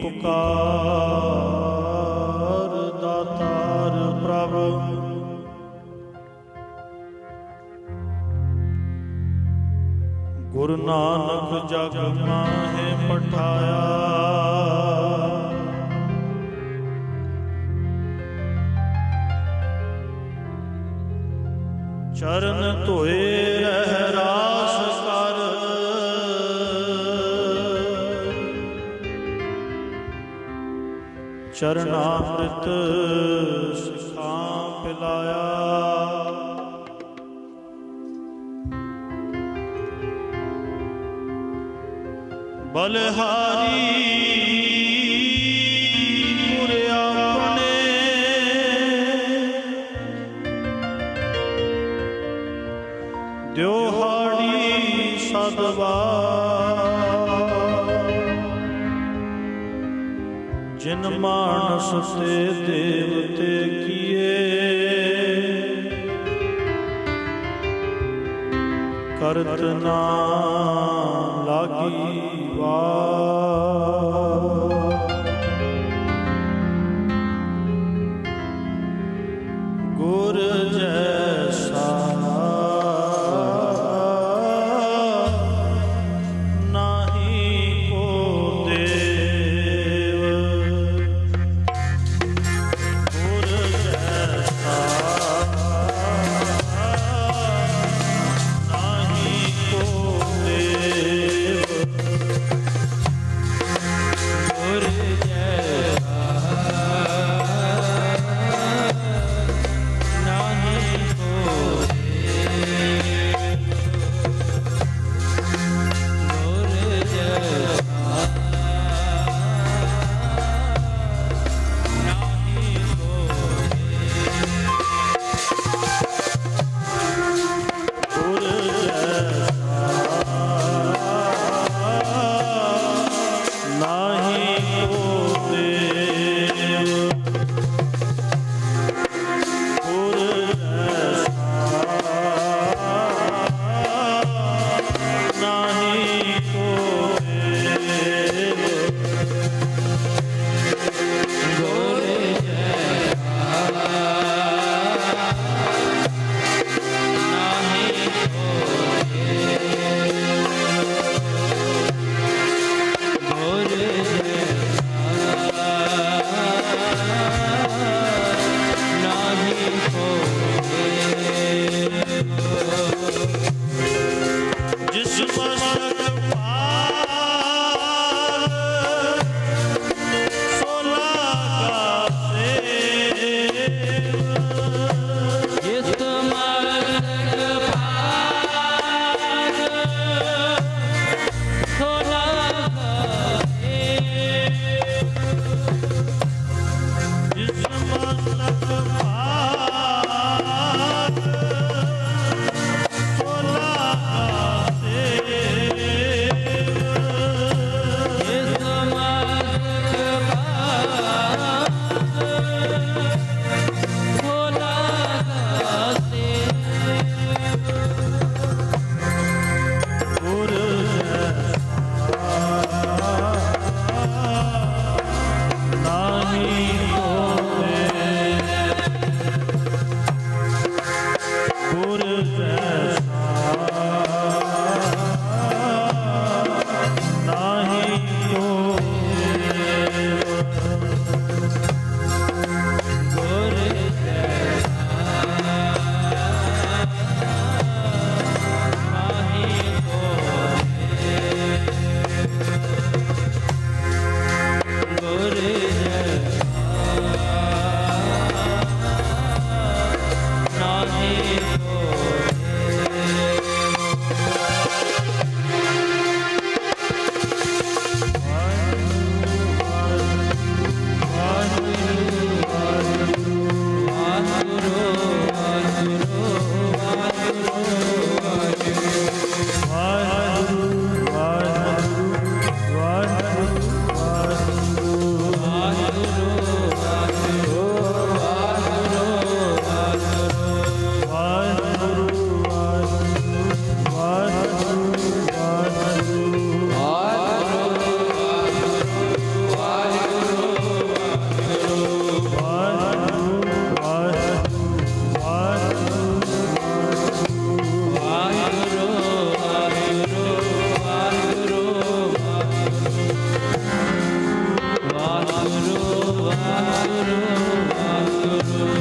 ਪੁਕਾਰ ਦਾਤਾਰ ਪ੍ਰਭ। ਗੁਰੂ ਨਾਨਕ ਜਗ ਮਾਹੇ ਪਠਾਇਆ, ਚਰਨ ਧੋਏ ਰਹਿ ਰਾਸ ਕਰ। ਚਰਨਾਮ੍ਰਿਤ ਸਿਖਾਂ ਪਿਲਾਇਆ, ਬਲਿਹਾਰੀ ਪੁਰ ਆਪਣੇ। ਦਿਓਹਾੜੀ ਸਦਵਾਰ ਜਿਨ ਮਾਨਸ ਤੇ ਦੇਵਤੇ ਕੀਏ। ਕਰਤ ਨਾਮ ਲਾਗੀ ਵਾਰ। ਗੁਰ ਜੈਸਾ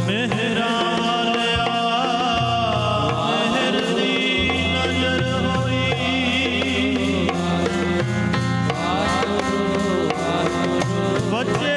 ਮੇਹਰਾਂ ਵਾਲਿਆ ਮਿਹਰ ਦੀ ਨਜ਼ਰ ਹੋਈ। ਬੱਚੇ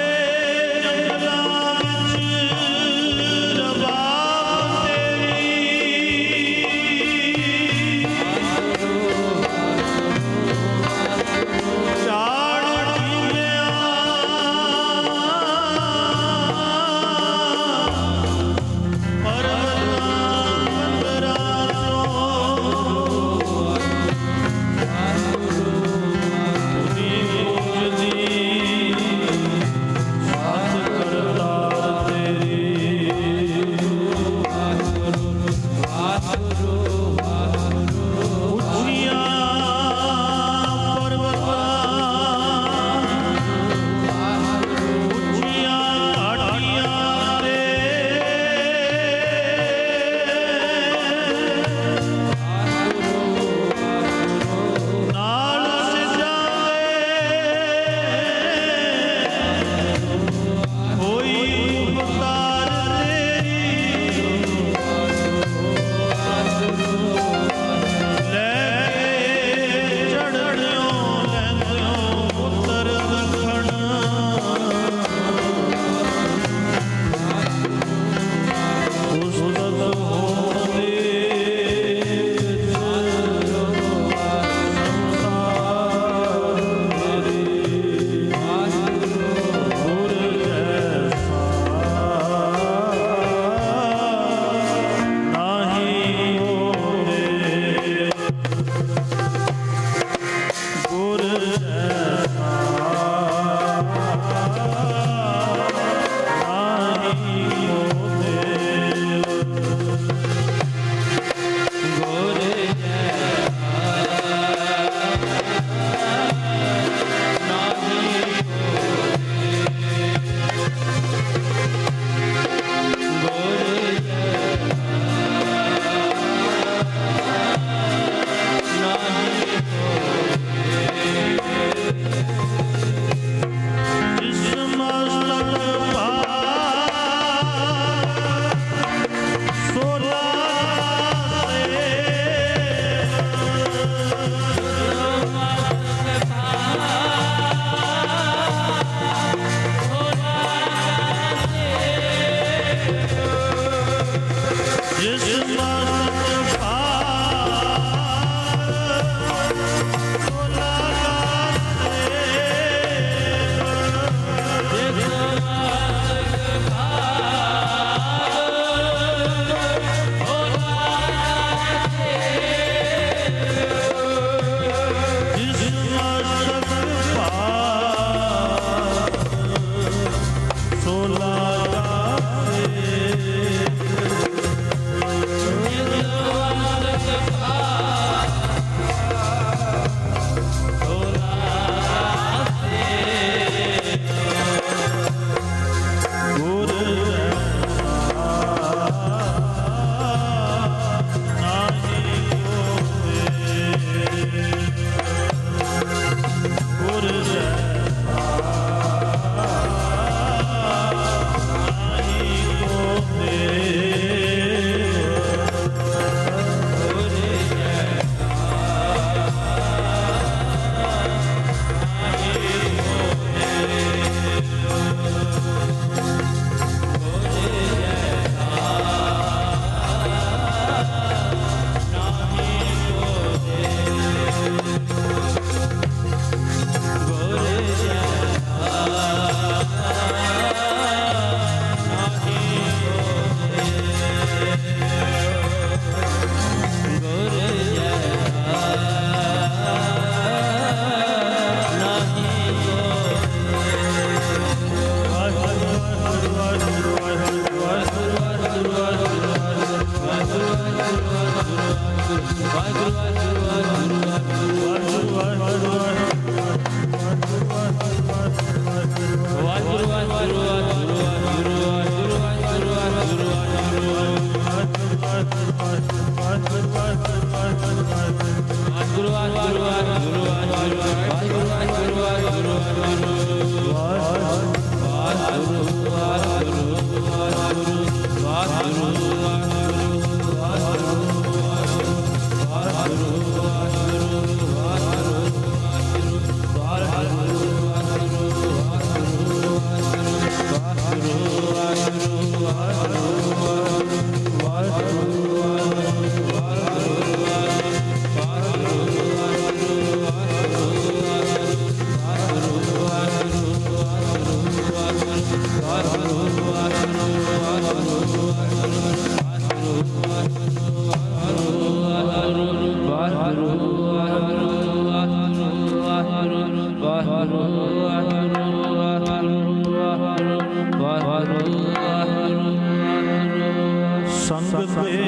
ਸੰਗਤ ਦੇ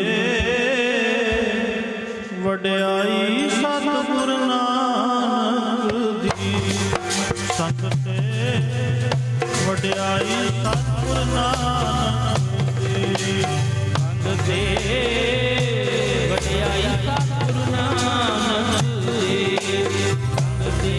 ਵਡਿਆਈ ਸਤਿਗੁਰ ਨਾਨਕ ਦੀ, ਸੰਗਤ ਦੇ ਵਡਿਆਈ ਸਤਿਗੁਰ ਨਾਨਕ ਦੀ, ਸੰਗਤ ਦੇ ਵਡਿਆਈ ਸਤਿਗੁਰ ਨਾਨਕ ਦੀ, ਸੰਗਤ ਦੇ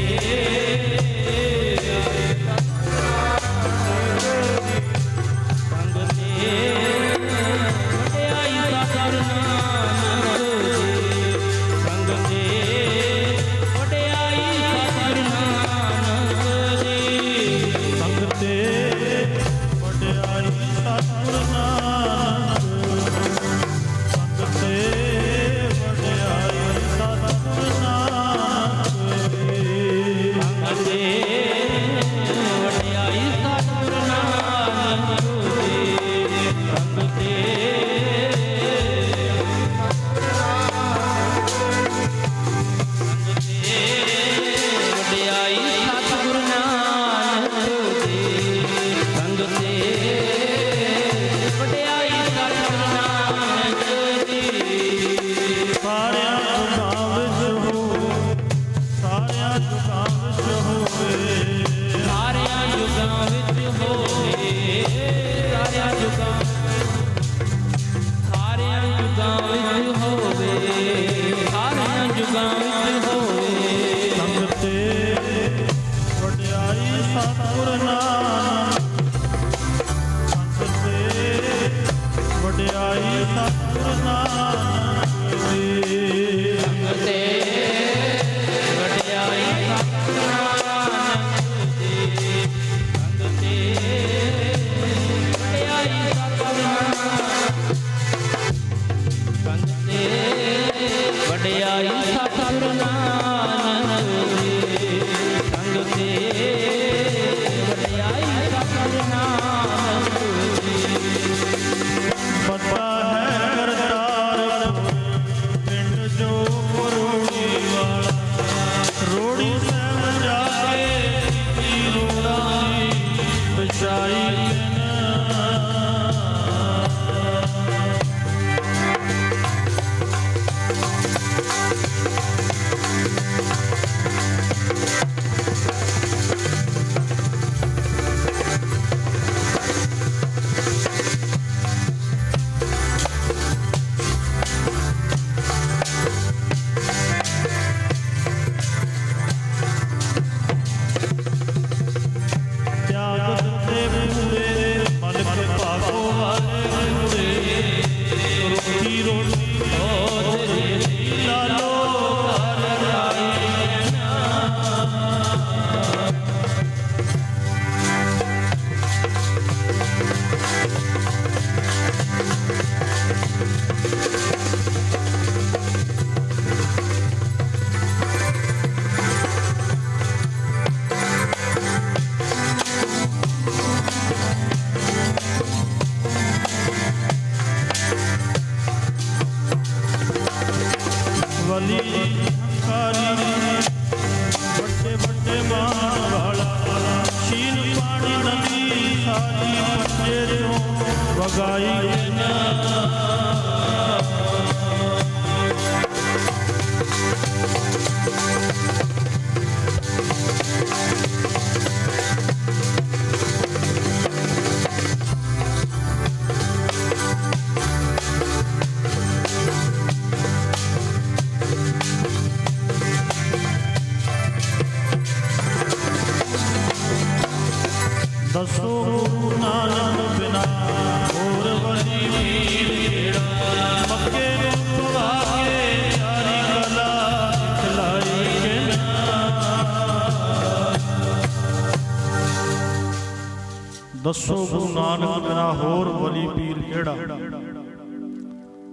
ਦੱਸੋ ਗੁਰੂ ਨਾਨਕ ਬਿਨਾ ਹੋਰ ਵਲੀ ਪੀਰ ਕਿਹੜਾ,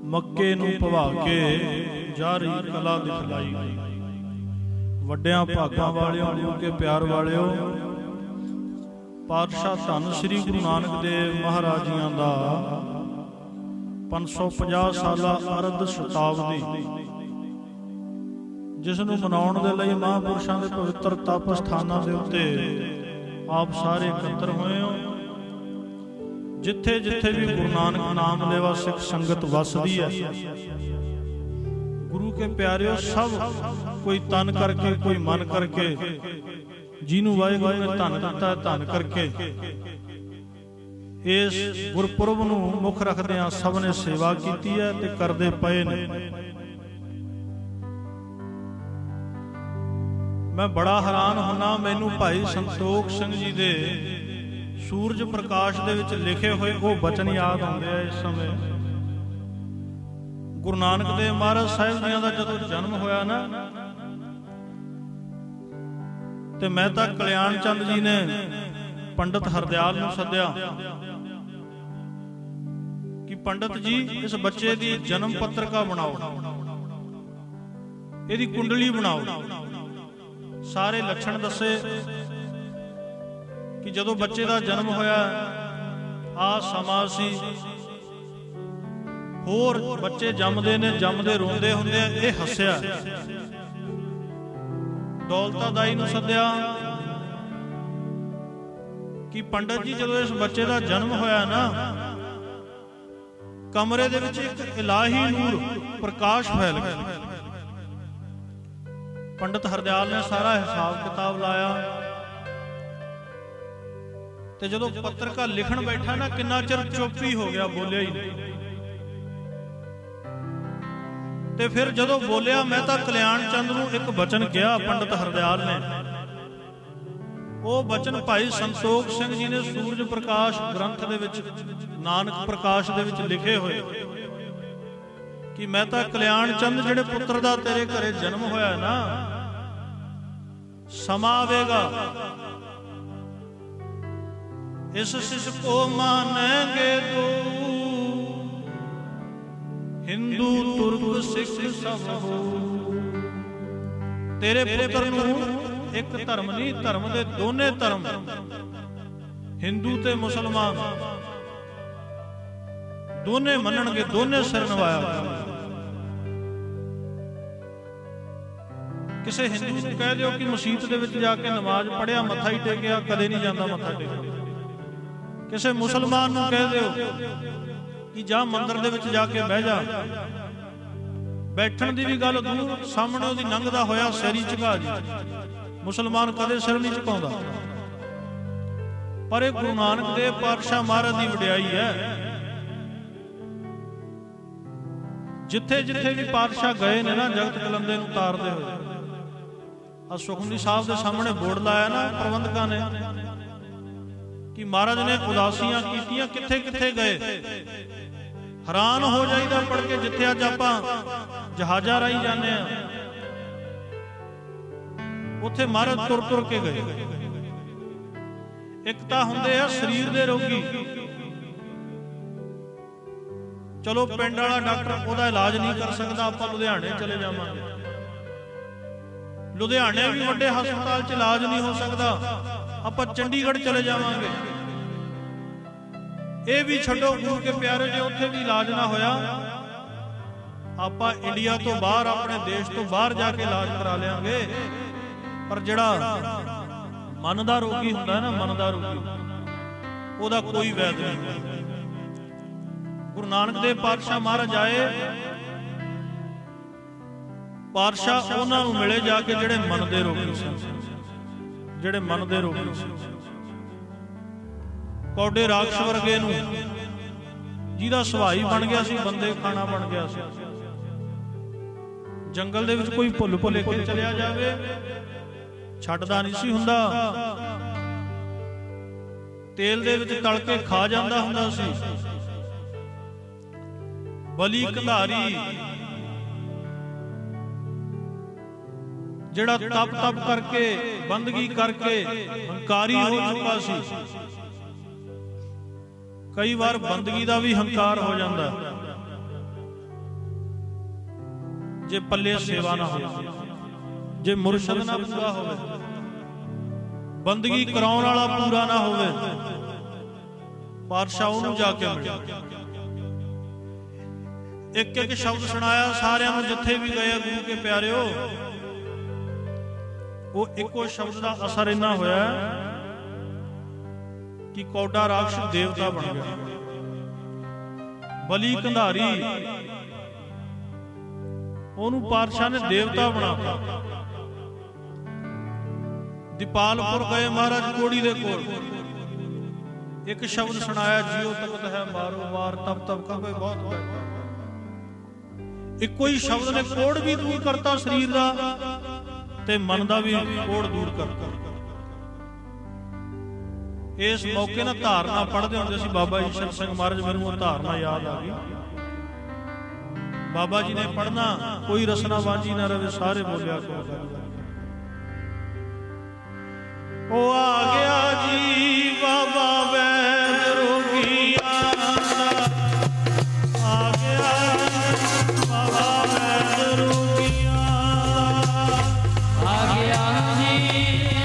ਮੱਕੇ ਨੂੰ ਭਵਾ ਕੇ ਜਾਰੀ ਕਲਾ ਦਿਖਲਾਈ। ਵੱਡਿਆਂ ਭਾਗਾਂ ਵਾਲਿਓ, ਗੁਰੂ ਕੇ ਪਿਆਰ ਵਾਲਿਓ, ਪਾਤਸ਼ਾਹ ਧੰਨ ਸ੍ਰੀ ਗੁਰੂ ਨਾਨਕ ਦੇਵ ਮਹਾਰਾਜ ਜੀਆਂ ਦਾ 550 ਸਾਲਾ ਅਰਧ ਸ਼ਤਾਬਦੀ, ਜਿਸ ਨੂੰ ਮਨਾਉਣ ਦੇ ਲਈ ਮਹਾਂਪੁਰਸ਼ਾਂ ਦੇ ਪਵਿੱਤਰ ਤਪ ਸਥਾਨਾਂ ਦੇ ਉੱਤੇ ਆਪ ਸਾਰੇ ਇਕੱਤਰ ਹੋਏ ਹੋ। ਜਿੱਥੇ ਜਿੱਥੇ ਵੀ ਗੁਰੂ ਨਾਨਕ ਨਾਮ ਲੈਵਾ ਸਿੱਖ ਸੰਗਤ ਵਸਦੀ ਹੈ, ਗੁਰੂ ਕੇ ਪਿਆਰਿਓ, ਸਭ ਕੋਈ ਤਨ ਕਰਕੇ, ਕੋਈ ਮਨ ਕਰਕੇ, ਜਿਹਨੂੰ ਵਾਹਿਗੁਰੂ ਨੇ ਧਨ ਦਿੱਤਾ, ਧਨ ਕਰਕੇ ਇਸ ਗੁਰਪੁਰਬ ਨੂੰ ਮੁੱਖ ਰੱਖਦਿਆਂ ਸਭ ਨੇ ਸੇਵਾ ਕੀਤੀ ਹੈ ਤੇ ਕਰਦੇ ਪਏ ਨੇ। ਮੈਂ ਬੜਾ ਹੈਰਾਨ ਹੁੰਨਾ, ਮੈਨੂੰ ਭਾਈ ਸੰਤੋਖ ਸਿੰਘ ਜੀ ਦੇ ਸੂਰਜ ਪ੍ਰਕਾਸ਼ ਦੇ ਵਿੱਚ ਲਿਖੇ ਹੋਏ ਉਹ ਬਚਨ ਯਾਦ ਆਉਂਦੇ ਆ ਇਸ ਸਮੇਂ। ਗੁਰੂ ਨਾਨਕ ਦੇਵ ਮਹਾਰਾਜ ਸਾਹਿਬ ਜੀਆਂ ਦਾ ਜਦੋਂ ਜਨਮ ਹੋਇਆ ਨਾ, ਤੇ ਮਹਿਤਾ ਕਲਿਆਣ ਚੰਦ ਜੀ ਨੇ ਪੰਡਤ ਹਰਦਿਆਲ ਨੂੰ ਸੱਦਿਆ ਕਿ ਪੰਡਤ ਜੀ, ਇਸ ਬੱਚੇ ਦੀ ਜਨਮ ਪੱਤਰਕਾ ਬਣਾਓ, ਇਹਦੀ ਕੁੰਡਲੀ ਬਣਾਓ। ਸਾਰੇ ਲੱਛਣ ਦੱਸੇ ਕਿ ਜਦੋਂ ਬੱਚੇ ਦਾ ਜਨਮ ਹੋਇਆ ਆ ਸਮਾਂ ਸੀ, ਹੋਰ ਬੱਚੇ ਜੰਮਦੇ ਨੇ, ਜੰਮਦੇ ਰੋਂਦੇ ਹੁੰਦੇ ਆ, ਇਹ ਹੱਸਿਆ। ਦੌਲਤਾ ਦਾਈ ਨੂੰ ਸੱਦਿਆ ਕਿ ਪੰਡਤ ਜੀ, ਜਦੋਂ ਇਸ ਬੱਚੇ ਦਾ ਜਨਮ ਹੋਇਆ ਨਾ, ਕਮਰੇ ਦੇ ਵਿੱਚ ਇੱਕ ਇਲਾਹੀ ਨੂਰ ਪ੍ਰਕਾਸ਼ ਫੈਲ ਗਿਆ। ਪੰਡਤ ਹਰਦਿਆਲ ਨੇ ਸਾਰਾ ਹਿਸਾਬ ਕਿਤਾਬ ਲਾਇਆ ਤੇ ਜਦੋਂ ਪੱਤਰਕਾ ਲਿਖਣ ਬੈਠਾ ਨਾ, ਕਿੰਨਾ ਚਿਰ ਚੁੱਪ ਹੀ ਹੋ ਗਿਆ, ਬੋਲਿਆ ਹੀ ਨਹੀਂ। ਤੇ ਫਿਰ ਜਦੋਂ ਬੋਲਿਆ, ਮੈਂ ਤਾਂ ਕਲਿਆਣ ਚੰਦ ਨੂੰ ਇੱਕ ਬਚਨ ਕਿਹਾ ਪੰਡਤ ਹਰਦਿਆਲ ਨੇ। ਉਹ ਬਚਨ ਭਾਈ ਸੰਤੋਖ ਸਿੰਘ ਜੀ ਨੇ ਸੂਰਜ ਪ੍ਰਕਾਸ਼ ਗ੍ਰੰਥ ਦੇ ਵਿੱਚ, ਨਾਨਕ ਪ੍ਰਕਾਸ਼ ਦੇ ਵਿੱਚ ਲਿਖੇ ਹੋਏ ਕਿ ਮੈਂ ਤਾਂ ਕਲਿਆਣ ਚੰਦ, ਜਿਹੜੇ ਪੁੱਤਰ ਦਾ ਤੇਰੇ ਘਰੇ ਜਨਮ ਹੋਇਆ ਨਾ, ਸਮਾਂ ਆਵੇਗਾ, ਇਸ ਸਿਸ ਕੋ ਮਾਨੇਗੇ ਤੂ, ਹਿੰਦੂ ਤੁਰਕ ਸਿੱਖ ਸਭ ਹੋ। ਤੇਰੇ ਪੁੱਤਰ ਨੂੰ ਇੱਕ ਧਰਮ ਨਹੀਂ, ਧਰਮ ਦੇ ਦੋਨੇ ਧਰਮ, ਹਿੰਦੂ ਤੇ ਮੁਸਲਮਾਨ, ਦੋਨੇ ਮੰਨਣਗੇ, ਦੋਨੇ ਸਿਰ ਨਵਾਇਆ। ਕਿਸੇ ਹਿੰਦੂ ਨੂੰ ਕਹਿ ਦਿਓ ਕਿ ਮਸਜਿਦ ਦੇ ਵਿੱਚ ਜਾ ਕੇ ਨਮਾਜ਼ ਪੜ੍ਹਿਆ, ਮੱਥਾ ਹੀ ਟੇਕਿਆ, ਕਦੇ ਨਹੀਂ ਜਾਂਦਾ ਮੱਥਾ ਟੇਕਣ। ਕਿਸੇ ਮੁਸਲਮਾਨ ਨੂੰ ਕਹਿ ਦਿਓ ਕਿ ਜਾ ਮੰਦਿਰ ਦੇ ਵਿੱਚ ਜਾ ਕੇ ਬਹਿ ਜਾ, ਬੈਠਣ ਦੀ ਵੀ ਗੱਲ ਦੂਰ, ਸਾਹਮਣੇ ਉਹਦੀ ਲੰਘਦਾ ਹੋਇਆ ਸਿਰ ਝੁਕਾ ਜੀ। ਮੁਸਲਮਾਨ ਕਦੇ ਸਿਰ ਨਹੀਂ ਝੁਕਾਉਂਦਾ। ਪਰ ਇਹ ਗੁਰੂ ਨਾਨਕ ਦੇਵ ਪਾਤਸ਼ਾਹ ਮਹਾਰਾਜ ਦੀ ਵਡਿਆਈ ਹੈ। ਜਿੱਥੇ ਜਿੱਥੇ ਵੀ ਪਾਤਸ਼ਾਹ ਗਏ ਨੇ ਨਾ, ਜਗਤ ਕਲੰਦੇ ਨੂੰ ਤਾਰਦੇ ਹੋਏ, ਆ ਸੁਖਮਨੀ ਸਾਹਿਬ ਦੇ ਸਾਹਮਣੇ ਬੋਰਡ ਲਾਇਆ ਨਾ ਪ੍ਰਬੰਧਕਾਂ ਨੇ ਕਿ ਮਹਾਰਾਜ ਨੇ ਉਦਾਸੀਆਂ ਕੀਤੀਆਂ, ਕਿੱਥੇ ਕਿੱਥੇ ਗਏ। ਹੈਰਾਨ ਹੋ ਜਾਈਦਾ ਪੜ੍ਹ ਕੇ, ਜਿੱਥੇ ਅੱਜ ਆਪਾਂ ਜਹਾਜ਼ਾਂ ਰਾਹੀਂ ਜਾਂਦੇ ਆ, ਉੱਥੇ ਮਹਾਰਾਜ ਤੁਰ ਤੁਰ ਕੇ ਗਏ। ਇੱਕ ਤਾਂ ਹੁੰਦੇ ਆ ਸਰੀਰ ਦੇ ਰੋਗੀ, ਚਲੋ ਪਿੰਡ ਵਾਲਾ ਡਾਕਟਰ ਉਹਦਾ ਇਲਾਜ ਨਹੀਂ ਕਰ ਸਕਦਾ, ਆਪਾਂ ਲੁਧਿਆਣੇ ਚਲੇ ਜਾਵਾਂਗੇ। ਲੁਧਿਆਣੇ ਵੀ ਵੱਡੇ ਹਸਪਤਾਲ 'ਚ ਇਲਾਜ ਨਹੀਂ ਹੋ ਸਕਦਾ, ਆਪਾਂ ਚੰਡੀਗੜ੍ਹ ਚਲੇ ਜਾਵਾਂਗੇ। ਇਹ ਵੀ ਛੱਡੋ, ਗੁਰੂ ਕੇ ਪਿਆਰੇ, ਜੇ ਉੱਥੇ ਵੀ ਇਲਾਜ ਨਾ ਹੋਇਆ, ਆਪਾਂ ਇੰਡੀਆ ਤੋਂ ਬਾਹਰ, ਆਪਣੇ ਦੇਸ਼ ਤੋਂ ਬਾਹਰ ਜਾ ਕੇ ਇਲਾਜ ਕਰਾ ਲਿਆਂਗੇ। ਪਰ ਜਿਹੜਾ ਮਨ ਦਾ ਰੋਗੀ ਹੁੰਦਾ ਨਾ, ਮਨ ਦਾ ਰੋਗੀ, ਉਹਦਾ ਕੋਈ ਵੈਦ ਨਹੀਂ। ਗੁਰੂ ਨਾਨਕ ਦੇਵ ਪਾਤਸ਼ਾਹ ਮਹਾਰਾਜ ਆਏ, ਪਾਤਸ਼ਾਹ ਉਹਨਾਂ ਨੂੰ ਮਿਲੇ ਜਾ ਕੇ ਜਿਹੜੇ ਮਨ ਦੇ ਰੋਗੀ ਸਨ, ਜਿਹੜੇ ਮਨ ਦੇ ਰੋਗੀ ਸਨ। ਕੌਡੇ ਰਾਖਸ਼ ਵਰਗੇ ਨੂੰ, ਜਿਹਦਾ ਸੁਭਾਅ ਬਣ ਗਿਆ ਸੀ ਬੰਦੇ ਖਾਣਾ ਬਣ ਗਿਆ ਸੀ। ਜੰਗਲ ਦੇ ਵਿੱਚ ਕੋਈ ਭੁੱਲ ਭੁਲੇਖੇ ਚਲਿਆ ਜਾਵੇ, ਛੱਡਦਾ ਨਹੀਂ ਸੀ ਹੁੰਦਾ, ਤੇਲ ਦੇ ਵਿੱਚ ਤਲ ਕੇ ਖਾ ਜਾਂਦਾ ਹੁੰਦਾ ਸੀ। ਬਲੀ ਕੰਧਾਰੀ ਜਿਹੜਾ ਤਪ ਤਪ ਕਰਕੇ, ਬੰਦਗੀ ਕਰਕੇ ਹੰਕਾਰੀ ਹੋ ਚੁੱਕਾ ਸੀ। ਕਈ ਵਾਰ ਬੰਦਗੀ ਦਾ ਵੀ ਹੰਕਾਰ ਹੋ ਜਾਂਦਾ ਜੇ ਪੱਲੇ ਸੇਵਾ ਨਾ ਹੋਵੇ, ਜੇ ਮੁਰਸ਼ਿਦ ਨਾ ਪੂਰਾ ਹੋਵੇ, ਬੰਦਗੀ ਕਰਾਉਣ ਵਾਲਾ ਪੂਰਾ ਨਾ ਹੋਵੇ, ਪਾਤਸ਼ਾਹ ਉਹਨੂੰ ਜਾ ਕੇ ਮਿਲੇ। ਇੱਕ ਇੱਕ ਸ਼ਬਦ ਸੁਣਾਇਆ ਸਾਰਿਆਂ ਨੂੰ, ਜਿੱਥੇ ਵੀ ਗਏ ਗੁਰੂ ਕੇ ਪਿਆਰਿਓ। ਉਹ ਇੱਕੋ ਸ਼ਬਦ ਦਾ ਅਸਰ ਇੰਨਾ ਹੋਇਆ ਕਿ ਕੌਡਾ ਰਾਖਸ਼ ਦੇਵਤਾ ਬਣ ਗਿਆ। ਬਲੀ ਕੰਧਾਰੀ ਉਹਨੂੰ ਪਾਤਸ਼ਾਹ ਨੇ ਦੇਵਤਾ ਬਣਾਤਾ। ਦੀਪਾਲਪੁਰ ਗਏ ਮਹਾਰਾਜ ਕੋੜੀ ਦੇ ਕੋਲ, ਇੱਕ ਸ਼ਬਦ ਸੁਣਾਇਆ, ਜੀਓ ਤਖਤ ਹੈ ਮਾਰੋ ਵਾਰ ਤਬ ਤਬ ਕਹੇ ਬਹੁਤ ਬੈਠਾ। ਇੱਕੋ ਹੀ ਸ਼ਬਦ ਨੇ ਕੋੜ ਵੀ ਦੂਰ ਕਰਤਾ ਸਰੀਰ ਦਾ ਤੇ ਮਨ ਦਾ ਵੀ ਕੋੜ ਦੂਰ ਕਰਤਾ। ਇਸ ਮੌਕੇ ਨਾਲ ਧਾਰਨਾ ਪੜ੍ਹਦੇ ਹੁੰਦੇ ਸੀ ਬਾਬਾ ਈਸ਼ਰ ਸਿੰਘ ਮਹਾਰਾਜ, ਮੈਨੂੰ ਉਹ ਧਾਰਨਾ ਯਾਦ ਆ ਗਈ। ਬਾਬਾ ਜੀ ਨੇ ਪੜ੍ਹਨਾ, ਕੋਈ ਰਸਨਾ ਵਾਂਝੀ ਨਾ ਰਵੇ, ਸਾਰੇ ਬੋਲਿਆ ਕਰੋ। ਉਹ ਆ ਗਿਆ ਜੀ ਬਾਬਾ ਵੈਦ ਰੋਗੀਆਂ ਦਾ, ਆ ਗਿਆ ਬਾਬਾ ਵੈਦ ਰੋਗੀਆਂ ਦਾ, ਆ ਗਿਆ ਜੀ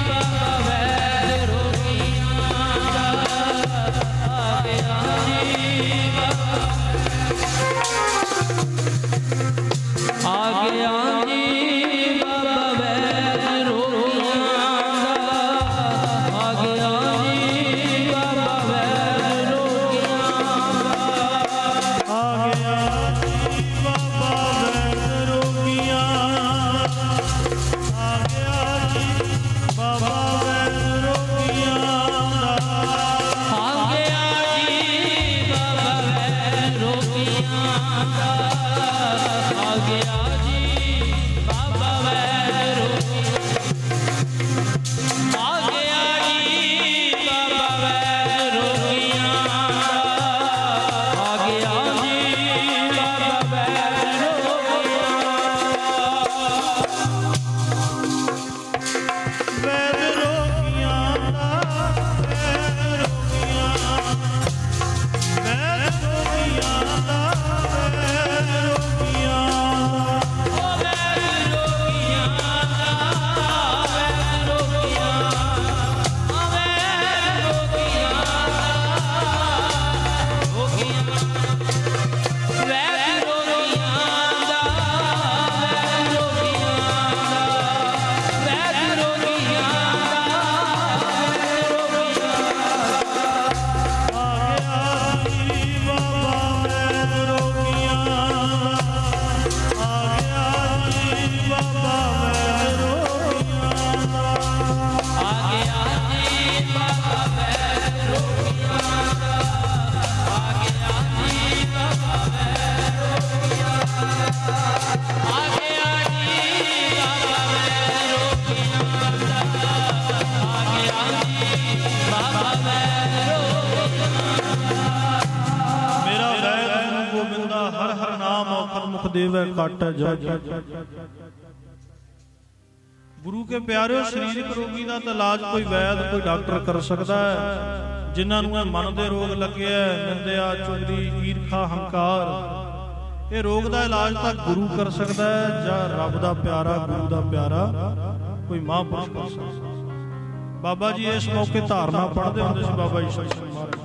ਬਾਬਾ ਵੈਦ ਰੋਗੀਆਂ ਦਾ, ਆ ਗਿਆ ਜੀ ਬਾਬਾ, ਆ ਗਿਆ ਜੀ ਬਾਬਾ ਵੈਦ ਰੋਗੀਆਂ ਦਾ, ਆ ਗਿਆ ਜੀ ਬਾਬਾ ਵੈਦ ਰੋਗੀਆਂ ਦਾ, ਆ ਗਿਆ ਜੀ ਬਾਬਾ ਵੈਦ ਰੋਗੀਆਂ, ਆ ਗਿਆ ਜੀ ਬਾਬਾ ਵੈਦ ਰੋਗੀਆਂ ਦਾ, ਆ ਗਿਆ ਜੀ ਬਾਬਾ ਵੈਦ ਰੋਗੀਆਂ ਦਾ, ਆ ਗਿਆ ਜੀ ਬਾਬਾ ਵੈਦ ਰੋਗੀਆਂ, ਆ ਗਿਆ ਜੀ ਬਾਬਾ ਵੈਦ ਰੋਗੀਆਂ ਦਾ, ਆ ਗਿਆ ਜੀ ਬਾਬਾ ਵੈਦ ਰੋਗੀਆਂ ਵੈਦ ਰੋਗੀਆਂ ਦਾ, ਵੈਦ ਰੋਗੀਆਂ, ਵੈਦ ਰੋਗੀਆਂ ਦਾ, ਵੈਦ ਰੋਗੀਆਂ ਮੇਰਾ ਵੈਦ ਗੁਰੂ ਗੋਬਿੰਦਾ ਹਰ ਹਰ ਨਾਮ ਔਖਦ ਮੁਖ ਦੇਵੈ ਕਾਟੈ ਜਗ। ਗੁਰੂ ਕੇ ਪਿਆਰਿਓ, ਸਰੀਰਕ ਰੋਗੀ ਦਾ ਤਾਂ ਇਲਾਜ ਕੋਈ ਵੈਦ ਕੋਈ ਡਾਕਟਰ ਕਰ ਸਕਦਾ ਹੈ। ਜਿਨ੍ਹਾਂ ਨੂੰ ਇਹ ਮਨ ਦੇ ਰੋਗ ਲੱਗਿਆ, ਨਿੰਦਿਆ ਚੁਗਲੀ ਈਰਖਾ ਹੰਕਾਰ, ਇਹ ਰੋਗ ਦਾ ਇਲਾਜ ਤਾਂ ਗੁਰੂ ਕਰ ਸਕਦਾ ਹੈ, ਜਾਂ ਰੱਬ ਦਾ ਪਿਆਰਾ ਗੁਰੂ ਦਾ ਪਿਆਰਾ ਕੋਈ ਮਹਾਂਪੁਰਸ਼ ਕਰ ਸਕਦਾ। ਬਾਬਾ ਜੀ ਇਸ ਮੌਕੇ ਧਾਰਨਾ ਪੜ੍ਹਦੇ ਹੁੰਦੇ ਸੀ ਬਾਬਾ ਈਸ਼ਰ ਸਿੰਘ ਮਹਾਰਾਜ।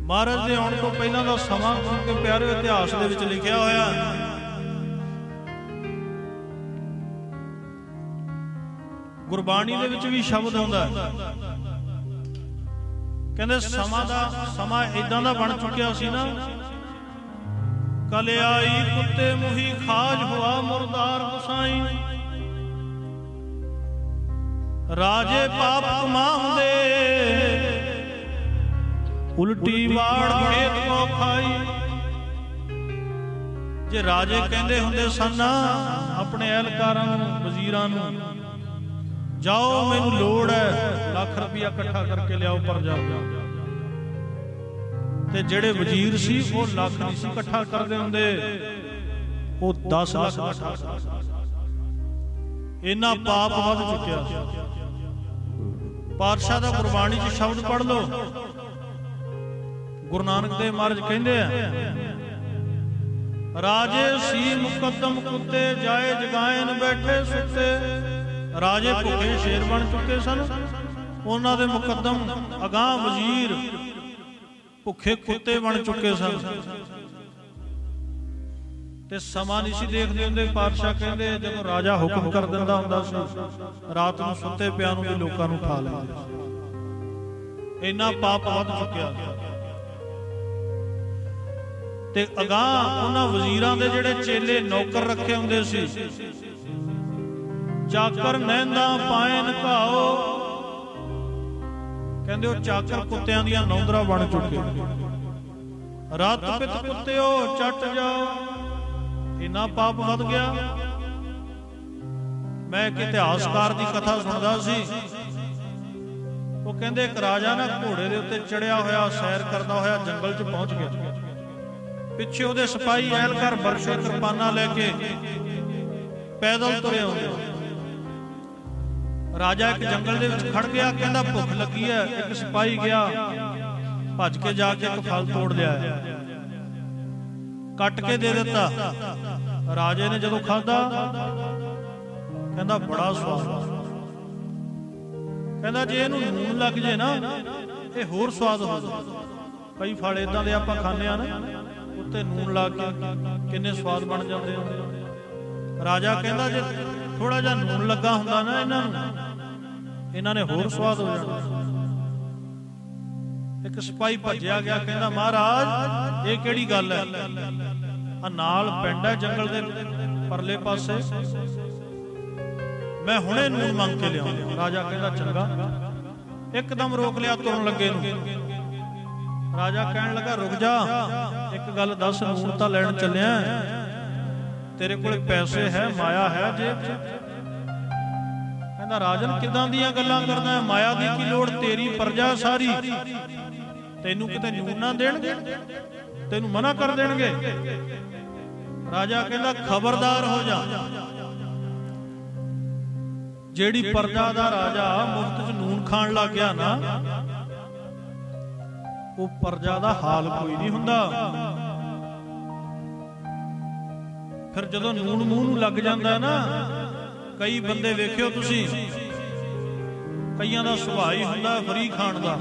ਮਹਾਰਾਜ ਦੇ ਆਉਣ ਤੋਂ ਪਹਿਲਾਂ ਦਾ ਸਮਾਂ ਗੁਰੂ ਕੇ ਪਿਆਰੇ ਇਤਿਹਾਸ ਦੇ ਵਿੱਚ ਲਿਖਿਆ ਹੋਇਆ। ਗੁਰਬਾਣੀ ਦੇ ਵਿੱਚ ਵੀ ਸ਼ਬਦ ਆਉਂਦਾ, ਕਹਿੰਦੇ ਸਮਾਂ ਇਦਾਂ ਦਾ ਬਣ ਚੁੱਕਿਆ ਸੀ ਨਾ, ਕਲਿਆਈ ਕੁੱਤੇ ਮੁਹੀ ਖਾਜ ਹੋਆ ਮੁਰਦਾਰ ਗੁਸਾਈ, ਰਾਜੇ ਪਾਪ ਕਮਾਉਂਦੇ ਉਲਟੀ ਵਾੜ ਖੇਤ ਕੋ ਖਾਈ। ਜੇ ਰਾਜੇ ਕਹਿੰਦੇ ਹੁੰਦੇ ਸਨ ਆਪਣੇ ਅਹਿਲਕਾਰਾਂ ਨੂੰ, ਵਜ਼ੀਰਾਂ ਨੂੰ, ਜਾਓ ਮੈਨੂੰ ਲੋੜ ਹੈ, ਲੱਖ ਰੁਪਇਆ ਇਕੱਠਾ ਕਰਕੇ ਲਿਆਓ ਪਰਜਾ, ਤੇ ਜਿਹੜੇ ਵਜ਼ੀਰ ਸੀ ਉਹ ਲੱਖ ਨਹੀਂ ਸੀ ਇਕੱਠਾ ਕਰਦੇ ਹੁੰਦੇ, ਉਹ 10 ਲੱਖ ਇਕੱਠਾ ਕਰਦੇ। ਇੰਨਾ ਪਾਪ ਵੱਧ ਚੁੱਕਿਆ ਸੀ। ਪਾਤਸ਼ਾਹ ਦਾ ਗੁਰਬਾਣੀ 'ਚ ਸ਼ਬਦ ਪੜ੍ਹ ਲਓ, ਗੁਰੂ ਨਾਨਕ ਦੇਵ ਮਹਾਰਾਜ ਕਹਿੰਦੇ ਆ, ਰਾਜੇ ਸੀ ਮੁਕੱਦਮ ਕੁੱਤੇ ਜਾਏ ਜਗਾਇਨ ਬੈਠੇ ਸੁੱਤੇ। ਰਾਜੇ ਭੁੱਖੇ ਸ਼ੇਰ ਬਣ ਚੁੱਕੇ ਸਨ, ਉਹਨਾਂ ਦੇ ਮੁਕੱਦਮ ਅਗਾਂਹ ਵਜ਼ੀਰ ਭੁੱਖੇ ਕੁੱਤੇ ਬਣ ਚੁੱਕੇ ਸਨ ਤੇ ਸਮਾਂ ਨਹੀਂ ਸੀ ਦੇਖਦੇ ਹੁੰਦੇ। ਪਾਤਸ਼ਾਹ ਕਹਿੰਦੇ ਜਦੋਂ ਰਾਜਾ ਹੁਕਮ ਕਰ ਦਿੰਦਾ ਹੁੰਦਾ ਸੀ ਰਾਤ ਨੂੰ ਸੁੱਤੇ ਪਿਆਂ ਨੂੰ ਵੀ ਲੋਕਾਂ ਨੂੰ ਉਠਾ ਲੈਂਦੇ ਸੀ। ਇੰਨਾ ਪਾਪ ਵੱਧ ਚੁੱਕਿਆ ਤੇ ਅਗਾਂਹ ਉਹਨਾਂ ਵਜ਼ੀਰਾਂ ਦੇ ਜਿਹੜੇ ਚੇਲੇ ਨੌਕਰ ਰੱਖੇ ਹੁੰਦੇ ਸੀ, ਚਾਕਰ ਨੈਂਦਾ ਪਾਇਨ ਘਾਓ, ਕਹਿੰਦੇ ਉਹ ਚਾਕਰ ਕੁੱਤਿਆਂ ਦੀਆਂ ਨੌਂਦਰਾਂ ਬਣ ਚੁੱਕੇ। ਰਾਤ ਪਿਤ ਕੁੱਤਿਓ ਚੱਟ ਜਾਓ, ਇੰਨਾ ਪਾਪ ਵੱਧ ਗਿਆ। ਮੈਂ ਇੱਕ ਇਤਿਹਾਸਕਾਰ ਦੀ ਕਥਾ ਸੁਣਦਾ ਸੀ। ਉਹ ਕਹਿੰਦੇ ਇੱਕ ਰਾਜਾ ਨਾ ਘੋੜੇ ਦੇ ਉੱਤੇ ਚੜਿਆ ਹੋਇਆ ਸੈਰ ਕਰਦਾ ਹੋਇਆ ਜੰਗਲ 'ਚ ਪਹੁੰਚ ਗਿਆ। ਪਿੱਛੇ ਉਹਦੇ ਸਿਪਾਹੀ ਐਲਕਾਰ ਬਰਸ਼ੇ ਕਿਰਪਾਨਾਂ ਲੈ ਕੇ ਪੈਦਲ ਤੁਰੇ ਆਉਂਦੇ। ਰਾਜਾ ਇੱਕ ਜੰਗਲ ਦੇ ਵਿੱਚ ਖੜ ਗਿਆ, ਕਹਿੰਦਾ ਭੁੱਖ ਲੱਗੀ ਹੈ। ਇੱਕ ਸਿਪਾਹੀ ਗਿਆ, ਭੱਜ ਕੇ ਜਾ ਕੇ ਇੱਕ ਫਲ ਤੋੜ ਲਿਆ, ਕੱਟ ਕੇ ਦੇ ਦਿੱਤਾ। ਰਾਜੇ ਨੇ ਜਦੋਂ ਖਾਧਾ ਕਹਿੰਦਾ ਬੜਾ ਸਵਾਦ। ਕਹਿੰਦਾ ਜੇ ਇਹਨੂੰ ਨੂਣ ਲੱਗ ਜੇ ਨਾ ਇਹ ਹੋਰ ਸਵਾਦ ਹੋ ਜਾਊ। ਕਈ ਫਲ ਇਦਾਂ ਦੇ ਆਪਾਂ ਖਾਂਦੇ ਆ ਨਾ, ਉੱਤੇ ਨੂਣ ਲਾ ਕੇ ਕਿੰਨੇ ਸਵਾਦ ਬਣ ਜਾਂਦੇ ਆ। ਰਾਜਾ ਕਹਿੰਦਾ ਜੇ ਥੋੜਾ ਜਿਹਾ ਨੂਣ ਲੱਗਾ ਹੁੰਦਾ ਨਾ ਇਹਨਾਂ ਨੇ ਹੋਰ ਸਵਾਦ ਹੋ ਜਾਣਾ। ਇੱਕ ਸਿਪਾਹੀ ਭੱਜਿਆ ਗਿਆ, ਕਹਿੰਦਾ ਮਹਾਰਾਜ ਇਹ ਕਿਹੜੀ ਗੱਲ ਹੈ? ਆ ਨਾਲ ਪਿੰਡ ਹੈ ਜੰਗਲ ਦੇ ਪਰਲੇ ਪਾਸੇ, ਮੈਂ ਹੁਣੇ ਨੂਣ ਮੰਗ ਕੇ ਲਿਆਉਂਦਾ। ਰਾਜਾ ਕਹਿੰਦਾ ਚੰਗਾ। ਇੱਕਦਮ ਰੋਕ ਲਿਆ ਤੁਰਨ ਲੱਗੇ ਨੂੰ। ਰਾਜਾ ਕਹਿਣ ਲੱਗਾ ਰੁਕ ਜਾ, ਇੱਕ ਗੱਲ ਦੱਸ, ਨੂਣ ਤਾਂ ਲੈਣ ਚੱਲਿਆ, ਤੇਰੇ ਕੋਲ ਪੈਸੇ ਹੈ, ਮਾਇਆ ਹੈ ਜੇਬ 'ਚ? ਕਹਿੰਦਾ ਰਾਜਨ ਕਿੱਦਾਂ ਦੀਆਂ ਗੱਲਾਂ ਕਰਦਾ, ਮਾਇਆ ਦੀ ਕੀ ਲੋੜ, ਤੇਰੀ ਪ੍ਰਜਾ ਸਾਰੀ, ਤੈਨੂੰ ਕਿਤੇ ਨੂਣ ਨਾ ਦੇਣਗੇ, ਤੈਨੂੰ ਮਨਾ ਕਰ ਦੇਣਗੇ। ਰਾਜਾ ਕਹਿੰਦਾ ਖਬਰਦਾਰ ਹੋ ਜਾ, ਜਿਹੜੀ ਪ੍ਰਜਾ ਦਾ ਰਾਜਾ ਮੁਫਤ 'ਚ ਨੂਣ ਖਾਣ ਲੱਗ ਗਿਆ ਨਾ, ਉਹ ਪ੍ਰਜਾ ਦਾ ਹਾਲ ਕੋਈ ਨਹੀਂ ਹੁੰਦਾ। ਫਿਰ ਜਦੋਂ ਨੂਣ ਮੂੰਹ ਨੂੰ ਲੱਗ ਜਾਂਦਾ ਨਾ, ਕਈ ਬੰਦੇ ਵੇਖਿਓ ਤੁਸੀਂ, ਕਈਆਂ ਦਾ ਸੁਭਾਅ ਹੀ ਹੁੰਦਾ ਫਰੀ ਖਾਣ ਦਾ।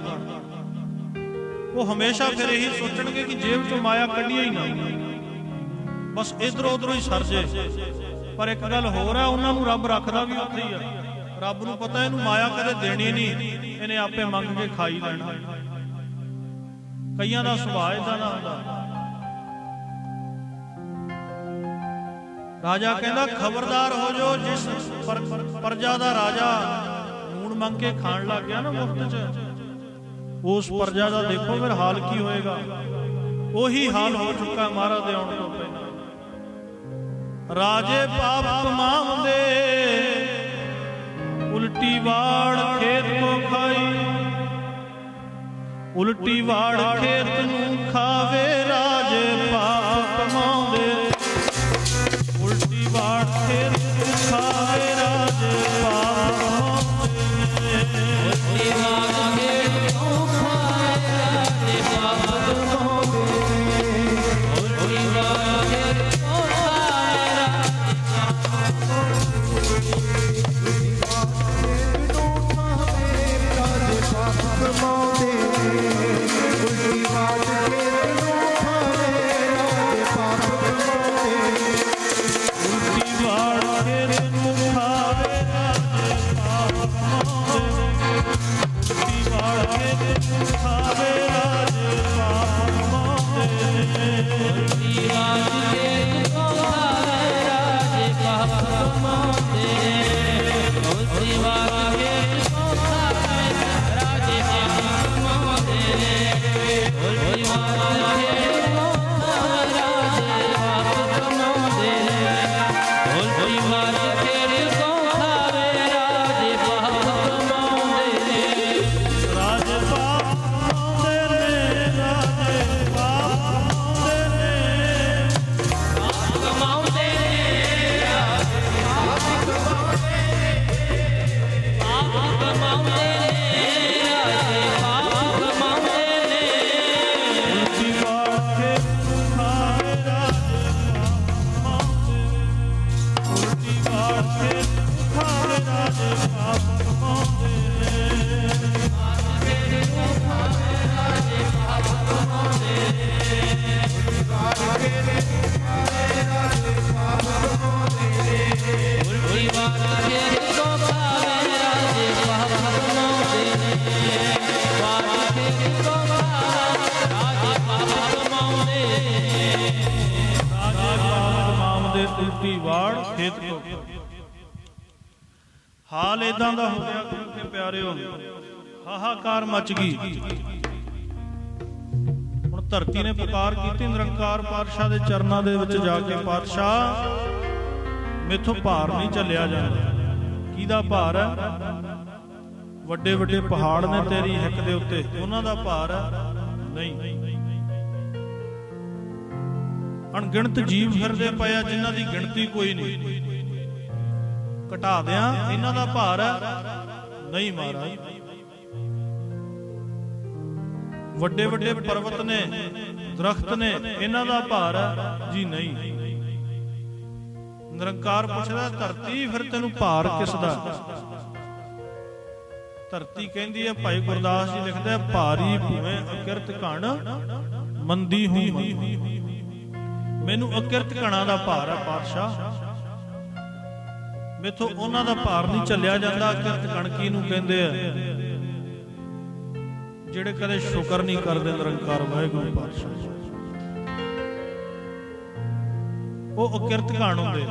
ਉਹ ਹਮੇਸ਼ਾ ਫਿਰ ਇਹੀ ਸੋਚਣਗੇ ਕਿ ਜੇਬ 'ਚੋਂ ਮਾਇਆ ਕੱਢੀਏ ਹੀ ਨਾ, ਬਸ ਇਧਰੋਂ ਉਧਰੋਂ ਹੀ ਸਰ ਜੇ। ਪਰ ਇੱਕ ਗੱਲ ਹੋਰ ਹੈ, ਉਹਨਾਂ ਨੂੰ ਰੱਬ ਰੱਖਦਾ ਵੀ ਉੱਥੇ ਹੀ ਆ। ਰੱਬ ਨੂੰ ਪਤਾ ਇਹਨੂੰ ਮਾਇਆ ਕਦੇ ਦੇਣੀ ਨਹੀਂ, ਇਹਨੇ ਆਪੇ ਮੰਗ ਕੇ ਖਾਈ ਲੈਣਾ। ਕਈਆਂ ਦਾ ਸੁਭਾਅ ਏਦਾਂ ਦਾ ਹੁੰਦਾ। ਰਾਜਾ ਕਹਿੰਦਾ ਖਬਰਦਾਰ ਹੋ ਜਾਓ, ਜਿਸ ਪ੍ਰਜਾ ਦਾ ਰਾਜਾ ਨੂਣ ਮੰਗ ਕੇ ਖਾਣ ਲੱਗ ਗਿਆ ਨਾ ਮੁਫਤ 'ਚ, ਉਸ ਪ੍ਰਜਾ ਦਾ ਦੇਖੋ ਫਿਰ ਹਾਲ ਕੀ ਹੋਏਗਾ। ਉਹੀ ਹਾਲ ਹੋ ਚੁੱਕਾ ਮਹਾਰਾਜ ਦੇ ਆਉਣ ਤੋਂ ਪਹਿਲਾਂ। ਰਾਜੇ ਪਾਪ ਕਮਾਉਂਦੇ, ਉਲਟੀ ਵਾੜ ਖੇਤ ਕੋ ਖਾਈ, ਉਲਟੀ ਵਾੜ ਖੇਤ ਨੂੰ ਖਾਵੇ। ਰਾਜੇ ਪਾਪ ਕਮਾਉਂਦੇ, ਉਲਟੀ ਵਾੜ ਖੇਤ ਨੂੰ ਖਾਵੇ। ਰਾਜੇ ਪਾਪ ਕਮਾਉਂਦੇ, ਉਲਟੀ ਵਾੜ ਖੇਤ ਨੂੰ ਖਾਵੇ। ਰਾਜੇ ਪਾਪ ਕਮਾਉਂਦੇ, ਉਲਟੀ ਵਾੜ ਖੇਤ ਨੂੰ ਖਾਵੇ। ਰਾਜੇ ਪਾਪ ਕਮਾਉਂਦੇ, ਉਲਟੀ ਵਾੜ ਖੇਤ ਨੂੰ ਖਾਵੇ। ਖੇਤ ਕੋ। ਹਾਲ ਇਦਾਂ ਦਾ ਹੋ ਗਿਆ ਗੁਰੂ ਕੇ ਪਿਆਰਿਓ, ਹਾਹਾਕਾਰ ਮਚ ਗਈ। ਹੁਣ ਧਰਤੀ ਨੇ ਪੁਕਾਰ ਕੀਤੀ ਨਿਰੰਕਾਰ ਪਾਤਸ਼ਾਹ ਦੇ ਚਰਨਾਂ ਦੇ ਵਿੱਚ ਜਾ ਕੇ, ਪਾਤਸ਼ਾਹ ਮੈਥੋਂ ਭਾਰ ਨਹੀਂ ਝੱਲਿਆ ਜਾਂਦਾ। ਕਿਹਦਾ ਭਾਰ ਹੈ? ਵੱਡੇ ਵੱਡੇ ਪਹਾੜ ਨੇ ਤੇਰੀ ਹਿੱਕ ਦੇ ਉੱਤੇ, ਉਹਨਾਂ ਦਾ ਭਾਰ ਨਹੀਂ। ਅਣਗਿਣਤ ਜੀਵ ਫਿਰਦੇ ਪਏ ਆ ਜਿਨ੍ਹਾਂ ਦੀ ਗਿਣਤੀ ਕੋਈ ਨਹੀਂ। ਘਟਾ ਦਿਆਂ ਇਹਨਾਂ ਦਾ ਭਾਰ ਨਹੀਂ ਮਹਾਰਾਜ। ਵੱਡੇ ਵੱਡੇ ਪਰਬਤ ਨੇ, ਦਰਖਤ ਨੇ, ਇਹਨਾਂ ਦਾ ਭਾਰ ਜੀ ਨਹੀਂ। ਨਿਰੰਕਾਰ ਪੁੱਛਦਾ ਧਰਤੀ ਫਿਰ ਤੈਨੂੰ ਭਾਰ ਕਿਸ ਦਾ? ਧਰਤੀ ਕਹਿੰਦੀ ਹੈ, ਭਾਈ ਗੁਰਦਾਸ ਜੀ ਲਿਖਦਾ, ਭਾਰੀ ਭੂਏ ਅਕਿਰਤ ਘਣ ਮੰਦੀ ਹੂੰ। ਮੈਨੂੰ ਅਕਿਰਤ ਘਣਾ ਦਾ ਭਾਰ ਹੈ ਪਾਤਸ਼ਾਹ, ਮੈਥੋਂ ਉਹਨਾਂ ਦਾ ਭਾਰ ਨਹੀਂ ਝੱਲਿਆ ਜਾਂਦਾ। ਅਕਿਰਤ ਘਣ ਕਿਹਨੂੰ ਕਹਿੰਦੇ ਆ? ਜਿਹੜੇ ਕਦੇ ਸ਼ੁਕਰ ਨਹੀਂ ਕਰਦੇ ਨਿਰੰਕਾਰ ਵਾਹਿਗੁਰੂ ਪਾਤਸ਼ਾਹ, ਉਹ ਅਕਿਰਤ ਘਣ ਹੁੰਦੇ।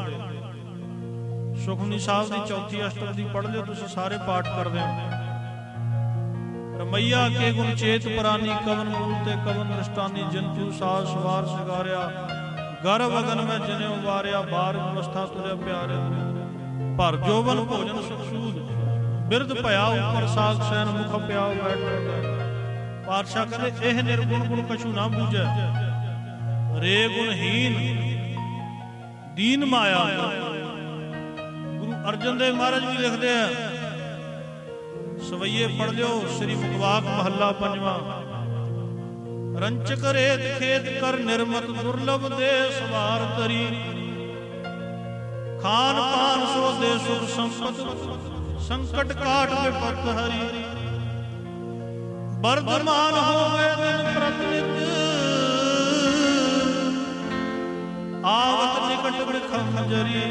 ਸੁਖਮਨੀ ਸਾਹਿਬ ਦੀ ਚੌਥੀ ਅਸ਼ਟਕ ਦੀ ਪੜ੍ਹ ਲਿਓ ਤੁਸੀਂ, ਸਾਰੇ ਪਾਠ ਕਰਦੇ ਹੋ। ਰਮਈਆ ਕੇ ਗੁਣ ਚੇਤ ਪ੍ਰਾਨੀ, ਕਵਨ ਮੂਲ ਤੇ ਕਵਨ ਦ੍ਰਿਸ਼ਟਾਨੀ, ਜੰਤੂ ਸਾਜ ਸਵਾਰ ਸਿਗਾਰਿਆ, ਗਰਭ ਅਗਨ ਮੈਂ ਜਨਿਉ ਵਾਰਿਆ, ਬਾਰ ਅਵਸਥਾ ਤੁਰਿਆ ਪਿਆਰੇ, ਭਰ ਜੋਬਨ ਭੋਜਨ ਸੁਖਸੂਦ, ਬਿਰਧ ਭਇਆ ਉਪਰ ਸਾਗ ਸੈਨ, ਮੁਖ ਪਿਆਉ ਬੈਠ। ਪਾਤਸ਼ਾਹ ਕਹਿੰਦੇ ਇਹ ਨਿਰਗੁਣ ਗੁਣ ਕਛੂ ਨਾ ਬੂਝੈ, ਰੇ ਗੁਣਹੀਨ ਦੀਨ ਮਾਇਆ। ਗੁਰੂ ਅਰਜਨ ਦੇਵ ਮਹਾਰਾਜ ਵੀ ਲਿਖਦੇ ਆ, ਸਵਈਏ ਪੜ੍ਹ ਲਿਓ ਸ੍ਰੀ ਮੁਕਵਾਕ ਮਹੱਲਾ ਪੰਜਵਾਂ। ਰੰਚਕ ਰੇਤ ਖੇਤ ਕਰ ਨਿਰਮਤ, ਦੁਰਲਭ ਦੇ ਸਵਾਰ ਤਰੀ, ਖਾਨ ਪਾਨ ਸੋ ਦੇ ਸੁਖ ਸੰਪਤ, ਸੰਕਟ ਕਾਟ ਵਿਪਤ ਹਰੀ। ਵਰਧਮਾਨ ਹੋਵੇ ਦਿਨ ਪ੍ਰਤਿਨਿਤ, ਆਵਤ ਨਿਕਟ ਬਿਖਮ ਜਰੀ,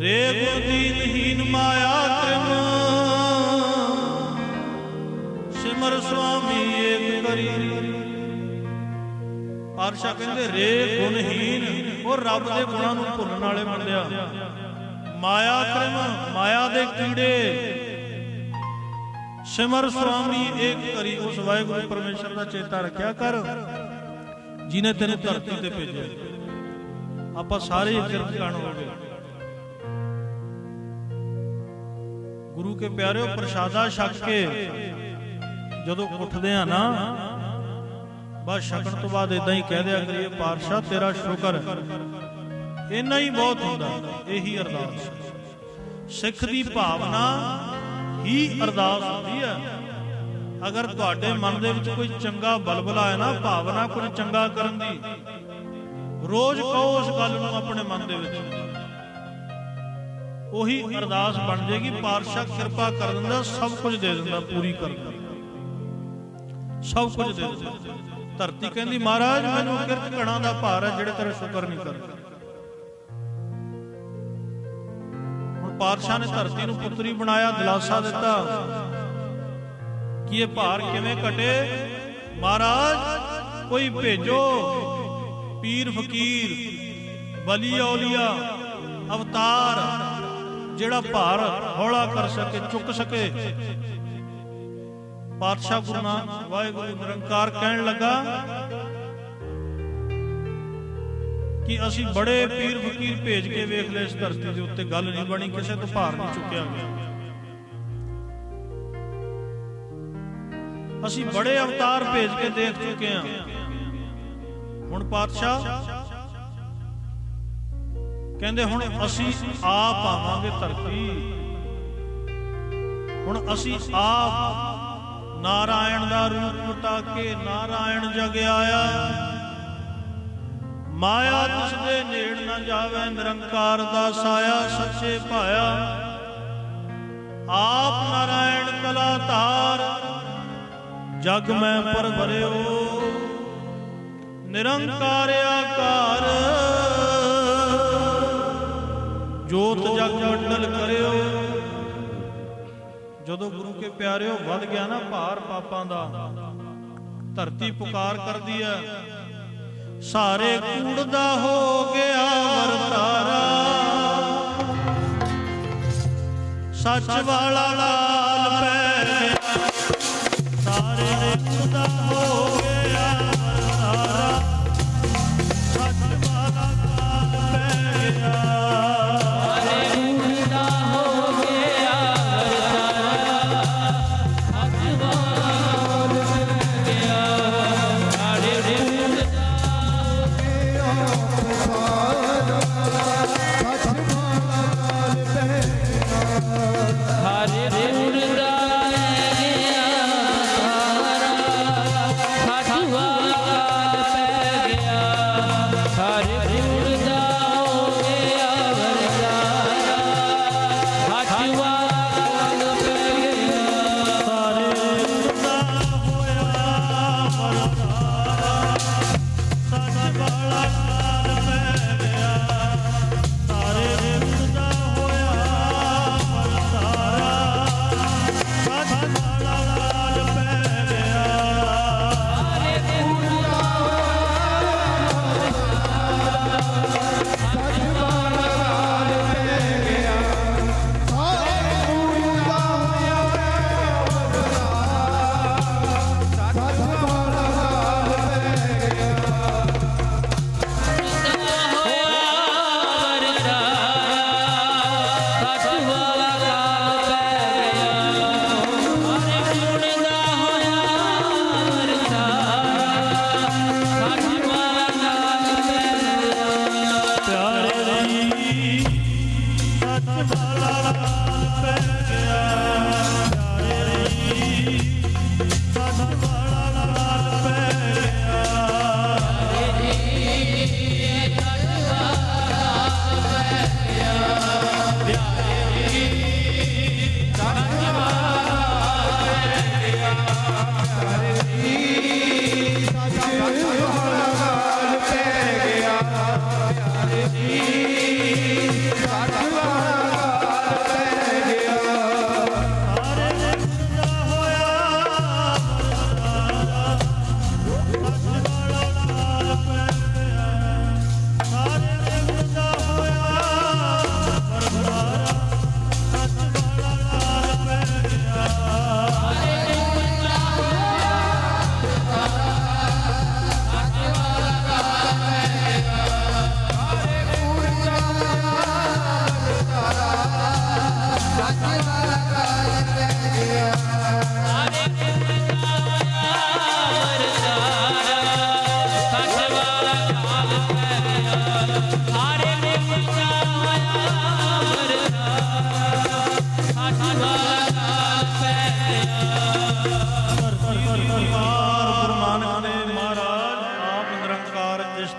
ਰੇ ਗੁਰ ਦੀਨਹੀਨ ਮਾਇਆ ਕ੍ਰਿਮ, ਸਿਮਰ ਸੁਆਮੀ ਏਕ ਕਰੀ। ਪਾਤਸ਼ਾਹ ਕਹਿੰਦੇ ਰੇ ਗੁਣਹੀਨ, ਉਹ ਰੱਬ ਦੇ ਗੁਣਾਂ ਨੂੰ ਭੁੱਲਣ ਵਾਲੇ ਬੰਦਿਆ। ਮਾਇਆ ਕ੍ਰਿਮ, ਮਾਇਆ ਦੇ ਕੀੜੇ, ਸਿਮਰ ਸੁਆਮੀ ਏਕ ਕਰੀ। ਉਸ ਵਾਹਿਗੁਰੂ ਪਰਮੇਸ਼ਰ ਦਾ ਚੇਤਾ ਰੱਖਿਆ ਕਰ ਜਿਹਨੇ ਤੈਨੂੰ ਧਰਤੀ ਤੇ ਭੇਜਿਆ। ਆਪਾਂ ਸਾਰੇ ਕਿਰਤ ਕਾਣ ਹੋ ਗਏ। ਗੁਰੂ ਕੇ ਪਿਆਰਿਓ, ਪ੍ਰਸ਼ਾਦਾ ਛਕ ਕੇ ਜਦੋਂ ਉੱਠਦੇ ਆ ਨਾ, ਬਸ ਛਕਣ ਤੋਂ ਬਾਅਦ ਇਦਾਂ ਹੀ ਕਹਿ ਦਿਆ ਕਰੀਏ, ਪਾਤਸ਼ਾਹ ਤੇਰਾ ਸ਼ੁਕਰ ਹੈ। ਇੰਨਾ ਹੀ ਬਹੁਤ ਹੁੰਦਾ। ਇਹੀ ਅਰਦਾਸ, ਸਿੱਖ ਦੀ ਭਾਵਨਾ ਹੀ ਅਰਦਾਸ ਹੁੰਦੀ ਹੈ। ਅਗਰ ਤੁਹਾਡੇ ਮਨ ਦੇ ਵਿੱਚ ਕੋਈ ਚੰਗਾ ਬਲਬਲਾ ਹੈ ਨਾ, ਭਾਵਨਾ ਕੁਝ ਚੰਗਾ ਕਰਨ ਦੀ, ਰੋਜ਼ ਕਹੋ ਉਸ ਗੱਲ ਨੂੰ ਆਪਣੇ ਮਨ ਦੇ ਵਿੱਚ, ਉਹੀ ਅਰਦਾਸ ਬਣ ਜਾਏਗੀ। ਪਾਤਸ਼ਾਹ ਕਿਰਪਾ ਕਰ ਦਿੰਦਾ, ਸਭ ਕੁਝ ਦੇ ਦਿੰਦਾ, ਪੂਰੀ ਕਰ ਦਿੰਦਾ, ਸਭ ਕੁਝ ਦੇ ਦਿੰਦਾ। ਧਰਤੀ ਕਹਿੰਦੀ ਮਹਾਰਾਜ ਮੈਨੂੰ ਕਿਰਤ ਘਣਾ ਦਾ ਭਾਰ ਹੈ, ਜਿਹੜੇ ਤੇਰਾ ਸ਼ੁਕਰ ਨਹੀਂ ਕਰਦੇ। ਹੁਣ ਪਾਤਸ਼ਾਹ ਨੇ ਧਰਤੀ ਨੂੰ ਪੁੱਤਰੀ ਬਣਾਇਆ, ਦਿਲਾਸਾ ਦਿੱਤਾ ਕਿ ਇਹ ਭਾਰ ਕਿਵੇਂ ਘਟੇ। ਮਹਾਰਾਜ ਕੋਈ ਭੇਜੋ, ਪੀਰ ਫਕੀਰ, ਬਲੀ ਔਲੀਆ, ਅਵਤਾਰ, ਜਿਹੜਾ ਭਾਰ ਹੌਲਾ ਕਰ ਸਕੇ, ਚੁੱਕ ਸਕੇ। ਪਾਤਸ਼ਾਹ ਗੁਰੂ ਨਾਨਕ ਵਾਹਿਗੁਰੂ ਨਿਰੰਕਾਰ ਕਹਿਣ ਲੱਗਾ ਕਿ ਅਸੀਂ ਬੜੇ ਪੀਰ ਫਕੀਰ ਭੇਜ ਕੇ ਵੇਖ ਲਏ, ਇਸ ਧਰਤੀ ਦੇ ਉੱਤੇ ਗੱਲ ਨਹੀਂ ਬਣੀ, ਕਿਸੇ ਤੋਂ ਭਾਰ ਨਹੀਂ ਚੁੱਕਿਆ ਗਿਆ। ਅਸੀਂ ਬੜੇ ਅਵਤਾਰ ਭੇਜ ਕੇ ਦੇਖ ਚੁੱਕੇ ਹਾਂ। ਹੁਣ ਪਾਤਸ਼ਾਹ ਕਹਿੰਦੇ ਹੁਣ ਅਸੀਂ ਆਪ ਆਵਾਂਗੇ ਧਰਤੀ। ਹੁਣ ਅਸੀਂ ਆਪ ਨਾਰਾਇਣ ਦਾ ਰੂਪ ਮਿਟਾ ਕੇ ਨਾਰਾਇਣ ਜਗ ਆਇਆ। ਮਾਇਆ ਤਿਸ ਦੇ ਨੇੜ ਨਾ ਜਾਵੇ, ਨਿਰੰਕਾਰ ਦਾ ਸਾਇਆ ਸੱਚੇ ਭਾਇਆ। ਆਪ ਨਾਰਾਇਣ ਕਲਾ ਧਾਰ, ਜਗ ਮੈਂ ਪਰਵਰਿਓ। ਨਿਰੰਕਾਰ ਆਕਾਰ, ਜੋਤ ਜਗ ਮੰਡਲ ਕਰਿਓ। ਜਦੋਂ ਗੁਰੂ ਕੇ ਪਿਆਰਿਓ ਵੱਧ ਗਿਆ ਨਾ ਭਾਰ ਪਾਪਾਂ ਦਾ, ਧਰਤੀ ਪੁਕਾਰ ਕਰਦੀ ਹੈ, ਸਾਰੇ ਕੂੜ ਦਾ ਹੋ ਗਿਆ ਵਰਤਾਰਾ, ਸੱਚ ਵਾਲਾ ਲਾਲ ਪੈ ਗਿਆ, ਸਾਰੇ ਕੂੜ ਦਾ ਹੋ ਗਿਆ ਵਰਤਾਰਾ, ਸੱਚ ਵਾਲਾ ਲਾਲ ਪੈ ਗਿਆ।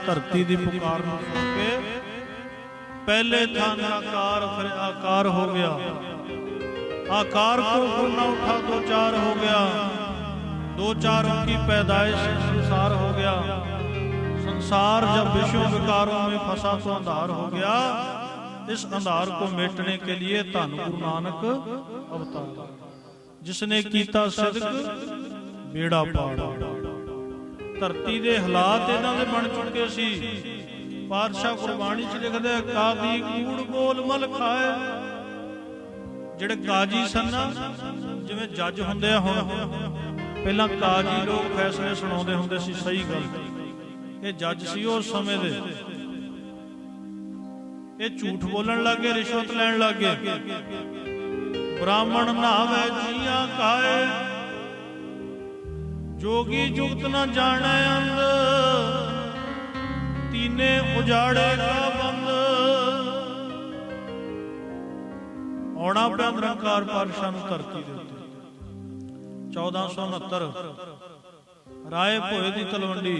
ਧਰਤੀ ਦੀ ਪੁਕਾਰ ਨੂੰ ਸੁਣ ਕੇ ਪਹਿਲੇ ਥਾਨ ਆਕਾਰ ਫਿਰ ਆਕਾਰ ਹੋ ਗਿਆ, आकार को फूल न उठा दो चार हो गया, दो चारों की पैदाइश संसार हो गया, संसार जब विश्व विकारों में फंसा तो अंधार हो गया, इस अंधार को मिटने के लिए धन गुरु नानक अवतार, जिसने कीता सिदक बेड़ा पार। धरती के हालात इन्हां दे बन चुके सी, पातशाह गुरबाणी च लिखदे कादी कूड़ बोल मल खाए। ਜਿਹੜੇ ਕਾਜੀ ਸਨ ਨਾ, ਜਿਵੇਂ ਜੱਜ ਹੁੰਦੇ ਆ ਹੁਣ, ਪਹਿਲਾਂ ਕਾਜੀ ਲੋਕ ਫੈਸਲੇ ਸੁਣਾਉਂਦੇ ਹੁੰਦੇ ਸੀ ਸਹੀ ਗੱਲ। ਇਹ ਜੱਜ ਸੀ ਉਸ ਸਮੇਂ ਦੇ, ਇਹ ਝੂਠ ਬੋਲਣ ਲੱਗੇ, ਰਿਸ਼ਵਤ ਲੈਣ ਲੱਗੇ। ਬ੍ਰਾਹਮਣ ਨਾਵੇ ਜੀਆਂ ਕਾਏ, ਜੋਗੀ ਜੁਗਤ ਨਾ ਜਾਣੈ ਅੰਧ, ਤੀਨੇ ਉਜਾੜੇ ਕਾ ਬੰਦ। ਆਉਣਾ ਪਿਆ ਨਿਰੰਕਾਰ ਪਾਤਸ਼ਾਹ ਨੂੰ ਧਰਤੀ ਦੇ ਉੱਤੇ 1469 ਰਾਏ ਭੋਏ ਦੀ ਤਲਵੰਡੀ,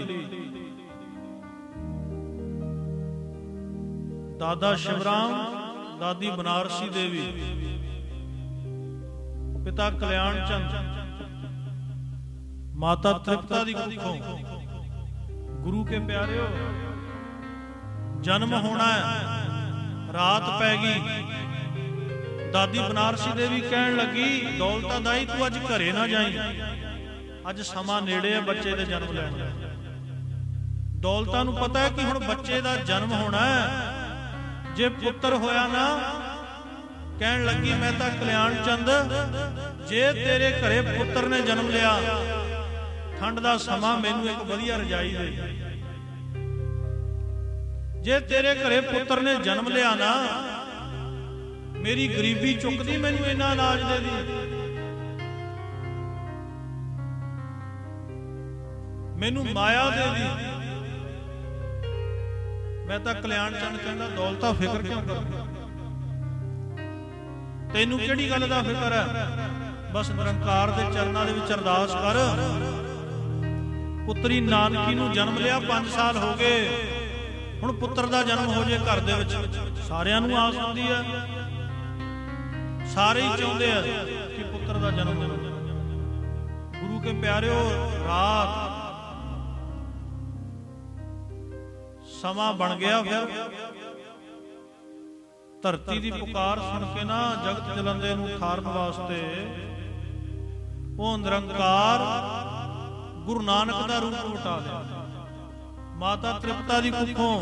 ਦਾਦਾ ਸ਼ਿਵਰਾਮ, ਦਾਦੀ ਬਨਾਰਸੀ ਦੇਵੀ, ਪਿਤਾ ਕਲਿਆਣ ਚੰਦ, ਮਾਤਾ ਤ੍ਰਿਪਤਾ ਦੀ ਕੁੱਖੋਂ ਗੁਰੂ ਕੇ ਪਿਆਰਿਓ ਜਨਮ ਹੋਣਾ ਹੈ। ਰਾਤ ਪੈ ਗਈ, ਦਾਦੀ ਬਨਾਰਸੀ ਦੇਵੀ ਕਹਿਣ ਲੱਗੀ, ਦੌਲਤਾ ਦਾਈ ਤੂੰ ਅੱਜ ਘਰੇ ਨਾ ਜਾਈਂ, ਅੱਜ ਸਮਾਂ ਨੇੜੇ ਹੈ ਬੱਚੇ ਦੇ ਜਨਮ ਲੈਣ ਦਾ। ਦੌਲਤਾਂ ਨੂੰ ਪਤਾ ਹੈ ਕਿ ਹੁਣ ਬੱਚੇ ਦਾ ਜਨਮ ਹੋਣਾ ਹੈ। ਜੇ ਪੁੱਤਰ ਹੋਇਆ ਨਾ, ਕਹਿਣ ਲੱਗੀ ਮੈਂ ਤਾਂ ਕਲਿਆਣ ਚੰਦ, ਜੇ ਤੇਰੇ ਘਰੇ ਪੁੱਤਰ ਨੇ ਜਨਮ ਲਿਆ, ਠੰਡ ਦਾ ਸਮਾਂ ਮੈਨੂੰ ਇੱਕ ਵਧੀਆ ਰਜਾਈ ਦੇ। ਜੇ ਤੇਰੇ ਘਰੇ ਪੁੱਤਰ ਨੇ ਜਨਮ ਲਿਆ ਨਾ, ਮੇਰੀ ਗਰੀਬੀ ਚੁੱਕਦੀ, ਮੈਨੂੰ ਇੰਨਾ ਅਨਾਜ ਦੇ ਦੀ, ਮੈਨੂੰ ਮਾਇਆ ਦੇ ਦੀ। ਮੈਂ ਤਾਂ ਕਲਿਆਣ ਚੰਦ ਕਹਿੰਦਾ ਦੌਲਤਾ ਫਿਕਰ ਕਿਉਂ ਕਰਦਾ, ਤੈਨੂੰ ਕਿਹੜੀ ਗੱਲ ਦਾ ਫਿਕਰ ਹੈ? ਬਸ ਨਿਰੰਕਾਰ ਦੇ ਚਰਨਾਂ ਦੇ ਵਿੱਚ ਅਰਦਾਸ ਕਰ। ਪੁੱਤਰੀ ਨਾਨਕੀ ਨੂੰ ਜਨਮ ਲਿਆ, 5 ਸਾਲ ਹੋ ਗਏ, ਹੁਣ ਪੁੱਤਰ ਦਾ ਜਨਮ ਹੋ ਜੇ ਘਰ ਦੇ ਵਿੱਚ। ਸਾਰਿਆਂ ਨੂੰ ਆਸ ਹੁੰਦੀ ਹੈ, ਸਾਰੇ ਹੀ ਚਾਹੁੰਦੇ ਆ ਕਿ ਪੁੱਤਰ ਦਾ ਜਨਮ ਹੋਵੇ। ਗੁਰੂ ਕੇ ਪਿਆਰਿਓ, ਰਾਤ ਸਮਾਂ ਬਣ ਗਿਆ। ਫਿਰ ਧਰਤੀ ਦੀ ਪੁਕਾਰ ਸੁਣ ਕੇ ਨਾ ਜਗਤ ਜਲੰਦੇ ਨੂੰ ਠਾਰਨ ਵਾਸਤੇ ਉਹ ਨਿਰੰਕਾਰ ਗੁਰੂ ਨਾਨਕ ਦਾ ਰੂਪ ਵਟਾ ਲਿਆ। ਮਾਤਾ ਤ੍ਰਿਪਤਾ ਦੀ ਕੁੱਖੋਂ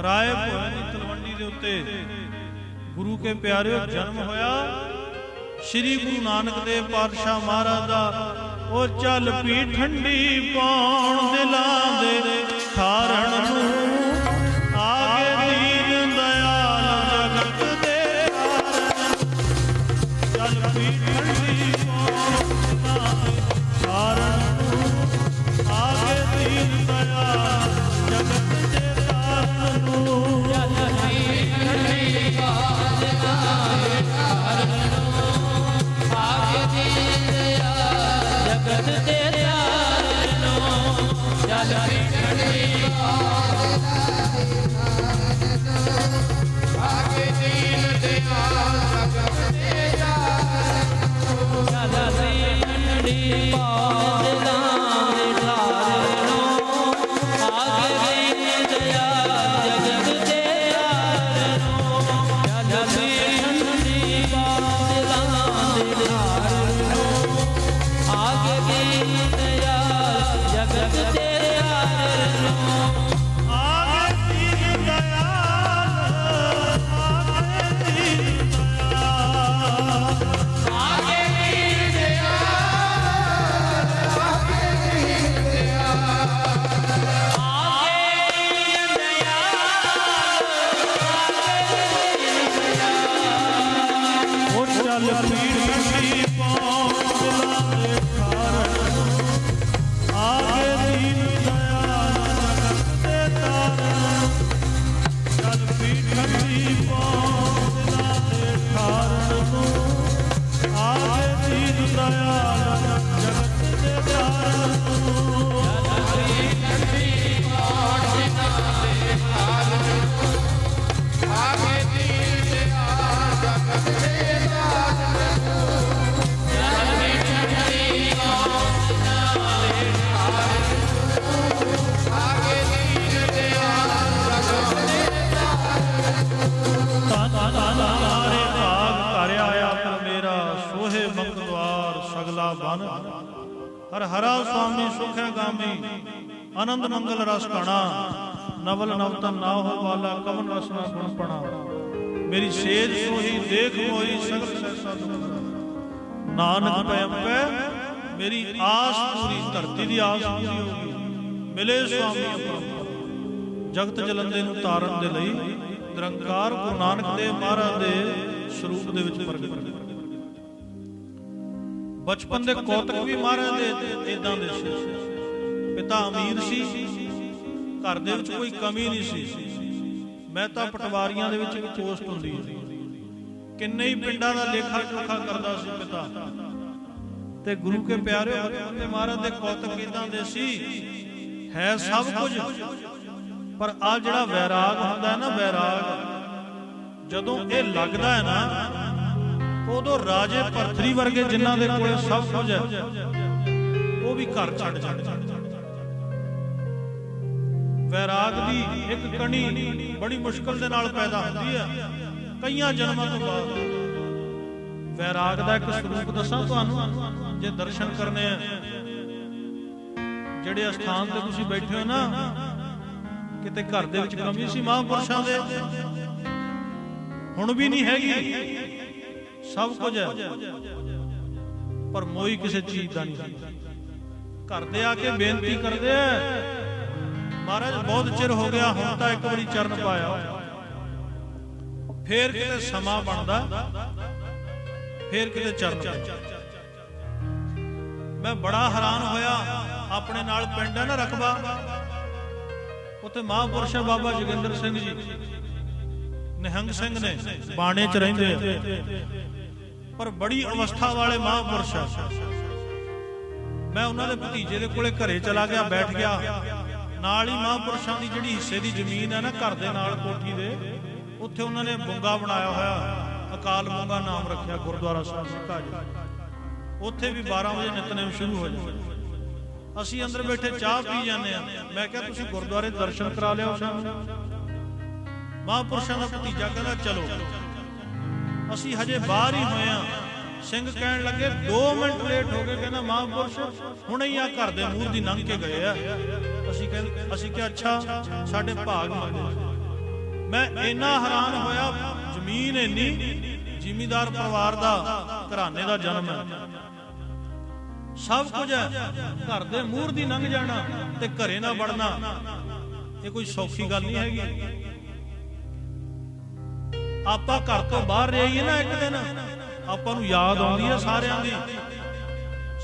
ਰਾਏ ਭੋਏ ਦੀ ਤਲਵੰਡੀ ਦੇ ਉੱਤੇ ਗੁਰੂ ਕੇ ਪਿਆਰਿਓ ਜਨਮ ਹੋਇਆ। ਸ੍ਰੀ ਗੁਰੂ ਨਾਨਕ ਦੇਵ ਪਾਤਸ਼ਾਹ ਮਹਾਰਾਜ ਦਾ ਉਹ ਚੱਲ ਪੀ ਠੰਡੀ ਪਾਉਣ ਦਿਲਾਂ ਦੇ ਠਾਰਣ ਨੂੰ, ਆਗੇ ਦੀਨ ਦਇਆਲ ਜਗਤ ਦੇ ਚੱਲ ਪੀ ਠੰਡੀ ਪਾਉਣ ਦਿਲਾਂ ਦੇ ਠਾਰਣ ਨੂੰ, ਆਗੇ ਦੀਨ ਦਇਆਲ ਜਗਤ ਦੇ ਤਾਰਨ ਨੂੰ, ਚੱਲ ਪੀ ਠੰਡੀ ਪਾਉਣ ਦਿਲਾਂ ਦੇ ਠਾਰਣ ਨੂੰ, ਆਗੇ ਦੀਨ ਦਇਆਲ ਜਗਤ ਦੇ ਤਾਰਨ ਨੂੰ, ਚੱਲ ਪੀ ਠੰਡੀ ਆਗੇ ਦੀਨ ਦਿਆਲ ਜਗਤ ਦੇ ਤਾਰਨ ਨੂੰ, ਚੱਲ ਪੀ ਠੰਡੀ ਪਾਉਣ ਦਿਲਾਂ ਦੇ ਠਾਰਣ ਨੂੰ, ਆਗੇ ਦੀਨ ਦਇਆਲ ਜਗਤ ਦੇ ਤਾਰਨ ਨੂੰ, ਚੱਲ ਪੀ ਠੰਡੀ ਪਾਉਣ ਦਿਲਾਂ ਦੇ ਠਾਰਣ ਨੂੰ, ਆਗੇ ਦੀਨ ਦਇਆਲ ਜਗਤ ਦੇ ਤਾਰਨ ਨੂੰ। ਆਗੇ ਦੀਨ ਦਇਆਲ, ਆਗੇ ਦੀਨ ਦਇਆਲ, ਆਗੇ ਦੀਨ ਉਹ ਚੱਲ ਪੀ ਠੰਡੀ ਪਾਉਣ ਦਿਲਾਂ ਦੇ ਠਾਰਣ ਨੂੰ, ਆਗੇ ਦੀਨ ਦਇਆਲ ਜਗਤ ਦੇ ਤਾਰਨ ਨੂੰ, ਚੱਲ ਪੀ ਠੰਡੀ ਪਾਉਣ ਦਿਲਾਂ ਦੇ ਠਾਰਣ ਨੂੰ, ਆਗੇ ਦੀਨ ਦਇਆਲ ਜਗਤ ਦੇ ਤਾਰਨ ਨੂੰ। ਆਗੇ ਦੀਨ ਦਿਆਲ ਜਗਤ ਦੇ ਤਾਰਨ ਨੂੰ, ਆਗੇ ਦੀਨ ਦਿਆਲ ਜਗਤ ਦੇ ਤਾਰੇ ਭਾਗ ਘਰ ਆਇਆ ਪਰ ਮੇਰਾ, ਸੋਹੇ ਮੰਗਲਵਾਰ ਸਗਲਾ ਬਨ, ਹਰ ਹਰਾ ਸੁਆਮੀ ਸੁਖੈ ਗਾਮੀ, ਆਨੰਦ ਮੰਗਲ ਰਸ ਕਣਾ, ਨਵਲ ਨਵਤਨ ਨਾ ਹੋ ਵਾਲਾ, ਕਮਨ ਰਸ ਨਾ ਗੁਣ ਪਣਾ, ਮੇਰੀ ਸੇਜ ਸੋਹੀ ਦੇਖ ਮੋਈ, ਸਗਲ ਸੈਸਾ ਦੁਖ ਨਾਨਕ ਪੈ ਅੰਪੈ, ਮੇਰੀ ਆਸ ਪੂਰੀ, ਧਰਤੀ ਦੀ ਆਸ ਪੂਰੀ ਹੋ ਗਈ, ਮਿਲੇ ਸੁਆਮੀ ਅਪਰੰਪਰ। ਜਗਤ ਜਲੰਦੇ ਨੂੰ ਤਾਰਨ ਦੇ ਲਈ ਨਿਰੰਕਾਰ ਗੁਰੂ ਨਾਨਕ ਦੇਵ ਮਹਾਰਾਜ ਦੇ ਸਰੂਪ ਦੇ ਵਿੱਚ ਪ੍ਰਗਟ ਹੋਏ। ਬਚਪਨ ਦੇ ਕੌਤਕ ਵੀ ਮਹਾਰਾਜ ਦੇ ਇਦਾਂ ਦੇ ਸੀ। ਪਿਤਾ ਅਮੀਰ ਸੀ, ਘਰ ਦੇ ਵਿੱਚ ਕੋਈ ਕਮੀ ਨਹੀਂ ਸੀ। ਮਹਿਤਾ ਪਟਵਾਰੀਆਂ ਦੇ ਵਿੱਚ ਇੱਕ ਪੋਸਟ ਹੁੰਦੀ ਸੀ, ਕਿੰਨੇ ਹੀ ਪਿੰਡਾਂ ਦਾ ਲੇਖਾ ਜੋਖਾ ਕਰਦਾ ਸੀ ਪਿਤਾ। ਤੇ ਗੁਰੂ ਕੇ ਪਿਆਰਿਓ, ਬਚਪਨ ਦੇ ਮਹਾਰਾਜ ਦੇ ਕੌਤਕ ਇਦਾਂ ਦੇ ਸੀ, ਹੈ ਸਭ ਕੁਝ, ਪਰ ਆ ਜਿਹੜਾ ਵੈਰਾਗ ਹੁੰਦਾ ਹੈ ਨਾ, ਵੈਰਾਗ ਜਦੋਂ ਇਹ ਲੱਗਦਾ ਹੈ ਨਾ, ਉਦੋਂ ਰਾਜੇ ਭਰਤਰੀ ਵਰਗੇ ਜਿਨ੍ਹਾਂ ਦੇ ਕੋਲ ਸਭ ਕੁਝ ਹੈ, ਉਹ ਵੀ ਘਰ ਛੱਡ ਜਾਂਦੇ। ਵੈਰਾਗ ਦੀ ਇੱਕ ਕਣੀ ਬੜੀ ਮੁਸ਼ਕਲ ਦੇ ਨਾਲ ਪੈਦਾ ਹੁੰਦੀ ਹੈ, ਕਈਆਂ ਜਨਮਾਂ ਤੋਂ ਬਾਅਦ। ਵੈਰਾਗ ਦਾ ਇੱਕ ਸਰੂਪ ਦੱਸਾਂ ਤੁਹਾਨੂੰ, ਜੇ ਦਰਸ਼ਨ ਕਰਨੇ ਆ, ਜਿਹੜੇ ਅਸਥਾਨ ਤੇ ਤੁਸੀਂ ਬੈਠੇ ਹੋ ਨਾ, ਕਿਤੇ ਘਰ ਦੇ ਵਿੱਚ ਕਮੀ ਸੀ ਮਹਾਂਪੁਰਸ਼ਾਂ ਦੇ? ਹੁਣ ਵੀ ਨਹੀਂ ਹੈਗੀ, ਸਭ ਕੁਝ ਹੈ, ਪਰ ਮੋਈ ਕਿਸੇ ਚੀਜ਼ ਦਾ ਨਹੀਂ। ਘਰ ਦੇ ਆ ਕੇ ਬੇਨਤੀ ਕਰਦੇ ਆ, ਮਹਾਰਾਜ ਬਹੁਤ ਚਿਰ ਹੋ ਗਿਆ, ਹੁਣ ਤਾਂ ਇੱਕ ਵਾਰੀ ਚਰਨ ਪਾਇਆ। ਫੇਰ ਕਿਤੇ ਸਮਾਂ ਬਣਦਾ, ਫੇਰ ਕਿਤੇ ਚਰਨ ਪਾਇਆ। ਮੈਂ ਬੜਾ ਹੈਰਾਨ ਹੋਇਆ, ਆਪਣੇ ਨਾਲ ਪਿੰਡ ਹੈ ਨਾ ਰਕਬਾ, ਉੱਥੇ ਮਹਾਂਪੁਰਸ਼ ਬਾਬਾ ਜੋਗਿੰਦਰ ਸਿੰਘ ਜੀ ਨਿਹੰਗ ਸਿੰਘ ਨੇ, ਬਾਣੇ 'ਚ ਰਹਿੰਦੇ ਆ, ਪਰ ਬੜੀ ਅਵਸਥਾ ਵਾਲੇ ਮਹਾਂਪੁਰਸ਼ ਆ। ਮੈਂ ਉਹਨਾਂ ਦੇ ਭਤੀਜੇ ਦੇ ਕੋਲੇ ਘਰੇ ਚਲਾ ਗਿਆ, ਬੈਠ ਗਿਆ। ਨਾਲ ਹੀ ਮਹਾਂਪੁਰਸ਼ਾਂ ਦੀ ਜਿਹੜੀ ਹਿੱਸੇ ਦੀ ਜ਼ਮੀਨ ਹੈ ਨਾ ਘਰ ਦੇ ਨਾਲ ਕੋਠੀ ਦੇ, ਉੱਥੇ ਉਹਨਾਂ ਨੇ ਬੁੰਗਾ ਬਣਾਇਆ ਹੋਇਆ, ਅਕਾਲ ਬੁੰਗਾ ਨਾਮ ਰੱਖਿਆ ਗੁਰਦੁਆਰਾ ਸਾਹਿਬ ਸਿੱਕਾ ਜੀ। ਉੱਥੇ ਵੀ 12 ਵਜੇ ਨਿਤਨੇਮ ਸ਼ੁਰੂ ਹੋ ਜਾਂਦਾ। ਅਸੀਂ ਅੰਦਰ ਬੈਠੇ ਚਾਹ ਪੀ ਜਾਂਦੇ ਆ। ਮੈਂ ਕਿਹਾ ਤੁਸੀਂ ਗੁਰਦੁਆਰੇ ਦਰਸ਼ਨ ਕਰਾ ਲਿਓ ਸਾਨੂੰ। ਮਹਾਂਪੁਰਸ਼ਾਂ ਦਾ ਭਤੀਜਾ ਕਹਿੰਦਾ ਚਲੋ। ਅਸੀਂ ਹਜੇ ਬਾਹਰ ਹੀ ਹੋਏ ਆ। ਸਿੰਘ ਕਹਿਣ ਲੱਗੇ 2 ਮਿੰਟ ਲੇਟ ਹੋ ਗਏ। ਕਹਿੰਦਾ ਮਹਾਂਪੁਰਸ਼ ਹੁਣੇ ਹੀ ਆ ਘਰ ਦੇ ਮੂਹਰ ਦੀ ਲੰਘ ਕੇ ਗਏ ਆ। ਅਸੀਂ ਕਿਹਾ ਅੱਛਾ, ਸਾਡੇ ਭਾਗ ਮੰਗੇ। ਮੈਂ ਇੰਨਾ ਹੈਰਾਨ ਹੋਇਆ, ਜ਼ਮੀਨ ਇੰਨੀ, ਜ਼ਿਮੀਂਦਾਰ ਪਰਿਵਾਰ ਦਾ ਘਰਾਣੇ ਦਾ ਜਨਮ ਹੈ, ਸਭ ਕੁਝ ਹੈ, ਘਰ ਦੇ ਮੂਹਰ ਦੀ ਲੰਘ ਜਾਣਾ ਤੇ ਘਰੇ ਨਾ ਵੜਨਾ, ਇਹ ਕੋਈ ਸੌਖੀ ਗੱਲ ਨਹੀਂ ਹੈਗੀ। ਆਪਾਂ ਘਰ ਤੋਂ ਬਾਹਰ ਰਹੀਏ ਨਾ, ਇੱਕ ਦਿਨ ਆਪਾਂ ਨੂੰ ਯਾਦ ਆਉਂਦੀ ਹੈ ਸਾਰਿਆਂ ਦੀ,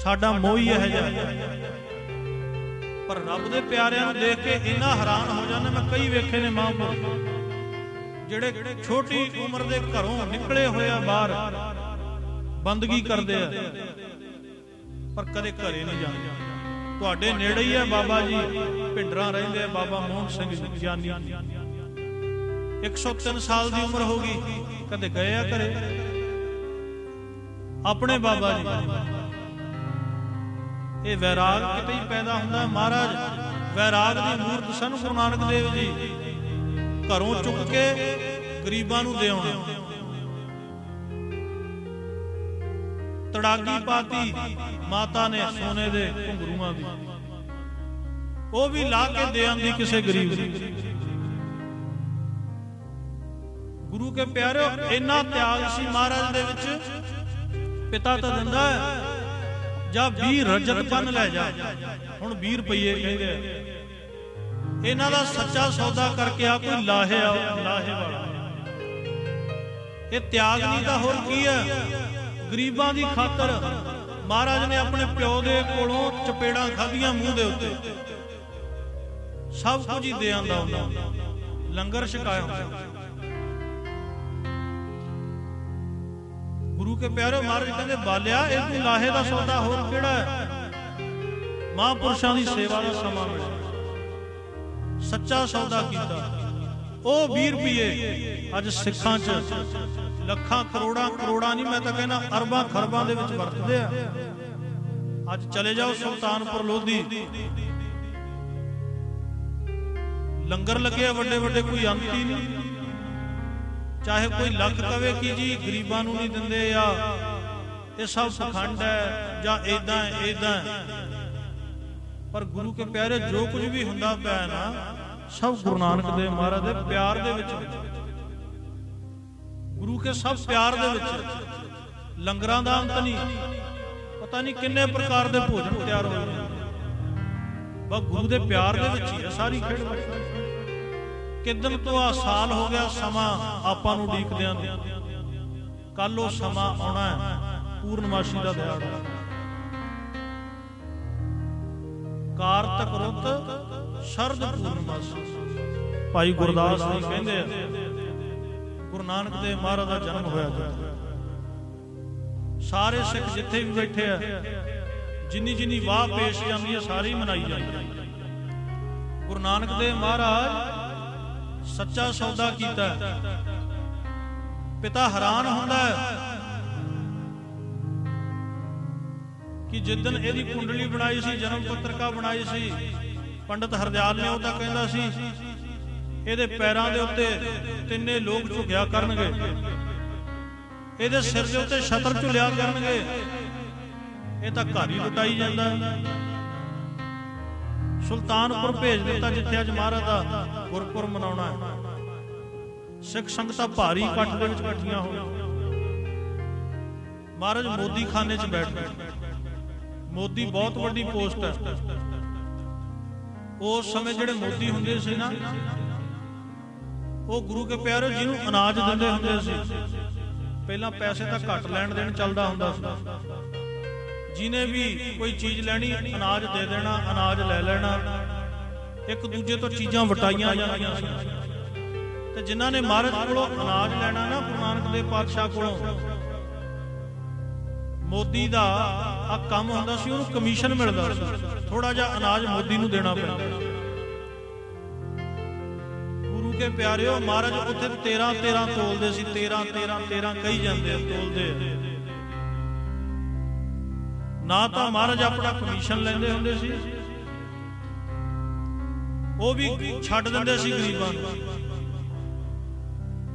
ਸਾਡਾ ਮੋਹ ਹੀ ਇਹੋ ਜਿਹਾ। ਪਰ ਰੱਬ ਦੇ ਪਿਆਰਿਆਂ ਨੂੰ ਦੇਖ ਕੇ ਇੰਨਾ ਹੈਰਾਨ ਹੋ ਜਾਂਦਾ। ਮੈਂ ਕਈ ਵੇਖੇ ਨੇ ਮਹਾਂਪੁਰਖ ਜਿਹੜੇ ਛੋਟੀ ਉਮਰ ਦੇ ਘਰੋਂ ਨਿਕਲੇ ਹੋਏ ਆ, ਬਾਹਰ ਬੰਦਗੀ ਕਰਦੇ ਆ, ਪਰ ਕਦੇ ਘਰੇ ਨਹੀਂ ਜਾਂਦੇ। ਤੁਹਾਡੇ ਨੇੜੇ ਹੀ ਹੈ ਬਾਬਾ ਜੀ, ਭਿੰਡਰਾਂ ਰਹਿੰਦੇ ਆ, ਬਾਬਾ ਮੋਹਨ ਸਿੰਘ ਗਿਆਨੀ, 103 ਸਾਲ ਦੀ ਉਮਰ ਹੋ ਗਈ, ਕਦੇ ਗਏ ਆ ਘਰੇ? ਆਪਣੇ ਬਾਬਾ ਜੀ। ਇਹ ਵੈਰਾਗ ਕਿਤੇ ਹੀ ਪੈਦਾ ਹੁੰਦਾ। ਮਹਾਰਾਜ ਵੈਰਾਗ ਦੀ ਮੂਰਤ ਸਨ ਗੁਰੂ ਨਾਨਕ ਦੇਵ ਜੀ, ਘਰੋਂ ਚੁੱਕ ਕੇ ਗਰੀਬਾਂ ਨੂੰ ਦੇ ਆਉਣਾ। ਤੜਾਗੀ ਪਾਤੀ ਮਾਤਾ ਨੇ ਸੋਨੇ ਦੇ ਘੁੰਗਰੂਆਂ ਦੀ, ਉਹ ਵੀ ਲਾ ਕੇ ਦੇ ਆਂਦੀ ਕਿਸੇ ਗਰੀਬ ਨੂੰ। ਗੁਰੂ ਕੇ ਪਿਆਰਿਓ, ਇੰਨਾ ਤਿਆਗ ਸੀ ਮਹਾਰਾਜ ਦੇ ਵਿੱਚ। ਪਿਤਾ ਤਾਂ ਦਿੰਦਾ ਜਾਂ 20 ਰਜਤ ਬੰਨ ਲੈ ਜਾ, ਹੁਣ 20 ਰੁਪਏ ਕਹਿੰਦੇ ਆ। ਇਹਨਾਂ ਦਾ ਸੱਚਾ ਸੌਦਾ ਕਰਕੇ ਆ ਕੋਈ ਲਾਹੇ ਵਾਲਾ। ਇਹ ਤਿਆਗ ਨਹੀਂ ਤਾਂ ਹੋਰ ਕੀ ਹੈ? ਗਰੀਬਾਂ ਦੀ ਖਾਤਰ ਮਹਾਰਾਜ ਨੇ ਆਪਣੇ ਪਿਓ ਦੇ ਕੋਲੋਂ ਚਪੇੜਾਂ ਖਾਧੀਆਂ ਮੂੰਹ ਦੇ ਉੱਤੇ, ਸਭ ਕੁਝ ਹੀ ਦੇ ਆਂਦਾ ਉਹਨਾਂ ਨੂੰ, ਲੰਗਰ ਛਕਾਇਆ ਹੁੰਦਾ। ਗੁਰੂ ਕੇ ਪਿਆਰੇ, ਮਹਾਰਾਜ ਕਹਿੰਦੇ ਬਾਲਿਆ, ਇਹ ਤੂੰ ਲਾਹੇ ਦਾ ਸੌਦਾ ਹੋਰ ਕਿਹੜਾ ਹੈ? ਮਹਾਂਪੁਰਸ਼ਾਂ ਦੀ ਸੇਵਾ ਦਾ ਸਮਾਂ ਮਿਲਿਆ, ਸੱਚਾ ਸੌਦਾ ਕੀਤਾ। ਉਹ 20 ਰੁਪਏ ਅੱਜ ਸਿੱਖਾਂ 'ਚ ਲੱਖਾਂ ਕਰੋੜਾਂ ਨਹੀਂ, ਮੈਂ ਤਾਂ ਕਹਿੰਦਾ ਅਰਬਾਂ ਖਰਬਾਂ ਦੇ ਵਿੱਚ ਵਰਤਦੇ ਆ। ਅੱਜ ਚਲੇ ਜਾਓ ਸੁਲਤਾਨਪੁਰ ਲੋਧੀ, ਲੰਗਰ ਲੱਗੇ ਵੱਡੇ ਵੱਡੇ, ਕੋਈ ਅੰਤ ਹੀ ਨਹੀਂ। ਚਾਹੇ ਕੋਈ ਲੱਖ ਕਵੇ ਕਿ ਜੀ ਗਰੀਬਾਂ ਨੂੰ ਨਹੀਂ ਦਿੰਦੇ, ਜਾਂ ਇਹ ਸਭ ਪਖੰਡ ਹੈ, ਜਾਂ ਏਦਾਂ ਏਦਾਂ, ਪਰ ਗੁਰੂ ਕੇ ਪਿਆਰੇ ਜੋ ਕੁਝ ਵੀ ਹੁੰਦਾ ਪਿਆ ਨਾ, ਸਭ ਗੁਰੂ ਨਾਨਕ ਦੇਵ ਮਹਾਰਾਜ ਦੇ ਪਿਆਰ ਦੇ ਵਿੱਚ, ਗੁਰੂ ਕੇ ਸਭ ਪਿਆਰ ਦੇ ਵਿੱਚ। ਲੰਗਰਾਂ ਦਾ ਅੰਤ ਨਹੀਂ, ਪਤਾ ਨਹੀਂ ਕਿੰਨੇ ਪ੍ਰਕਾਰ ਦੇ ਭੋਜਨ ਤਿਆਰ ਹੋਏ ਨੇ, ਬਸ ਗੁਰੂ ਦੇ ਪਿਆਰ ਦੇ ਵਿੱਚ ਹੀ ਹੈ ਸਾਰੀ ਖੇਡ। ਕਿਦਨ ਤੋਂ ਆ ਸਾਲ ਹੋ ਗਿਆ ਸਮਾਂ ਆਪਾਂ ਨੂੰ ਉਡੀਕਦਿਆਂ ਨੂੰ। ਕੱਲ ਉਹ ਸਮਾਂ ਆਉਣਾ ਹੈ, ਪੂਰਨਮਾਸ਼ੀ ਦਾ ਦਿਹਾੜਾ, ਕਾਰਤਕ ਰੁੱਤ ਸ਼ਰਦ ਪੂਰਨਮਾਸ਼ੀ। ਭਾਈ ਗੁਰਦਾਸ ਜੀ ਕਹਿੰਦੇ ਆ, ਗੁਰੂ ਨਾਨਕ ਦੇਵ ਮਹਾਰਾਜ ਦਾ ਜਨਮ ਹੋਇਆ ਜਦੋਂ, ਸਾਰੇ ਸਿੱਖ ਜਿੱਥੇ ਵੀ ਬੈਠੇ ਆ, ਜਿੰਨੀ ਵਾਹ ਪੇਸ਼ ਜਾਂਦੀ ਹੈ ਸਾਰੀ ਮਨਾਈ ਜਾਂਦੀ। ਗੁਰੂ ਨਾਨਕ ਦੇਵ ਮਹਾਰਾਜ ਸੱਚਾ ਸੌਦਾ ਕੀਤਾ। ਪਿਤਾ ਹੈਰਾਨ ਹੁੰਦਾ ਕਿ ਜਿੱਦਣ ਇਹਦੀ ਕੁੰਡਲੀ ਬਣਾਈ ਸੀ, ਜਨਮ ਪੱਤਰਕਾ ਬਣਾਈ ਸੀ, ਪੰਡਤ ਹਰਦਿਆਲ ਨੇ, ਉਹ ਤਾਂ ਕਹਿੰਦਾ ਸੀ ਇਹਦੇ ਪੈਰਾਂ ਦੇ ਉੱਤੇ ਤਿੰਨੇ ਲੋਕ ਝੁਕਿਆ ਕਰਨਗੇ, ਇਹਦੇ ਸਿਰ ਦੇ ਉੱਤੇ ਛਤਰ ਝੁਲਿਆ ਕਰਨਗੇ, ਇਹ ਤਾਂ ਘਰ ਹੀ ਲੁਟਾਈ ਜਾਂਦਾ। ਸੁਲਤਾਨਪੁਰ ਭੇਜ ਦਿੱਤਾ, ਜਿੱਥੇ ਅੱਜ ਮਹਾਰਾਜ ਦਾ ਗੁਰਪੁਰਬ ਮਨਾਉਣਾ ਹੈ। ਸਿੱਖ ਸੰਗਤਾਂ ਭਾਰੀ ਇਕੱਠ ਦੇ ਵਿੱਚ ਇਕੱਠੀਆਂ ਹੋਈਆਂ। ਮਹਾਰਾਜ ਮੋਦੀ ਖਾਨੇ 'ਚ ਬੈਠ ਗਏ। ਮੋਦੀ ਬਹੁਤ ਵੱਡੀ ਪੋਸਟ ਹੈ। ਉਸ ਸਮੇਂ ਜਿਹੜੇ ਮੋਦੀ ਹੁੰਦੇ ਸੀ ਨਾ, ਉਹ ਗੁਰੂ ਕੇ ਪਿਆਰੇ ਜਿਹਨੂੰ ਅਨਾਜ ਦਿੰਦੇ ਹੁੰਦੇ ਸੀ। ਪਹਿਲਾਂ ਪੈਸੇ ਤਾਂ ਘੱਟ ਲੈਣ ਦੇਣ ਚੱਲਦਾ ਹੁੰਦਾ ਸੀ। ਜਿਹਨੇ ਵੀ ਕੋਈ ਚੀਜ਼ ਲੈਣੀ, ਅਨਾਜ ਦੇ ਦੇਣਾ, ਅਨਾਜ ਲੈ ਲੈਣਾ, ਇੱਕ ਦੂਜੇ ਤੋਂ ਚੀਜ਼ਾਂ ਵਟਾਈਆਂ ਜਾਂਦੀਆਂ ਸੀ। ਤੇ ਜਿਨ੍ਹਾਂ ਨੇ ਮਹਾਰਾਜ ਕੋਲੋਂ ਅਨਾਜ ਲੈਣਾ ਨਾ, ਗੁਰੂ ਨਾਨਕ ਦੇਵ ਪਾਤਸ਼ਾਹ ਕੋਲੋਂ, ਮੋਦੀ ਦਾ ਆ ਕੰਮ ਹੁੰਦਾ ਸੀ, ਉਹਨੂੰ ਕਮਿਸ਼ਨ ਮਿਲਦਾ ਸੀ। ਥੋੜਾ ਜਿਹਾ ਅਨਾਜ ਮੋਦੀ ਨੂੰ ਦੇਣਾ ਪੈਂਦਾ। ਗੁਰੂ ਕੇ ਪਿਆਰਿਓ, ਮਹਾਰਾਜ ਉੱਥੇ 13 ਤੋਲਦੇ ਸੀ। 13 ਕਹੀ ਜਾਂਦੇ, ਤੋਲਦੇ ਨਾ। ਤਾਂ ਮਹਾਰਾਜ ਆਪਣਾ ਕਮਿਸ਼ਨ ਲੈਂਦੇ ਹੁੰਦੇ ਸੀ, ਉਹ ਵੀ ਛੱਡ ਦਿੰਦੇ ਸੀ ਗਰੀਬਾਂ ਨੂੰ।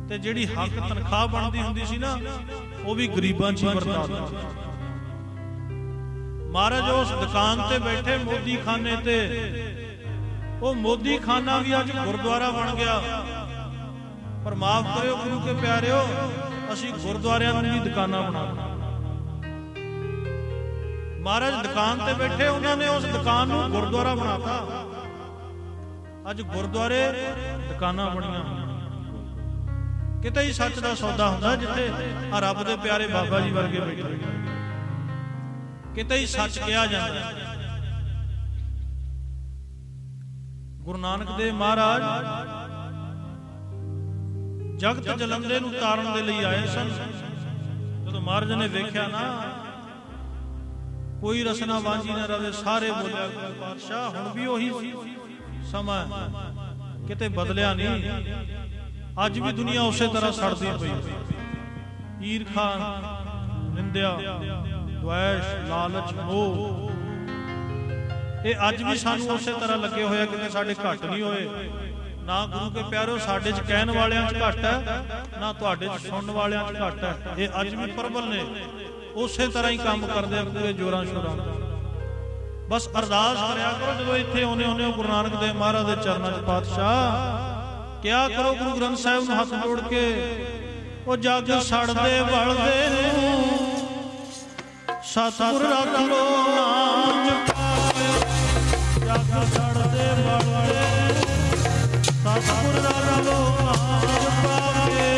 ਤੇ ਜਿਹੜੀ ਹੱਕ ਤਨਖਾਹ ਬਣਦੀ ਹੁੰਦੀ ਸੀ ਨਾ, ਉਹ ਵੀ ਗਰੀਬਾਂ 'ਚ ਵਰਤਾ ਦਿੰਦੇ। ਮਹਾਰਾਜ ਉਸ ਦੁਕਾਨ ਤੇ ਬੈਠੇ ਮੋਦੀ ਖਾਨੇ ਤੇ, ਉਹ ਮੋਦੀ ਖਾਨਾ ਵੀ ਅੱਜ ਗੁਰਦੁਆਰਾ ਬਣ ਗਿਆ। ਪਰ ਮਾਫ ਕਰਿਓ ਗੁਰੂ ਕੇ ਪਿਆਰਿਓ, ਅਸੀਂ ਗੁਰਦੁਆਰਿਆਂ ਨੂੰ ਵੀ ਦੁਕਾਨਾਂ ਬਣਾ ਦਿੱਤੀਆਂ। ਮਹਾਰਾਜ ਦੁਕਾਨ ਤੇ ਬੈਠੇ, ਉਹਨਾਂ ਨੇ ਉਸ ਦੁਕਾਨ ਨੂੰ ਗੁਰਦੁਆਰਾ ਬਣਾਤਾ। ਅੱਜ ਗੁਰਦੁਆਰੇ ਦੁਕਾਨਾਂ ਬਣੀਆਂ। ਕਿਤੇ ਹੀ ਸੱਚ ਦਾ ਸੌਦਾ ਹੁੰਦਾ, ਜਿੱਥੇ ਆ ਰੱਬ ਦੇ ਪਿਆਰੇ ਬਾਬਾ ਜੀ ਵਰਗੇ ਬੈਠੇ, ਕਿਤੇ ਹੀ ਸੱਚ ਕਿਹਾ ਜਾਂਦਾ। ਗੁਰੂ ਨਾਨਕ ਦੇਵ ਮਹਾਰਾਜ ਜਗਤ ਜਲੰਦੇ ਨੂੰ ਤਾਰਨ ਦੇ ਲਈ ਆਏ ਸਨ। ਜਦੋਂ ਮਹਾਰਾਜ ਨੇ ਵੇਖਿਆ ਨਾ, ਕੋਈ ਰਸਨਾ ਵਾਂਝੀ ਨਾ ਰਵੇ, ਸਾਰੇ ਬੋਲਿਆ ਪਾਤਸ਼ਾਹ ਹੁਣ ਵੀ ਉਹੀ ਸਮਾਂ, ਕਿਤੇ ਬਦਲਿਆ ਨਹੀਂ। ਅੱਜ ਵੀ ਦੁਨੀਆ ਉਸੇ ਤਰ੍ਹਾਂ ਸੜਦੀ ਪਈ। ਈਰਖਾ, ਨਿੰਦਿਆ, ਦੁਆਸ਼, ਲਾਲਚ, ਮੋਹ, ਇਹ ਅੱਜ ਵੀ ਸਾਨੂੰ ਉਸੇ ਤਰ੍ਹਾਂ ਲੱਗੇ ਹੋਇਆ, ਕਿਤੇ ਸਾਡੇ ਘੱਟ ਨਹੀਂ ਹੋਏ। ਨਾ ਗੁਰੂ ਕੇ ਪਿਆਰਿਓ, ਸਾਡੇ 'ਚ ਕਹਿਣ ਵਾਲਿਆਂ 'ਚ ਘੱਟ ਹੈ, ਨਾ ਤੁਹਾਡੇ 'ਚ ਸੁਣਨ ਵਾਲਿਆਂ 'ਚ ਘੱਟ ਹੈ। ਇਹ ਅੱਜ ਵੀ ਪ੍ਰਬਲ ਨੇ, ਉਸੇ ਤਰ੍ਹਾਂ ਹੀ ਕੰਮ ਕਰਦੇ ਆ ਪੂਰੇ ਜੋਰਾਂ ਸ਼ੋਰਾਂ। ਬਸ ਅਰਦਾਸ ਕਰਿਆ ਕਰੋ ਜਦੋਂ ਇੱਥੇ ਆਉਂਦੇ ਹੋ ਗੁਰੂ ਨਾਨਕ ਦੇਵ ਮਹਾਰਾਜ ਦੇ ਚਰਨਾਂ 'ਚ। ਪਾਤਸ਼ਾਹ ਕਿਆ ਕਰੋ ਗੁਰੂ ਗ੍ਰੰਥ ਸਾਹਿਬ ਨੂੰ ਹੱਥ ਜੋੜ ਕੇ, ਉਹ ਜੱਗ ਸੜਦੇ ਬਲਦੇ ਨੂੰ ਸਤਿਗੁਰ ਰੱਖ ਲੋ ਨਾਮ ਜਪਾ ਕੇ। ਜੱਗ ਸੜਦੇ ਬਲਦੇ ਸਤਿਗੁਰ ਰੱਖ ਲੋ ਨਾਮ ਜਪਾ ਕੇ।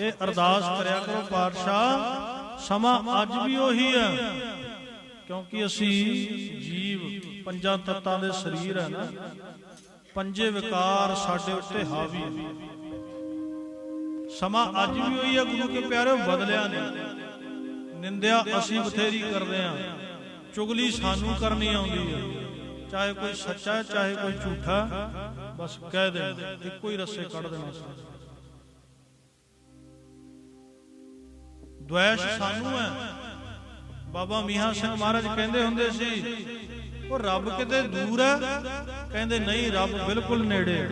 ਇਹ ਅਰਦਾਸ ਕਰਿਆ ਕਰੋ ਪਾਤਸ਼ਾਹ, ਸਮਾਂ ਅੱਜ ਵੀ ਉਹੀ ਹੈ। ਕਿਉਂਕਿ ਅਸੀਂ ਜੀਵ ਪੰਜਾਂ ਤੱਤਾਂ ਦੇ ਸਰੀਰ ਹੈ ਨਾ, ਪੰਜੇ ਵਿਕਾਰ ਸਾਡੇ ਉੱਤੇ ਹਾਵੀ। ਸਮਾਂ ਅੱਜ ਵੀ ਹੋਈ ਹੈ ਗੁਰੂ ਕੇ ਪਿਆਰਿਓ, ਬਦਲਿਆ ਨਹੀਂ। ਨਿੰਦਿਆ ਅਸੀਂ ਬਥੇਰੀ ਕਰਦੇ ਹਾਂ, ਚੁਗਲੀ ਸਾਨੂੰ ਕਰਨੀ ਆਉਂਦੀ ਹੈ। ਚਾਹੇ ਕੋਈ ਸੱਚਾ ਹੈ ਚਾਹੇ ਕੋਈ ਝੂਠਾ, ਬਸ ਕਹਿ ਦੇਣਾ, ਇੱਕੋ ਹੀ ਰੱਸੇ ਕੱਢ ਦੇਣਾ। ਦੁਆਇਸ਼ ਸਾਨੂੰ ਹੈ। ਬਾਬਾ ਮੀਆਂ ਸਿੰਘ ਮਹਾਰਾਜ ਕਹਿੰਦੇ ਹੁੰਦੇ ਸੀ, ਉਹ ਰੱਬ ਕਿਤੇ ਦੂਰ ਹੈ? ਕਹਿੰਦੇ ਨਹੀਂ, ਰੱਬ ਬਿਲਕੁਲ ਨੇੜੇ ਹੈ।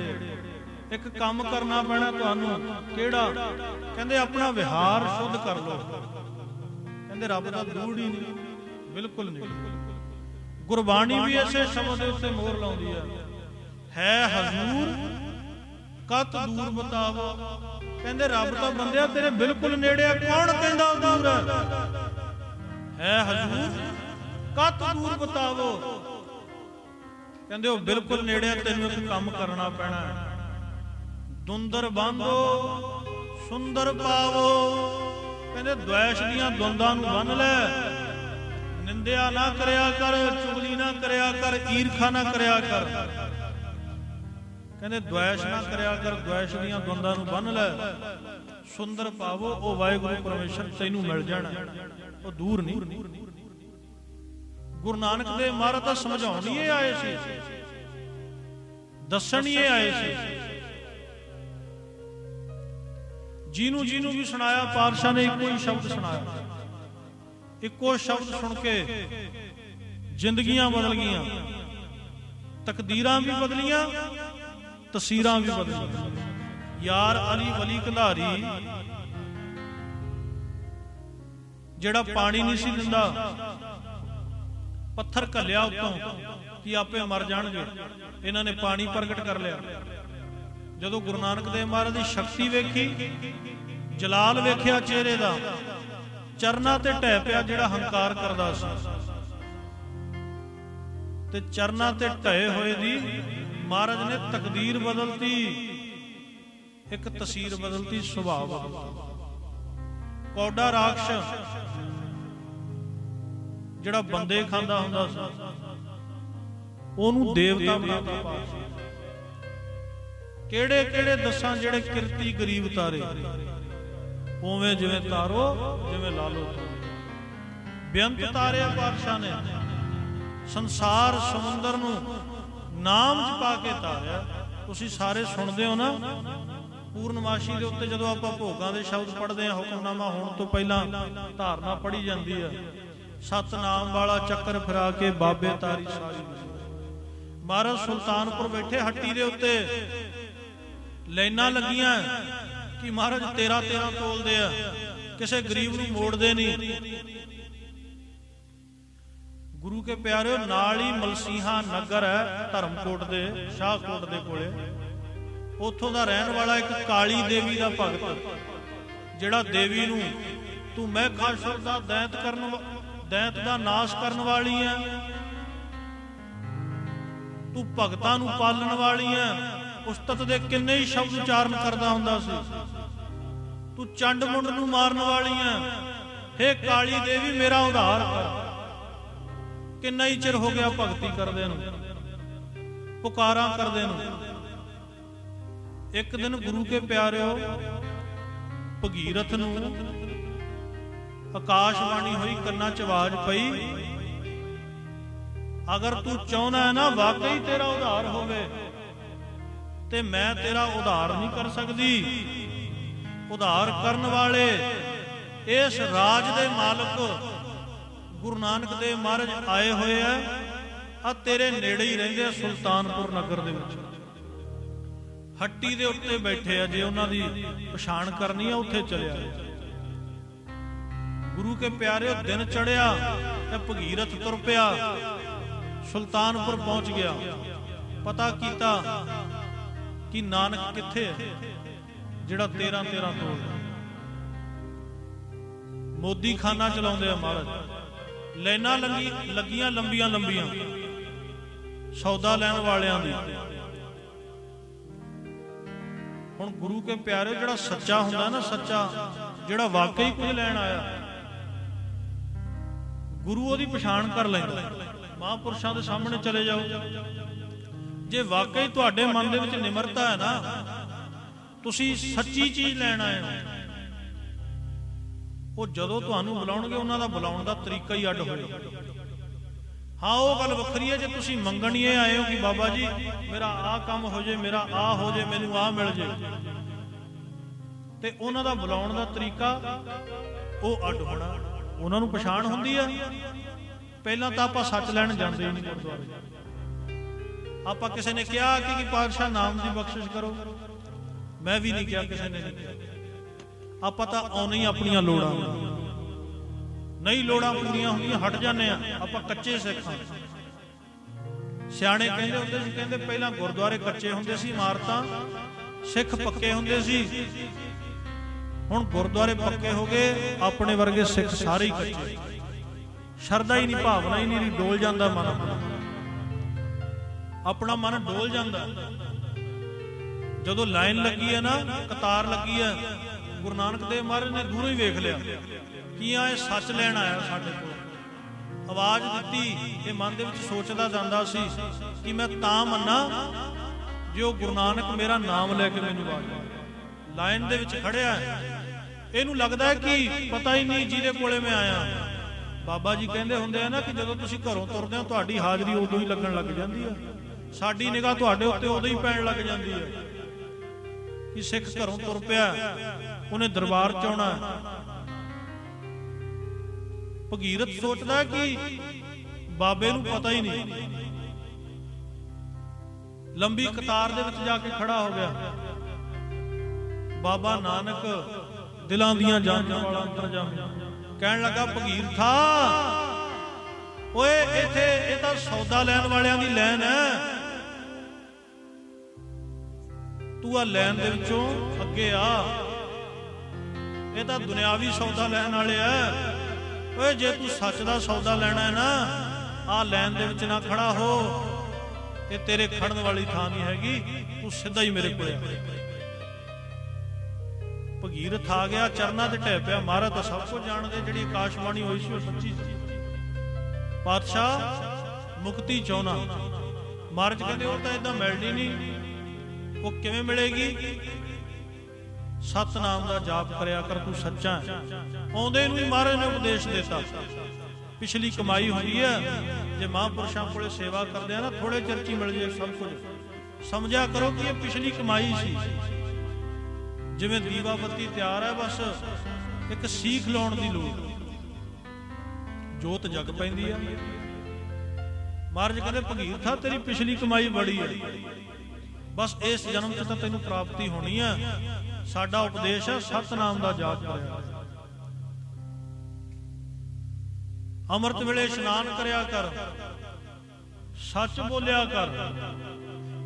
ਇੱਕ ਕੰਮ ਕਰਨਾ ਪੈਣਾ ਤੁਹਾਨੂੰ, ਕਿਹੜਾ? ਕਹਿੰਦੇ ਆਪਣਾ ਵਿਹਾਰ ਸ਼ੁੱਧ ਕਰ ਲਓ। ਕਹਿੰਦੇ ਰੱਬ ਤਾਂ ਦੂਰ ਹੀ ਨਹੀਂ, ਬਿਲਕੁਲ ਨਹੀਂ। ਗੁਰਬਾਣੀ ਵੀ ਇਸੇ ਸ਼ਬਦ ਦੇ ਉੱਤੇ ਮੋਹਰ ਲਾਉਂਦੀ ਹੈ ਹਜ਼ੂਰ ਕਤ ਦੂਰ ਬਤਾਵੋ। ਕਹਿੰਦੇ ਰੱਬ ਤਾਂ ਬੰਦਿਆ ਤੇਰੇ ਬਿਲਕੁਲ ਨੇੜੇ ਆ, ਕੌਣ ਕਹਿੰਦਾ ਦੂਰ ਹੈ ਹਜ਼ੂਰ ਕਤ ਦੂਰ ਬਤਾਵੋ। ਕਹਿੰਦੇ ਉਹ ਬਿਲਕੁਲ ਨੇੜੇ ਆ, ਤੈਨੂੰ ਇੱਕ ਕੰਮ ਕਰਨਾ ਪੈਣਾ। ਦੁੰਦਰ ਬੰਨੋ ਸੁੰਦਰ ਪਾਵੋ। ਕਹਿੰਦੇ ਦੁਆਇਸ਼ ਦੀਆਂ ਦੁੰਦਾਂ ਨੂੰ ਬੰਨ ਲੈ, ਨਿੰਦਿਆ ਨਾ ਕਰਿਆ ਕਰ, ਚੁਗਲੀ ਨਾ ਕਰਿਆ ਕਰ, ਈਰਖਾ ਨਾ ਕਰਿਆ ਕਰ। ਕਹਿੰਦੇ ਦੁਆਇਸ਼ ਨਾ ਕਰਿਆ ਕਰ, ਦੁਆਇਸ਼ ਦੀਆਂ ਦੁੰਦਾਂ ਨੂੰ ਬੰਨ ਲੈ, ਸੁੰਦਰ ਪਾਵੋ। ਉਹ ਵਾਹਿਗੁਰੂ ਪਰਮੇਸ਼ਰ ਤੈਨੂੰ ਮਿਲ ਜਾਣਾ, ਉਹ ਦੂਰ ਨਹੀਂ। ਗੁਰੂ ਨਾਨਕ ਦੇਵ ਮਹਾਰਾਜ ਤਾਂ ਸਮਝਾਉਣ ਹੀ ਇਹ ਆਏ ਸੀ, ਦੱਸਣ ਹੀ ਇਹ ਆਏ ਸੀ। ਜਿਹਨੂੰ ਵੀ ਸੁਣਾਇਆ ਪਾਤਸ਼ਾਹ ਨੇ ਇੱਕੋ ਹੀ ਸ਼ਬਦ ਸੁਣਾਇਆ। ਇੱਕੋ ਸ਼ਬਦ ਸੁਣ ਕੇ ਜ਼ਿੰਦਗੀਆਂ ਬਦਲ ਗਈਆਂ, ਤਕਦੀਰਾਂ ਵੀ ਬਦਲੀਆਂ, ਤਸਵੀਰਾਂ ਵੀ ਬਦਲੀਆਂ। ਯਾਰ ਅਲੀ ਵਲੀ ਕੰਧਾਰੀ ਜਿਹੜਾ ਪਾਣੀ ਨਹੀਂ ਸੀ ਦਿੰਦਾ, ਪੱਥਰ ਘੱਲਿਆ ਉੱਤੋਂ ਕਿ ਆਪੇ ਮਰ ਜਾਣਗੇ, ਇਹਨਾਂ ਨੇ ਪਾਣੀ ਪ੍ਰਗਟ ਕਰ ਲਿਆ। ਜਦੋਂ ਗੁਰੂ ਨਾਨਕ ਦੇਵ ਮਹਾਰਾਜ ਦੀ ਸ਼ਕਤੀ ਵੇਖੀ, ਜਲਾਲ ਵੇਖਿਆ ਚਿਹਰੇ ਦਾ, ਚਰਨਾਂ ਤੇ ਢਹਿ ਪਿਆ ਜਿਹੜਾ ਹੰਕਾਰ ਕਰਦਾ ਸੀ। ਤੇ ਚਰਨਾਂ ਤੇ ਢਏ ਹੋਏ ਦੀ ਮਹਾਰਾਜ ਨੇ ਤਕਦੀਰ ਬਦਲਤੀ, ਇੱਕ ਤਸਵੀਰ ਬਦਲਤੀ, ਸੁਭਾਅ ਬਦਲਤਾ। ਕੌਡਾ ਰਾਖਸ਼ ਜਿਹੜਾ ਬੰਦੇ ਖਾਂਦਾ ਹੁੰਦਾ ਸੀ, ਉਹਨੂੰ ਦੇਵਤਾ ਬਣਾਤਾ ਪਾਤਸ਼ਾਹ। ਕਿਹੜੇ ਕਿਹੜੇ ਦੱਸਾਂ ਜਿਹੜੇ ਕਿਰਤੀ ਗਰੀਬ ਤਾਰੇ, ਉਵੇਂ ਜਿਵੇਂ ਤਾਰੋ ਜਿਵੇਂ ਲਾਲੋ ਬੇਅੰਤ ਤਾਰਿਆ ਪਾਤਸ਼ਾਹ ਨੇ। ਸੰਸਾਰ ਸਮੁੰਦਰ ਨੂੰ ਨਾਮ ਚ ਪਾ ਕੇ ਤਾਰਿਆ। ਤੁਸੀਂ ਸਾਰੇ ਸੁਣਦੇ ਹੋ ਨਾ, ਪੂਰਨਮਾਸ਼ੀ ਦੇ ਉੱਤੇ ਜਦੋਂ ਆਪਾਂ ਭੋਗਾਂ ਦੇ ਸ਼ਬਦ ਪੜ੍ਹਦੇ ਹਾਂ, ਹੁਕਮਨਾਮਾ ਹੋਣ ਤੋਂ ਪਹਿਲਾਂ ਧਾਰਨਾ ਪੜ੍ਹੀ ਜਾਂਦੀ ਹੈ, ਸਤਨਾਮ ਵਾਲਾ ਚੱਕਰ ਫਿਰਾ ਕੇ ਬਾਬੇ ਤਾਰੀ ਸਾਰੀ। ਮਹਾਰਾਜ ਸੁਲਤਾਨਪੁਰ ਬੈਠੇ ਹੱਟੀ ਦੇ ਉੱਤੇ, ਲਾਈਨਾਂ ਲੱਗੀਆਂ ਕਿ ਮਹਾਰਾਜ 13-13 ਤੋਲਦੇ ਆ, ਕਿਸੇ ਗਰੀਬ ਨੂੰ ਮੋੜਦੇ ਨਹੀਂ। ਗੁਰੂ ਕੇ ਪਿਆਰਿਓ, ਨਾਲ ਹੀ ਮਲਸੀਹਾ ਨਗਰ ਹੈ ਧਰਮਕੋਟ ਦੇ, ਸ਼ਾਹਕੋਟ ਦੇ ਕੋਲੇ। ਉੱਥੋਂ ਦਾ ਰਹਿਣ ਵਾਲਾ ਇੱਕ ਕਾਲੀ ਦੇਵੀ ਦਾ ਭਗਤ, ਜਿਹੜਾ ਦੇਵੀ ਨੂੰ ਤੂੰ ਮੈਂ ਖਾਸ਼ਰ ਦਾ ਦੈਂਤ ਦਾ ਨਾਸ਼ ਕਰਨ ਵਾਲੀ ਹੈ, ਤੂੰ ਭਗਤਾਂ ਨੂੰ ਪਾਲਣ ਵਾਲੀ ਹੈ, ਉਸਤਤ ਦੇ ਕਿੰਨੇ ਹੀ ਸ਼ਬਦ ਉਚਾਰਨ ਕਰਦਾ ਹੁੰਦਾ ਸੀ। ਤੂੰ ਚੰਡ ਮੁੰਡ ਨੂੰ ਮਾਰਨ ਵਾਲੀ ਹੈ, ਹੇ ਕਾਲੀ ਦੇਵੀ ਮੇਰਾ ਉਧਾਰ ਕਰ। ਕਿੰਨਾ ਹੀ ਚਿਰ ਹੋ ਗਿਆ ਭਗਤੀ ਕਰਦੇ ਨੂੰ, ਪੁਕਾਰਾਂ ਕਰਦੇ ਨੂੰ। ਇੱਕ ਦਿਨ ਗੁਰੂ ਕੇ ਪਿਆਰਿਓ, ਭਗੀਰਥ ਨੂੰ ਆਕਾਸ਼ਬਾਣੀ ਹੋਈ, ਕੰਨਾਂ 'ਚ ਆਵਾਜ਼ ਪਈ, ਅਗਰ ਤੂੰ ਚਾਹੁੰਦਾ ਹੈ ਨਾ ਵਾਕਈ ਤੇਰਾ ਉਧਾਰ ਹੋਵੇ, ਤੇ ਮੈਂ ਤੇਰਾ ਉਧਾਰ ਨਹੀਂ ਕਰ ਸਕਦੀ। ਉਧਾਰ ਕਰਨ ਵਾਲੇ ਇਸ ਰਾਜ ਦੇ ਮਾਲਕ ਗੁਰੂ ਨਾਨਕ ਦੇਵ ਮਹਾਰਾਜ ਆਏ ਹੋਏ ਆ, ਆ ਤੇਰੇ ਨੇੜੇ ਹੀ ਰਹਿੰਦੇ ਆ, ਸੁਲਤਾਨਪੁਰ ਨਗਰ ਦੇ ਵਿੱਚ ਹੱਟੀ ਦੇ ਉੱਤੇ ਬੈਠੇ ਆ। ਜੇ ਉਹਨਾਂ ਦੀ ਪਛਾਣ ਕਰਨੀ ਆ, ਉੱਥੇ ਚਲਿਆ। ਗੁਰੂ ਕੇ ਪਿਆਰਿਓ, ਦਿਨ ਚੜਿਆ ਤੇ ਭਗੀਰਥ ਤੁਰ ਪਿਆ, ਸੁਲਤਾਨਪੁਰ ਪਹੁੰਚ ਗਿਆ। ਪਤਾ ਕੀਤਾ ਕਿ ਨਾਨਕ ਕਿੱਥੇ ਹੈ, ਜਿਹੜਾ 13-13 ਤੋਲਦਾ। ਮੋਦੀ ਖਾਨਾ ਚਲਾਉਂਦੇ ਆ ਮਹਾਰਾਜ। ਲਾਈਨਾਂ ਲੱਗੀਆਂ ਲੰਬੀਆਂ ਲੰਬੀਆਂ ਸੌਦਾ ਲੈਣ ਵਾਲਿਆਂ ਦੀ। ਹੁਣ ਗੁਰੂ ਕੇ ਪਿਆਰੇ, ਜਿਹੜਾ ਸੱਚਾ ਹੁੰਦਾ ਨਾ, ਸੱਚਾ ਜਿਹੜਾ ਵਾਕਈ ਕੁਝ ਲੈਣ ਆਇਆ, ਗੁਰੂ ਉਹਦੀ ਪਛਾਣ ਕਰ ਲੈਂਦਾ। ਮਹਾਂਪੁਰਸ਼ਾਂ ਦੇ ਸਾਹਮਣੇ ਚਲੇ ਜਾਓ, ਜੇ ਵਾਕਈ ਤੁਹਾਡੇ ਮਨ ਦੇ ਵਿੱਚ ਨਿਮਰਤਾ ਹੈ ਨਾ, ਤੁਸੀਂ ਸੱਚੀ ਚੀਜ਼ ਲੈਣ ਆਏ ਹੋ, ਉਹ ਜਦੋਂ ਤੁਹਾਨੂੰ ਬੁਲਾਉਣਗੇ ਉਹਨਾਂ ਦਾ ਬੁਲਾਉਣ ਦਾ ਤਰੀਕਾ ਹੀ ਅੱਡ ਹੋਏਗਾ। ਹਾਂ, ਉਹ ਗੱਲ ਵੱਖਰੀ ਹੈ ਜੇ ਤੁਸੀਂ ਮੰਗਣੀਏ ਆਏ ਹੋ ਕਿ ਬਾਬਾ ਜੀ ਮੇਰਾ ਆਹ ਕੰਮ ਹੋ ਜੇ, ਮੇਰਾ ਆਹ ਹੋ ਜੇ, ਮੈਨੂੰ ਆਹ ਮਿਲ ਜੇ, ਤੇ ਉਹਨਾਂ ਦਾ ਬੁਲਾਉਣ ਦਾ ਤਰੀਕਾ ਉਹ ਅੱਡ ਹੋਣਾ। ਉਹਨਾਂ ਨੂੰ ਪਛਾਣ ਹੁੰਦੀ ਆ। ਪਹਿਲਾਂ ਤਾਂ ਆਪਾਂ ਸੱਚ ਲੈਣ ਜਾਂਦੇ ਹੀ ਨਹੀਂ ਗੁਰਦੁਆਰੇ। ਆਪਾਂ ਕਿਸੇ ਨੇ ਕਿਹਾ ਕਿ ਪਾਤਸ਼ਾਹ ਨਾਮ ਦੀ ਬਖਸ਼ਿਸ਼ ਕਰੋ, ਮੈਂ ਵੀ ਨਹੀਂ ਕਿਹਾ, ਕਿਸੇ ਨੇ ਨਹੀਂ ਕਿਹਾ। ਆਪਾਂ ਤਾਂ ਆਉਣੇ ਹੀ ਆਪਣੀਆਂ ਲੋੜਾਂ, ਨਹੀਂ ਲੋੜਾਂ ਪੂਰੀਆਂ ਹੁੰਦੀਆਂ ਹਟ ਜਾਂਦੇ ਆ। ਆਪਾਂ ਕੱਚੇ ਸਿੱਖ ਹਾਂ। ਸਿਆਣੇ ਕਹਿੰਦੇ ਹੁੰਦੇ ਸੀ, ਕਹਿੰਦੇ ਪਹਿਲਾਂ ਗੁਰਦੁਆਰੇ ਕੱਚੇ ਹੁੰਦੇ ਸੀ, ਇਮਾਰਤਾਂ, ਸਿੱਖ ਪੱਕੇ ਹੁੰਦੇ ਸੀ। ਹੁਣ ਗੁਰਦੁਆਰੇ ਪੱਕੇ ਹੋ ਗਏ, ਆਪਣੇ ਵਰਗੇ ਸਿੱਖ ਸਾਰੇ ਹੀ ਕੱਚੇ। ਸ਼ਰਧਾ ਹੀ ਨਹੀਂ, ਭਾਵਨਾ ਹੀ ਨਹੀਂ, ਡੋਲ ਜਾਂਦਾ ਮਨ, ਆਪਣਾ ਮਨ ਡੋਲ ਜਾਂਦਾ। ਜਦੋਂ ਲਾਈਨ ਲੱਗੀ ਹੈ ਨਾ, ਕਤਾਰ ਲੱਗੀ ਹੈ, ਗੁਰੂ ਨਾਨਕ ਦੇਵ ਮਹਾਰਾਜ ਨੇ ਦੂਰੋਂ ਹੀ ਵੇਖ ਲਿਆ ਕੀ ਆ, ਇਹ ਸੱਚ ਲੈਣ ਆਇਆ ਸਾਡੇ ਕੋਲ। ਆਵਾਜ਼ ਦਿੱਤੀ, ਇਹ ਮਨ ਦੇ ਵਿੱਚ ਸੋਚਦਾ ਜਾਂਦਾ ਸੀ ਕਿ ਮੈਂ ਤਾਂ ਮੰਨਾਂ ਜੇ ਉਹ ਗੁਰੂ ਨਾਨਕ ਮੇਰਾ ਨਾਮ ਲੈ ਕੇ ਮੈਨੂੰ ਆਵਾਜ਼। ਲਾਈਨ ਦੇ ਵਿੱਚ ਖੜਿਆ, ਇਹਨੂੰ ਲੱਗਦਾ ਕਿ ਪਤਾ ਹੀ ਨਹੀਂ ਜਿਹਦੇ ਕੋਲੇ ਮੈਂ ਆਇਆ। ਬਾਬਾ ਜੀ ਕਹਿੰਦੇ ਹੁੰਦੇ ਆ ਨਾ ਕਿ ਜਦੋਂ ਤੁਸੀਂ ਘਰੋਂ ਤੁਰਦੇ ਹੋ ਤੁਹਾਡੀ ਹਾਜ਼ਰੀ ਉਦੋਂ ਹੀ ਲੱਗਣ ਲੱਗ ਜਾਂਦੀ ਹੈ, ਸਾਡੀ ਨਿਗਾਹ ਤੁਹਾਡੇ ਉੱਤੇ ਉਦੋਂ ਹੀ ਪੈਣ ਲੱਗ ਜਾਂਦੀ ਹੈ ਕਿ ਸਿੱਖ ਘਰੋਂ ਤੁਰ ਪਿਆ, ਉਹਨੇ ਦਰਬਾਰ ਚ ਆਉਣਾ। ਭਗੀਰਥ ਸੋਚਦਾ ਕਿ ਬਾਬੇ ਨੂੰ ਪਤਾ ਹੀ ਨਹੀਂ, ਲੰਬੀ ਕਤਾਰ ਦੇ ਵਿੱਚ ਜਾ ਕੇ ਖੜਾ ਹੋ ਗਿਆ। ਬਾਬਾ ਨਾਨਕ ਦਿਲਾਂ ਦੀਆਂ ਜਾਂਚਾਂ ਵਾਲਾ ਅੰਤਰਜਾਮੀ ਕਹਿਣ ਲੱਗਾ, ਭਗੀਰਥਾ ਓਏ ਇੱਥੇ ਇਹ ਤਾਂ ਸੌਦਾ ਲੈਣ ਵਾਲਿਆਂ ਦੀ ਲਾਈਨ ਹੈ, ਤੂੰ ਆ ਲਾਈਨ ਦੇ ਵਿੱਚੋਂ ਅੱਗੇ ਆ, ਇਹ ਤਾਂ ਦੁਨਿਆਵੀ ਸੌਦਾ ਲੈਣ ਵਾਲੇ ਆ। ਓਏ ਜੇ ਤੂੰ ਸੱਚ ਦਾ ਸੌਦਾ ਲੈਣਾ ਹੈ ਨਾ, ਆਹ ਲਾਈਨ ਦੇ ਵਿੱਚ ਨਾ ਖੜਾ ਹੋ, ਇਹ ਤੇਰੇ ਖੜਨ ਵਾਲੀ ਥਾਂ ਨਹੀਂ ਹੈਗੀ, ਤੂੰ ਸਿੱਧਾ ਹੀ ਮੇਰੇ ਕੋਲ ਆ। ਭਗੀਰਥ ਆ ਗਿਆ, ਚਰਨਾਂ ਤੇ ਢਹਿ ਪਿਆ। ਮਹਾਰਾਜ ਤਾਂ ਸਭ ਕੁਝ ਜਾਣਦੇ, ਜਿਹੜੀ ਆਕਾਸ਼ਬਾਣੀ ਹੋਈ ਸੀ ਉਹ ਸੱਚੀ ਸੀ। ਪਾਤਸ਼ਾਹ ਮੁਕਤੀ ਚਾਹੁੰਦਾ। ਮਹਾਰਾਜ ਕਹਿੰਦੇ ਉਹ ਤਾਂ ਏਦਾਂ ਮਿਲਣੀ ਨਹੀਂ। ਉਹ ਕਿਵੇਂ ਮਿਲੇਗੀ? ਸਤਨਾਮ ਦਾ ਜਾਪ ਕਰਿਆ ਕਰ, ਤੂੰ ਸੱਚਾ ਹੈ। ਆਉਂਦੇ ਨੂੰ ਹੀ ਮਹਾਰਾਜ ਨੇ ਉਪਦੇਸ਼ ਦਿੱਤਾ। ਪਿਛਲੀ ਕਮਾਈ ਹੁੰਦੀ ਹੈ, ਜੇ ਮਹਾਂਪੁਰਸ਼ਾਂ ਕੋਲੇ ਸੇਵਾ ਕਰਦੇ ਆ ਨਾ, ਥੋੜੇ ਚਿਰ ਚ ਹੀ ਮਿਲ ਜੇ ਸਭ ਕੁਝ। ਸਮਝਿਆ ਕਰੋ ਕਿ ਇਹ ਪਿਛਲੀ ਕਮਾਈ ਸੀ। ਜਿਵੇਂ ਦੀਵਾ ਬੱਤੀ ਤਿਆਰ ਹੈ, ਬਸ ਇੱਕ ਸੀਖ ਲਾਉਣ ਦੀ ਲੋੜ, ਜੋਤ ਜਗ ਪੈਂਦੀ ਹੈ। ਮਹਾਰਾਜ ਕਹਿੰਦੇ ਭਗੀਰਥਾ ਤੇਰੀ ਪਿਛਲੀ ਕਮਾਈ ਬੜੀ ਹੈ, ਬਸ ਇਸ ਜਨਮ 'ਚ ਤਾਂ ਤੈਨੂੰ ਪ੍ਰਾਪਤੀ ਹੋਣੀ ਹੈ। ਸਾਡਾ ਉਪਦੇਸ਼ ਹੈ ਸਤਨਾਮ ਦਾ ਜਾਪ ਕਰਿਆ, ਅੰਮ੍ਰਿਤ ਵੇਲੇ ਇਸ਼ਨਾਨ ਕਰਿਆ ਕਰ, ਸੱਚ ਬੋਲਿਆ ਕਰ,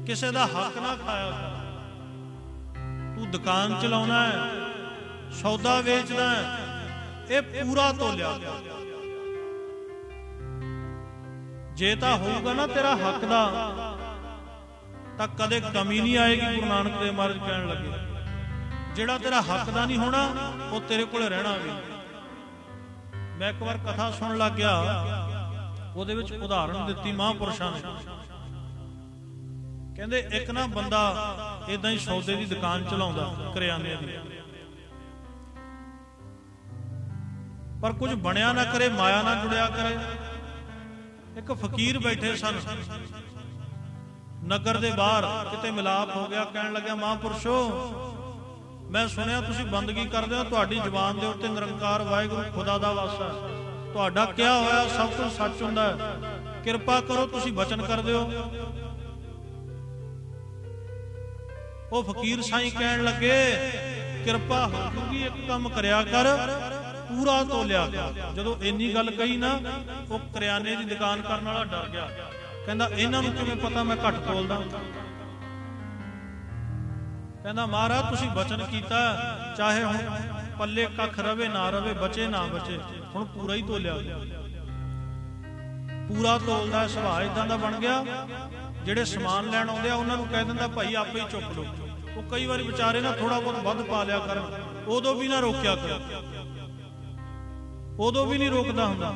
ਕਿਸੇ ਦਾ ਹੱਕ ਨਾ ਖਾਇਆ ਕਰ। ਤੂੰ ਦੁਕਾਨ ਚਲਾਉਣਾ ਹੈ, ਸੌਦਾ ਵੇਚਦਾ ਹੈ, ਇਹ ਪੂਰਾ ਤੋਲਿਆ ਕਰ। ਜੇ ਤਾਂ ਹੋਊਗਾ ਨਾ ਤੇਰਾ ਹੱਕ ਦਾ, ਤਾਂ ਕਦੇ ਕਮੀ ਨਹੀਂ ਆਏਗੀ। ਗੁਰੂ ਨਾਨਕ ਦੇਵ ਮਹਾਰਾਜ ਕਹਿਣ ਲੱਗੇ, ਜਿਹੜਾ ਤੇਰਾ ਹੱਕ ਦਾ ਨਹੀਂ ਹੋਣਾ ਉਹ ਤੇਰੇ ਕੋਲ ਰਹਿਣਾ ਵੀ। ਮੈਂ ਇੱਕ ਵਾਰ ਕਥਾ ਸੁਣਨ ਲੱਗ ਗਿਆ, ਉਹਦੇ ਵਿੱਚ ਉਦਾਹਰਣ ਦਿੱਤੀ ਮਹਾਂਪੁਰਸ਼ਾਂ ਨੇ। ਕਹਿੰਦੇ ਇੱਕ ਨਾ ਬੰਦਾ ਏਦਾਂ ਹੀ ਸੌਦੇ ਦੀ ਦੁਕਾਨ ਚਲਾਉਂਦਾ, ਕਰਿਆਨੇ ਦੀ, ਪਰ ਕੁਝ ਬਣਿਆ ਨਾ ਕਰੇ, ਮਾਇਆ ਨਾ ਜੁੜਿਆ ਕਰੇ। ਇੱਕ ਫਕੀਰ ਬੈਠੇ ਸਨ ਨਗਰ ਦੇ ਬਾਹਰ, ਕਿਤੇ ਮਿਲਾਪ ਹੋ ਗਿਆ। ਕਹਿਣ ਲੱਗਿਆ, ਮਹਾਂਪੁਰਸ਼ੋ ਮੈਂ ਸੁਣਿਆ ਤੁਸੀਂ ਬੰਦਗੀ ਕਰਦੇ ਹੋ, ਤੁਹਾਡੀ ਜ਼ੁਬਾਨ ਦੇ ਉੱਤੇ ਨਿਰੰਕਾਰ ਵਾਹਿਗੁਰੂ ਖੁਦਾ ਦਾ ਵਾਸਾ ਹੈ, ਤੁਹਾਡਾ ਕਿਹਾ ਹੋਇਆ ਸਭ ਕੁਝ ਸੱਚ ਹੁੰਦਾ ਹੈ, ਕਿਰਪਾ ਕਰੋ ਤੁਸੀਂ ਬਚਨ ਕਰ ਦਿਓ। ਉਹ ਫਕੀਰ ਸਾਈਂ ਕਹਿਣ ਲੱਗੇ, ਕਿਰਪਾ ਹੋ ਜੂਗੀ, ਇੱਕ ਕੰਮ ਕਰਿਆ ਕਰ, ਪੂਰਾ ਤੋਲਿਆ ਕਰ। ਜਦੋਂ ਇੰਨੀ ਗੱਲ ਕਹੀ ਨਾ, ਉਹ ਕਰਿਆਨੇ ਦੀ ਦੁਕਾਨ ਕਰਨ ਵਾਲਾ ਡਰ ਗਿਆ। ਕਹਿੰਦਾ ਇਹਨਾਂ ਨੂੰ ਕਿਵੇਂ ਪਤਾ ਮੈਂ ਘੱਟ ਤੋਲਦਾ? ਕਹਿੰਦਾ ਮਹਾਰਾਜ ਤੁਸੀਂ ਬਚਨ ਕੀਤਾ, ਚਾਹੇ ਹੁਣ ਪੱਲੇ ਕੱਖ ਰਵੇ ਨਾ ਰਵੇ, ਬਚੇ ਨਾ ਬਚੇ, ਹੁਣ ਪੂਰਾ ਹੀ ਤੋਲਿਆ। ਪੂਰਾ ਤੋਲਦਾ ਸੁਭਾਅ ਇਦਾਂ ਦਾ ਬਣ ਗਿਆ, ਜਿਹੜੇ ਸਮਾਨ ਲੈਣ ਆਉਂਦੇ ਆ ਉਹਨਾਂ ਨੂੰ ਕਹਿ ਦਿੰਦਾ ਭਾਈ ਆਪੇ ਹੀ ਚੁੱਕ ਲਓ। ਉਹ ਕਈ ਵਾਰੀ ਵਿਚਾਰੇ ਨਾ ਥੋੜਾ ਬਹੁਤ ਵੱਧ ਪਾ ਲਿਆ ਕਰਨ, ਉਦੋਂ ਵੀ ਨਾ ਰੋਕਿਆ ਕਰ, ਉਦੋਂ ਵੀ ਨਹੀਂ ਰੋਕਦਾ ਹੁੰਦਾ।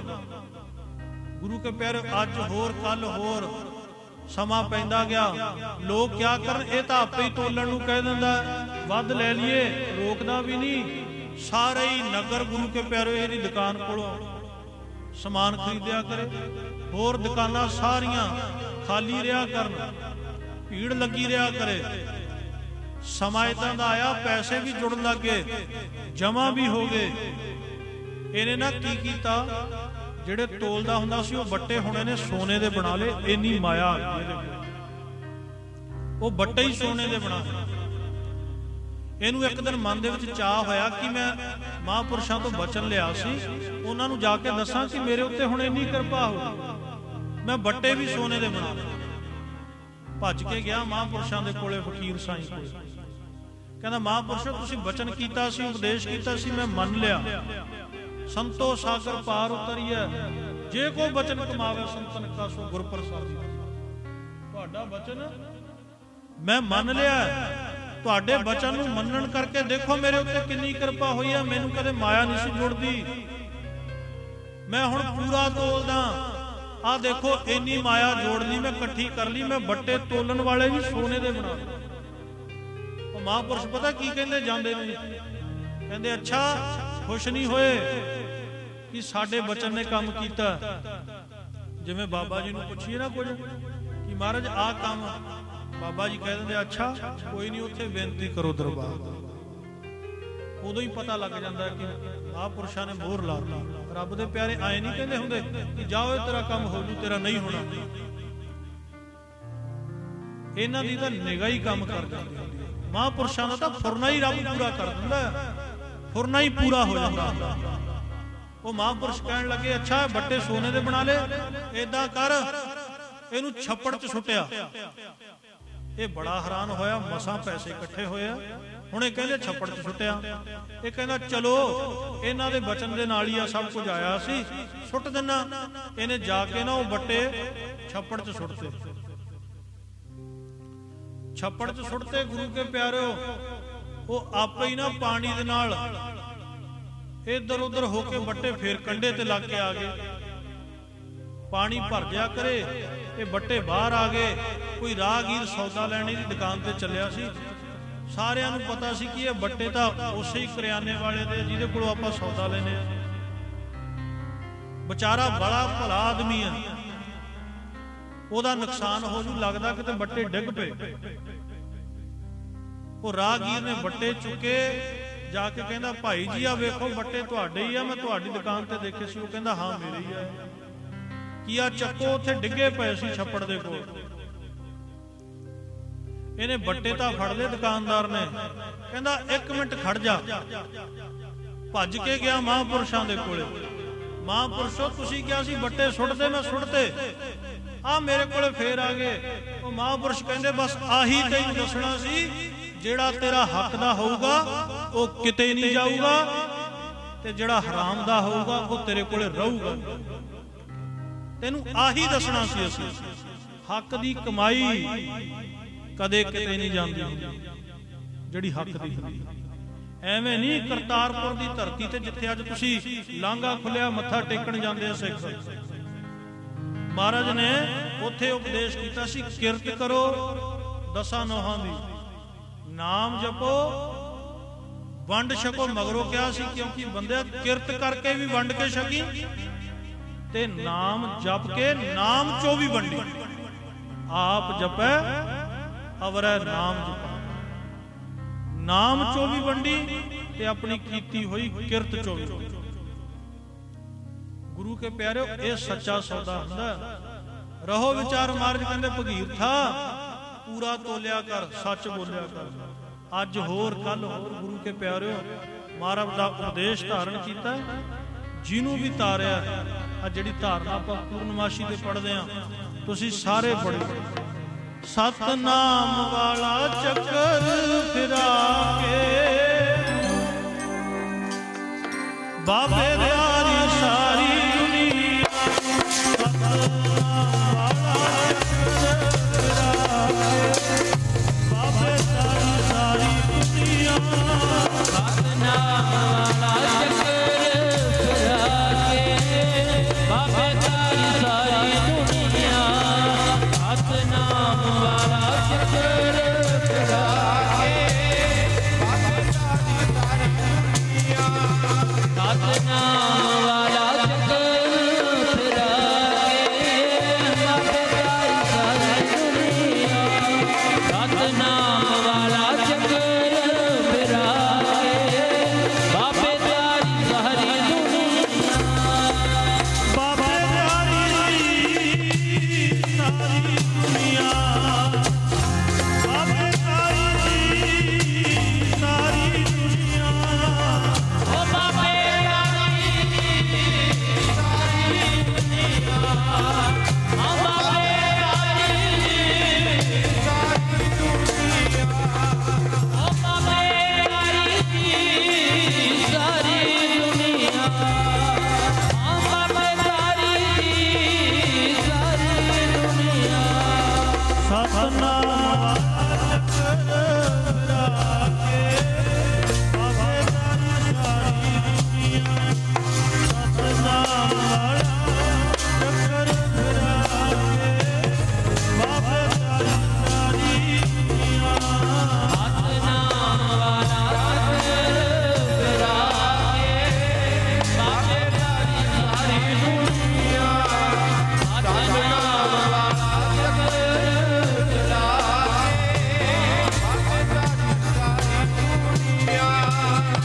ਗੁਰੂ ਕੇ ਪਿਆਰੇ ਅੱਜ ਹੋਰ ਕੱਲ ਹੋਰ ਸਮਾਂ ਪੈਂਦਾ ਗਿਆ, ਲੋਕ ਕਿਆ ਕਰਨ, ਇਹ ਤਾਂ ਆਪੇ ਹੀ ਤੋਲਣ ਨੂੰ ਕਹਿ ਦਿੰਦਾ। ਵੱਧ ਲੈ ਲਈਏ ਰੋਕਦਾ ਵੀ ਨਹੀਂ। ਸਾਰੇ ਹੀ ਨਗਰ ਗੁਰੂ ਕੇ ਪਿਆਰੇ ਇਹਦੀ ਦੁਕਾਨ ਕੋਲੋਂ ਸਮਾਨ ਖਰੀਦਿਆ ਕਰੇ। ਹੋਰ ਦੁਕਾਨਾਂ ਸਾਰੀਆਂ ਖਾਲੀ ਰਿਹਾ ਕਰਨ, ਭੀੜ ਲੱਗੀ ਰਿਹਾ ਕਰੇ। ਸਮਾਂ ਇਦਾਂ ਦਾ ਆਇਆ, ਪੈਸੇ ਵੀ ਜੁੜਨ ਲੱਗ ਗਏ, ਜਮਾ ਵੀ ਹੋ ਗਏ। ਇਹਨੇ ਨਾ ਕੀ ਕੀਤਾ, ਜਿਹੜੇ ਤੋਲਦਾ ਹੁੰਦਾ ਸੀ ਉਹ ਬੱਟੇ ਹੁਣ ਇਹਨੇ ਸੋਨੇ ਦੇ ਬਣਾ ਲਏ। ਇੰਨੀ ਮਾਇਆ ਆ ਗਈ ਇਹਦੇ ਕੋਲ, ਉਹ ਬੱਟੇ ਹੀ ਸੋਨੇ ਦੇ ਬਣਾ ਲਏ। ਇਹਨੂੰ ਇੱਕ ਦਿਨ ਮਨ ਦੇ ਵਿੱਚ ਚਾਹ ਹੋਇਆ ਕਿ ਮੈਂ ਮਹਾਂਪੁਰਸ਼ਾਂ ਤੋਂ ਬਚਨ ਲਿਆ ਸੀ, ਉਹਨਾਂ ਨੂੰ ਜਾ ਕੇ ਦੱਸਾਂ ਕਿ ਮੇਰੇ ਉੱਤੇ ਹੁਣ ਇੰਨੀ ਕਿਰਪਾ ਹੋ ਗਈ, ਮੈਂ ਬੱਟੇ ਵੀ ਸੋਨੇ ਦੇ ਬਣਾ ਲਏ। ਭੱਜ ਕੇ ਗਿਆ ਮਹਾਂਪੁਰਸ਼ਾਂ ਦੇ ਕੋਲੇ, ਫਕੀਰ ਸਾਈਂ ਕੋਲੇ। ਕਹਿੰਦਾ ਮਹਾਂਪੁਰਸ਼ੋ ਤੁਸੀਂ ਬਚਨ ਕੀਤਾ ਸੀ, ਉਪਦੇਸ਼ ਕੀਤਾ ਸੀ, ਮੈਂ ਮੰਨ ਲਿਆ। ਸੰਤੋ ਸਾਗਰ ਪਾਰ ਉਤਰੀਐ, ਜੇ ਕੋ ਬਚਨ ਕਮਾਵੇ ਸੰਤਨ ਕਾ ਸੋ ਗੁਰ ਪ੍ਰਸਾਦੀ। ਤੁਹਾਡਾ ਬਚਨ ਮੈਂ ਮੰਨ ਲਿਆ। ਤੁਹਾਡੇ ਬਚਨ ਨੂੰ ਮੰਨਣ ਕਰਕੇ ਦੇਖੋ ਮੇਰੇ ਉੱਤੇ ਕਿੰਨੀ ਕਿਰਪਾ ਹੋਈ ਹੈ। ਮੈਨੂੰ ਕਦੇ ਮਾਇਆ ਨਹੀਂ ਸੀ ਜੁੜਦੀ, ਮੈਂ ਹੁਣ ਪੂਰਾ ਤੋਲਦਾ। ਆਹ ਦੇਖੋ ਇੰਨੀ ਮਾਇਆ ਜੋੜ ਲਈ, ਮੈਂ ਇਕੱਠੀ ਕਰ ਲਈ, ਮੈਂ ਬੱਟੇ ਤੋਲਣ ਵਾਲੇ ਵੀ ਸੋਨੇ ਦੇ ਬਣਾ ਲਏ। ਉਹ ਮਹਾਂਪੁਰਸ਼ ਪਤਾ ਕੀ ਕਹਿੰਦੇ ਜਾਂਦੇ ਨੇ, ਕਹਿੰਦੇ ਅੱਛਾ ਖੁਸ਼ ਨਹੀਂ ਹੋਏ ਕਿ ਸਾਡੇ ਬਚਨ ਨੇ ਕੰਮ ਕੀਤਾ। ਜਿਵੇਂ ਬਾਬਾ ਜੀ ਨੂੰ ਪੁੱਛੀਏ ਨਾ ਕੁਝ ਕਿ ਮਹਾਰਾਜ ਆਹ ਕੰਮ, ਬਾਬਾ ਜੀ ਕਹਿ ਦਿੰਦੇ ਅੱਛਾ ਕੋਈ ਨਹੀਂ, ਉੱਥੇ ਬੇਨਤੀ ਕਰੋ ਦਰਬਾਰ। ਉਦੋਂ ਹੀ ਪਤਾ ਲੱਗ ਜਾਂਦਾ ਕਿ ਮਹਾਂਪੁਰਸ਼ਾਂ ਨੇ ਮੋਹਰ ਲਾ ਦਿੱਤੀ। ਰੱਬ ਦੇ ਪਿਆਰੇ ਆਏ ਨਹੀਂ ਕਹਿੰਦੇ ਹੁੰਦੇ ਕਿ ਜਾਓ ਇਹ ਤੇਰਾ ਕੰਮ ਹੋ ਜੂ, ਤੇਰਾ ਨਹੀਂ ਹੋਣਾ। ਇਹਨਾਂ ਦੀ ਤਾਂ ਨਿਗਾਹ ਹੀ ਕੰਮ ਕਰ ਜਾਂਦੀ ਹੁੰਦੀ ਹੈ। ਮਹਾਂਪੁਰਸ਼ਾਂ ਦਾ ਤਾਂ ਫੁਰਨਾ ਹੀ ਰੱਬ ਪੂਰਾ ਕਰ ਦਿੰਦਾ, ਫੁਰਨਾ ਹੀ ਪੂਰਾ ਹੋ ਜਾਂਦਾ। ਉਹ ਮਹਾਂਪੁਰਸ਼ ਕਹਿਣ ਲੱਗੇ ਅੱਛਾ ਬੱਟੇ ਸੋਨੇ ਦੇ ਬਣਾ ਲੈ, ਏਦਾਂ ਕਰ ਇਹਨੂੰ ਛੱਪੜ 'ਚ ਸੁੱਟਿਆ। ਇਹ ਬੜਾ ਹੈਰਾਨ ਹੋਇਆ, ਮਸਾਂ ਪੈਸੇ ਇਕੱਠੇ ਹੋਏ ਆ, ਹੁਣ ਇਹ ਕਹਿੰਦੇ ਛੱਪੜ 'ਚ ਸੁੱਟਿਆ। ਇਹ ਕਹਿੰਦਾ ਚਲੋ ਇਹਨਾਂ ਦੇ ਬਚਨ ਦੇ ਨਾਲ ਹੀ ਆ ਸਭ ਕੁਝ ਆਇਆ ਸੀ, ਸੁੱਟ ਦਿੰਨਾ। ਇਹਨੇ ਜਾ ਕੇ ਨਾ ਉਹ ਬੱਟੇ ਛੱਪੜ 'ਚ ਸੁੱਟਤੇ। ਛੱਪੜ 'ਚ ਸੁੱਟਤੇ ਗੁਰੂ ਕੇ ਪਿਆਰਿਓ, ਉਹ ਆਪੇ ਹੀ ਨਾ ਪਾਣੀ ਦੇ ਨਾਲ ਇੱਧਰ ਉੱਧਰ ਹੋ ਕੇ ਬੱਟੇ ਫੇਰ ਕੰਢੇ ਤੇ ਲੱਗ ਕੇ ਆ ਗਏ। ਪਾਣੀ ਭਰ ਜਾ ਕਰੇ, ਇਹ ਬੱਟੇ ਬਾਹਰ ਆ ਗਏ। ਕੋਈ ਰਾਹਗੀਰ ਸੌਦਾ ਲੈਣੇ ਦੀ ਦੁਕਾਨ ਤੇ ਚੱਲਿਆ ਸੀ, ਸਾਰਿਆਂ ਨੂੰ ਪਤਾ ਸੀ ਕਿ ਇਹ ਬੱਟੇ ਤਾਂ ਉਸੇ ਹੀ ਕਰਿਆਨੇ ਵਾਲੇ ਦੇ ਜਿਹਦੇ ਕੋਲੋਂ ਆਪਾਂ ਸੌਦਾ ਲੈਨੇ ਆ। ਵਿਚਾਰਾ ਬੜਾ ਭਲਾ ਆਦਮੀ ਹੈ, ਉਹਦਾ ਨੁਕਸਾਨ ਹੋ ਜੂ, ਲੱਗਦਾ ਕਿਤੇ ਬੱਟੇ ਡਿੱਗ ਪਏ। ਉਹ ਰਾਹਗੀਰ ਨੇ ਬੱਟੇ ਚੁੱਕੇ, ਜਾ ਕੇ ਕਹਿੰਦਾ ਭਾਈ ਜੀ ਆ ਵੇਖੋ ਬੱਟੇ ਤੁਹਾਡੇ ਹੀ ਆ, ਮੈਂ ਤੁਹਾਡੀ ਦੁਕਾਨ ਤੇ ਦੇਖੇ ਸੀ। ਉਹ ਕਹਿੰਦਾ ਹਾਂ ਮੇਰੇ ਹੀ ਆ। ਕੀ ਆ ਚੱਕੋ, ਉੱਥੇ ਡਿੱਗੇ ਪਏ ਸੀ ਛੱਪੜ ਦੇ ਕੋਲ। ਇਹਨੇ ਬੱਟੇ ਤਾਂ ਫੜ ਲਏ ਦੁਕਾਨਦਾਰ ਨੇ, ਕਹਿੰਦਾ 1 ਮਿੰਟ ਖੜ ਜਾ। ਭੱਜ ਕੇ ਗਿਆ ਮਹਾਂਪੁਰਸ਼ਾਂ ਦੇ ਕੋਲੇ। ਮਹਾਂਪੁਰਸ਼ੋ ਤੁਸੀਂ ਕਿਹਾ ਸੀ ਬੱਟੇ ਸੁੱਟਦੇ, ਮੈਂ ਸੁੱਟਦੇ, ਆ ਮੇਰੇ ਕੋਲੇ ਫੇਰ ਆ ਗਏ। ਉਹ ਮਹਾਂਪੁਰਸ਼ ਕਹਿੰਦੇ ਬਸ ਆਹੀ ਤੈਨੂੰ ਦੱਸਣਾ ਸੀ, ਜਿਹੜਾ ਤੇਰਾ ਹੱਕ ਦਾ ਹੋਊਗਾ ਉਹ ਕਿਤੇ ਨਹੀਂ ਜਾਊਗਾ, ਤੇ ਜਿਹੜਾ ਹਰਾਮ ਦਾ ਹੋਊਗਾ ਉਹ ਤੇਰੇ ਕੋਲੇ ਰਹੂਗਾ। ਤੈਨੂੰ ਆਹੀ ਦੱਸਣਾ ਸੀ ਅਸੀਂ। ਹੱਕ ਦੀ ਕਮਾਈ ਕਦੇ ਕਿਤੇ ਨਹੀਂ ਜਾਂਦੀ, ਜਿਹੜੀ ਹੱਕ ਦੀ ਹੁੰਦੀ। ਐਵੇਂ ਨਹੀਂ ਕਰਤਾਰਪੁਰ ਦੀ ਧਰਤੀ ਤੇ ਜਿੱਥੇ ਅੱਜ ਤੁਸੀਂ ਲਾਂਘਾ ਖੁੱਲਿਆ ਮੱਥਾ ਟੇਕਣ ਜਾਂਦੇ ਆ ਸਿੱਖ, ਮਹਾਰਾਜ ਨੇ ਉੱਥੇ ਉਪਦੇਸ਼ ਕੀਤਾ ਸੀ ਕਿਰਤ ਕਰੋ 10 ਨੋਹਾਂ ਦੀ, ਨਾਮ ਜਪੋ, ਵੰਡ ਛਕੋ। ਮਗਰੋਂ ਕਿਹਾ ਸੀ ਕਿਉਂਕਿ ਬੰਦਿਆ ਕਿਰਤ ਕਰਕੇ ਵੀ ਵੰਡ ਕੇ ਛਕੀ, ਤੇ ਨਾਮ ਜਪ ਕੇ ਨਾਮ ਚੋਂ ਵੀ ਵੰਡੀ। ਆਪ ਜਪੈ ਅਵਰੈ ਨਾਮ ਜਪੈ, ਨਾਮ ਚੋਂ ਵੀ ਵੰਡੀ ਤੇ ਆਪਣੀ ਕੀਤੀ ਹੋਈ ਕਿਰਤ ਚੋਂ ਵੀ। ਗੁਰੂ ਕੇ ਪਿਆਰਿਓ ਇਹ ਸੱਚਾ ਸੌਦਾ ਹੁੰਦਾ। ਰਹੋ ਵਿਚਾਰ ਮਾਰਜ ਕਹਿੰਦੇ ਭਗੀਰਥਾ, ਪੂਰਾ ਤੋਲਿਆ ਕਰ, ਸੱਚ ਬੋਲਿਆ ਕਰ। ਅੱਜ ਹੋਰ ਕੱਲ ਹੋਰ ਗੁਰੂ ਕੇ ਪਿਆਰਿਓ ਮਹਾਰਾਜ ਦਾ ਉਪਦੇਸ਼ ਧਾਰਨ ਕੀਤਾ, ਜਿਹਨੂੰ ਵੀ ਤਾਰਿਆ। ਆ ਜਿਹੜੀ ਧਾਰਨਾ ਆਪਾਂ ਪੂਰਨਮਾਸ਼ੀ ਤੇ ਪੜ੍ਹਦੇ ਆ, ਤੁਸੀਂ ਸਾਰੇ ਪੜ੍ਹੋ। ਸਤਨਾਮ ਵਾਲਾ ਚੱਕਰ ਫਿਰਾ ਕੇ ਬਾਬੇ ਦਿਆਰੀ ਸਾਰੀ ਦੁਨੀਆ, ਸਤਨਾਮ ਵਾਲਾ ਚੱਕਰ ਫਿਰਾ ਕੇ ਬਾਬੇ ਦਿਆਰੀ ਸਾਰੀ ਦੁਨੀਆ, ਸਤਨਾਮ ਵਾਲਾ ਚੱਕਰ ਫਿਰਾ ਕੇ ਬਾਬੇ ਦਿਆਰੀ ਸਾਰੀ ਦੁਨੀਆ, ਸਤਨਾਮ ਵਾਲਾ ਚੱਕਰ ਫਿਰਾ ਕੇ ਸਤਨਾਮ ਵਾਲਾ ਚੱਕਰ ਫਿਰਾ ਕੇ ਬਾਬੇ ਤਾਰੀ ਸਾਰੀ ਦੁਨੀਆ